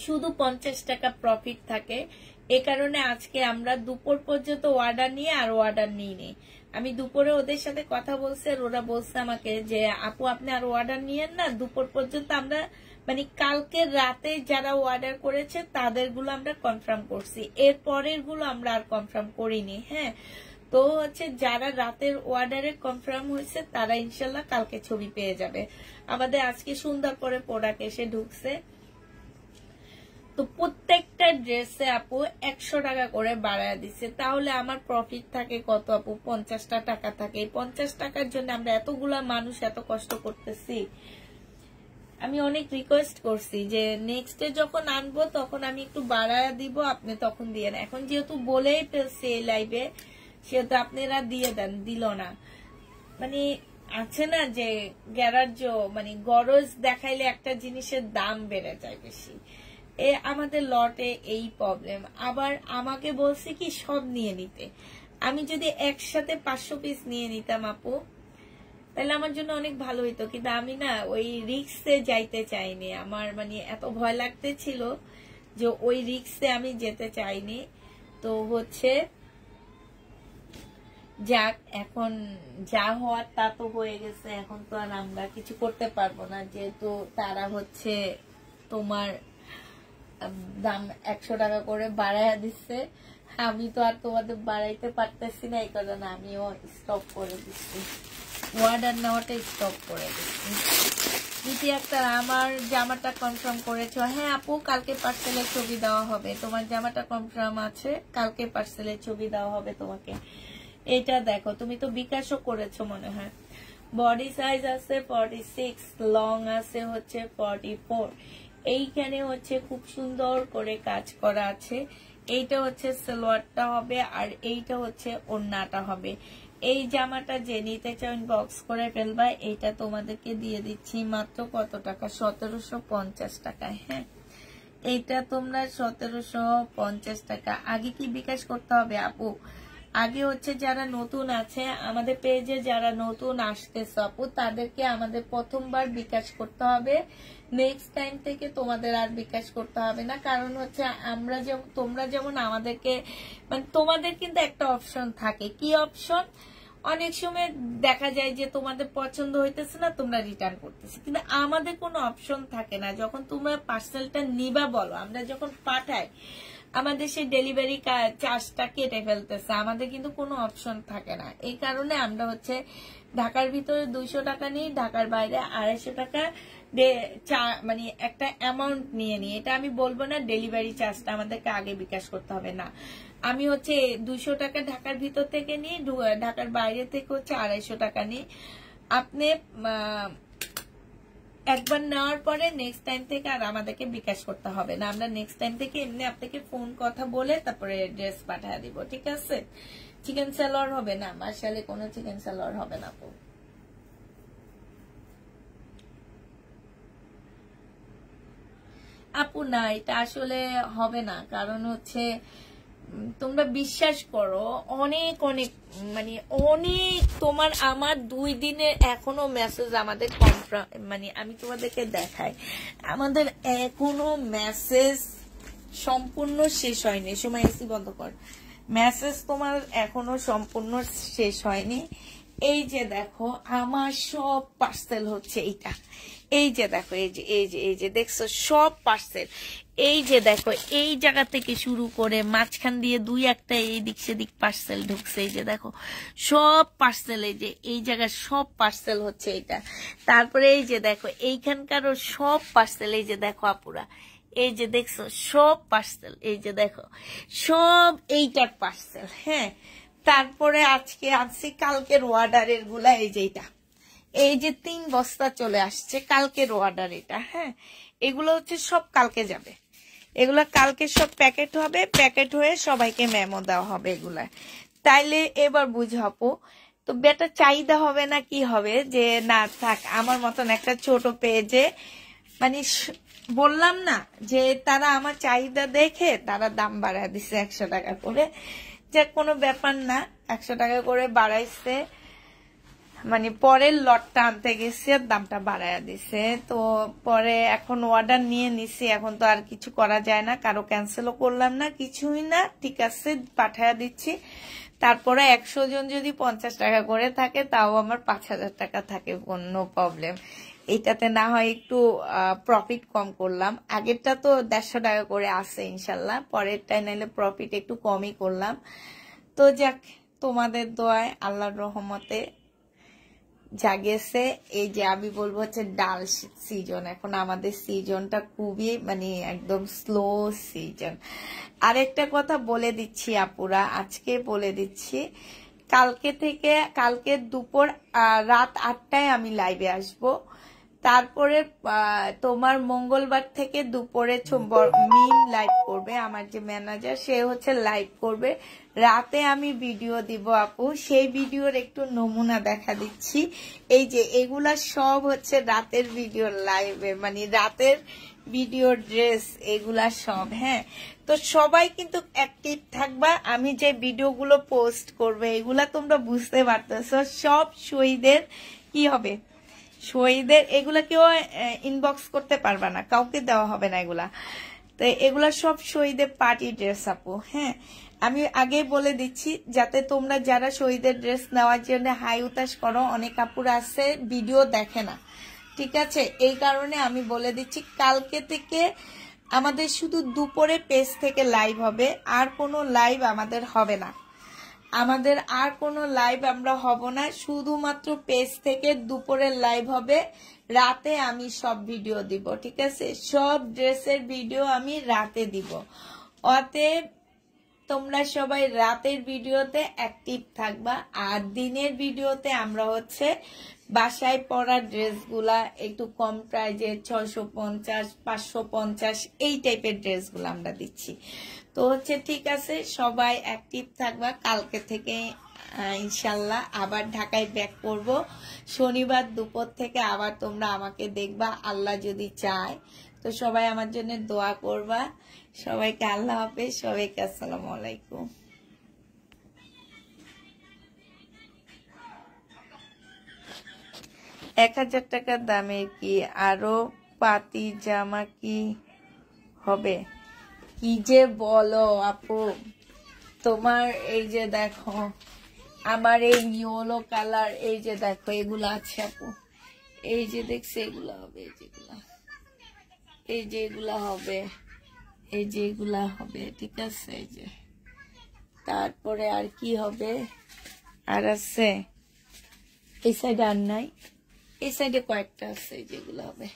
শুধু 50 টাকা প্রফিট থাকে। এ কারণে আজকে আমরা দুপুর পর্যন্ত অর্ডার নিয়ে আর অর্ডার নিইনি। আমি দুপুরে ওদের সাথে কথা বলছি, আর ওরা বলছে আমাকে যে আপু আপনি আর অর্ডার নিয়েন না, দুপুর পর্যন্ত আমরা মানে কালকে রাতে যারা অর্ডার করেছে তাদের গুলো আমরা কনফার্ম করছি, এর পরের গুলো আমরা আর কনফার্ম করিনি। হ্যাঁ, তো হচ্ছে যারা রাতের অর্ডারে কনফার্ম হয়েছে তারা ইনশাল্লাহ কালকে ছবি পেয়ে যাবে। আমাদের আজকে সুন্দর করে প্রোডাক্ট এসে ঢুকছে। তো প্রত্যেকটা ড্রেসে আপু 100 টাকা করে বাড়ায় দিচ্ছে, তাহলে আমার প্রফিট থাকে কত আপু? 50 টাকা থাকে। 50 টাকার জন্য আমরা এতগুলা মানুষ এত কষ্ট করতেছি। আমি অনেক রিকোয়েস্ট করছি যে নেক্সটে যখন আনবো তখন আমি একটু বাড়ায় দিব, আপনি তখন দিয়ে না। এখন যেহেতু বলেই ফেলছে এই লাইভে, সেহেতু আপনারা দিয়ে দেন, দিল না। মানে আছে না যে গ্যারাজ্য, মানে গরজ দেখাইলে একটা জিনিসের দাম বেড়ে যায় বেশি। আমাদের লটে এই প্রবলেম। আবার আমাকে বলছে কি সব নিয়ে নিতে, আমি যদি একসাথে 500 পিস নিয়ে নিতাম আপু তাহলে আমার জন্য অনেক ভালো হইতো, কিন্তু আমি না ওই রিক্সে যাইতে চাইনি। আমার মানে এত ভয় লাগতেছিল যে ওই রিক্সে আমি যেতে চাইনি। তো হচ্ছে যাক, এখন যা হওয়ার তা তো হয়ে গেছে, এখন তো আর আমরা কিছু করতে পারবো না, যেহেতু তারা হচ্ছে তোমার দাম 100 টাকা করে বাড়াইয়া দিচ্ছে। আমি তো আর তোমাদের বাড়াইতে পারতেছি না, এই কারণে আমিও স্টপ করে দিচ্ছি, অর্ডার নেওয়াটা স্টপ করে দিচ্ছি। দ্বিতীয় একটা আমার জামাটা কনফার্ম করেছো? হ্যাঁ আপু, কালকে পার্সেলের ছবি দেওয়া হবে। তোমার জামাটা কনফার্ম আছে, কালকে পার্সেলের ছবি দেওয়া হবে তোমাকে। এটা দেখো, তুমি তো বিকাশও করেছো মনে হয়। বডি সাইজ আছে 46, লং আছে হচ্ছে 44। এইখানে হচ্ছে খুব সুন্দর করে কাজ করা আছে। এইটা হচ্ছে সালোয়ারটা হবে, আর এইটা হচ্ছে ওড়নাটা হবে। এই জামাটা যে নিতে চাও ইনবক্স করে ফেলবা। এইটা তোমাদেরকে দিয়ে দিচ্ছি মাত্র কত টাকা? 1750 টাকায়। হ্যাঁ, এইটা তোমরা 1750 টাকা। আগে কি বিকাশ করতে হবে আপু? আগে হচ্ছে যারা নতুন আছে আমাদের পেজে, যারা নতুন আসতেছে আপু, তাদেরকে আমাদের প্রথমবার বিকাশ করতে হবে। নেক্সট টাইম থেকে তোমাদের আর বিকাশ করতে হবে না, কারণ হচ্ছে আমরা যেমন, তোমরা যেমন আমাদেরকে, মানে তোমাদের কিন্তু একটা অপশন থাকে। কি অপশন? অনেক সময় দেখা যায় যে তোমাদের পছন্দ হইতেছে না, তোমরা রিটার্ন করতেছে, কিন্তু আমাদের কোনো অপশন থাকে না। যখন তোমরা পার্সেলটা নিবা বলো, আমরা যখন পাঠাই আমাদের সেই ডেলিভারি চার্জটা কেটে ফেলতেছে, আমাদের কিন্তু কোনো অপশন থাকে না। এই কারণে আমরা হচ্ছে ঢাকার ভিতরে 200 টাকা নিই, ঢাকার বাইরে 250 টাকা মানে একটা অ্যামাউন্ট নিয়ে নিই। এটা আমি বলবো না ডেলিভারি চার্জটা আমাদেরকে আগে বিকাশ করতে হবে না। আমি হচ্ছে 200 টাকা ঢাকার ভিতর থেকে নিই, ঢাকার বাইরে থেকে হচ্ছে 250 টাকা নিই। আপনি একবার নেওয়ার পরে নেক্সট টাইম থেকে আর আমাদেরকে বিকাশ করতে হবে না, আমরা নেক্সট টাইম থেকে এমনি আপনাকে ফোন কথা বলে তারপরে ড্রেস পাঠিয়ে দিব, ঠিক আছে? চিকেন সালোয়ার হবে না, মাশাআল্লাহ কোনো চিকেন সালোয়ার হবে না আপু। আপু না, এটা আসলে হবে না, কারণ হচ্ছে তোমরা বিশ্বাস করো অনেক অনেক মানে অনেক তোমার আমার 2 দিনের এখনো মেসেজ আমাদের মানে আমি তোমাদেরকে দেখাই, আমাদের এখনো মেসেজ সম্পূর্ণ শেষ হয়নি। সময় এসি বন্ধ কর, মেসেজ তোমার এখনো সম্পূর্ণ শেষ হয়নি। এই যে দেখো আমার সব পার্সেল হচ্ছে এইটা, এই যে দেখো এই যে দেখছো সব পার্সেল, এই যে দেখো এই জায়গা থেকে শুরু করে মাঝখান দিয়ে 2-1টা এই দিক সেদিক পার্সেল ঢুকছে, এই যে দেখো সব পার্সেল, এই যে এই জায়গায় সব পার্সেল হচ্ছে এটা। তারপরে এই যে দেখো এইখানকারও সব পার্সেল, এই যে দেখো আপুরা এই যে দেখছো সব পার্সেল, এই যে দেখো সব এইটার পার্সেল। হ্যাঁ, তারপরে আজকে আনছি কালকের অর্ডারের গুলা, এই যে এটা এই যে 3 বস্তা চলে আসছে কালকের অর্ডার এটা। হ্যাঁ, এগুলো হচ্ছে সব কালকে যাবে, এগুলা কালকে সব প্যাকেট হবে, প্যাকেট হয়ে সবাইকে মেমো দেওয়া হবে এগুলা। তাইলে এবার বুঝাবো তো বেটা চাহিদা হবে না কি হবে যে না থাক আমার মতন একটা ছোট পেজে, মানে বললাম না যে তারা আমার চাহিদা দেখে তারা দাম বাড়ায় দিছে 100 টাকা করে, যে কোনো ব্যাপার না 100 টাকা করে বাড়াইছে, মানে পরের লটটা আনতে গেছি আর দামটা বাড়াইয়া দিছে। তো পরে এখন অর্ডার নিয়ে নিছি, এখন তো আর কিছু করা যায় না, কারো ক্যান্সেলও করলাম না, কিছুই না, ঠিক আছে পাঠাইয়া দিচ্ছি। তারপরে 100 জন যদি 50 টাকা করে থাকে তাও আমার 5000 টাকা থাকে, কোনো প্রবলেম। এইটাতে না হয় একটু প্রফিট কম করলাম, আগেরটা তো 150 টাকা করে আছে ইনশাল্লাহ, পরেরটাই নাইলে প্রফিট একটু কমই করলাম। তো যাক, তোমাদের দোয়ায় আল্লাহর রহমতে জাগেছে। এই যে আমি বলবো হচ্ছে ডাল সিজন, এখন আমাদের সিজনটা খুবই মানে একদম স্লো সিজন। আরেকটা কথা বলে দিচ্ছি আপুরা, আজকে বলে দিচ্ছি, কালকে দুপুর রাত 8টায় আমি লাইভে আসব। তারপরে তোমার মঙ্গলবার থেকে দুপুরে মিম লাইভ করবে, আমার যে ম্যানেজার সে হচ্ছে লাইভ করবে, রাতে আমি ভিডিও দিব আপু, সেই ভিডিওর একটু নমুনা দেখা দিচ্ছি। এই যে এগুলা সব হচ্ছে রাতের ভিডিও লাইভে, মানে রাতের ভিডিও ড্রেস এগুলা সব। হ্যাঁ, তো সবাই কিন্তু অ্যাক্টিভ থাকবা, আমি যে ভিডিওগুলো পোস্ট করবে এগুলা তোমরা বুঝতে পারতেছো সব শহীদের কি হবে, শহীদের এগুলা কেউ ইনবক্স করতে পারবা না, কাউকে দেওয়া হবে না এগুলা। তো এগুলা সব শহীদের পার্টি ড্রেস আপু। হ্যাঁ, আমি আগে বলে দিচ্ছি যাতে তোমরা যারা শহীদের ড্রেস নেওয়ার জন্য হাই উতাস করো, অনেক আপুরা আছে ভিডিও দেখে না, ঠিক আছে? এই কারণে আমি বলে দিচ্ছি কালকে থেকে আমাদের শুধু দুপুরে পেজ থেকে লাইভ হবে, আর কোনো লাইভ আমাদের হবে না, আমাদের আর কোনো লাইভ আমরা হব না, শুধুমাত্র পেজ থেকে দুপুরের লাইভ হবে, রাতে আমি সব ভিডিও দিব, ঠিক আছে? সব ড্রেসের ভিডিও আমি রাতে দিব, অতএব তোমরা সবাই রাতের ভিডিওতে অ্যাক্টিভ থাকবা, আর দিনের ভিডিওতে আমরা হচ্ছে বাসায় পরা ড্রেসগুলা একটু কম প্রাইজে 650 550 এই টাইপের ড্রেসগুলো আমরা দিচ্ছি। তো হচ্ছে ঠিক আছে, সবাই অ্যাক্টিভ থাকবা। কালকে থেকে ইনশাল্লাহ আবার ঢাকায় ব্যাক করব, শনিবার দুপুর থেকে আবার তোমরা আমাকে দেখবা আল্লাহ যদি চায়। তো সবাই আমার জন্য দোয়া করবা, সবাইকে আল্লাহ হাফেজ, সবাইকে আসসালামু আলাইকুম। $1000 টাকা দামের কি আরো পাতি জামা কি হবে? কি যে বলো আপু, তোমার এই যে দেখো আমার এই ইয়েলো কালার, এই যে দেখো এগুলো আছে আপু, এই যে দেখছে এগুলো হবে, এই যে এগুলা হবে, এই যে এগুলা হবে, ঠিক আছে? এই যে তারপরে আর কি হবে, আর আছে এই সাইডে, আর নাই, এই সাইডে কয়েকটা আছে, যেগুলো হবে।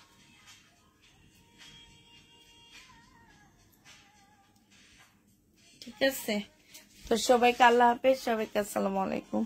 ঠিক আছে, তো সবাইকে আল্লাহ হাফেজ, সবাইকে আসসালামু আলাইকুম।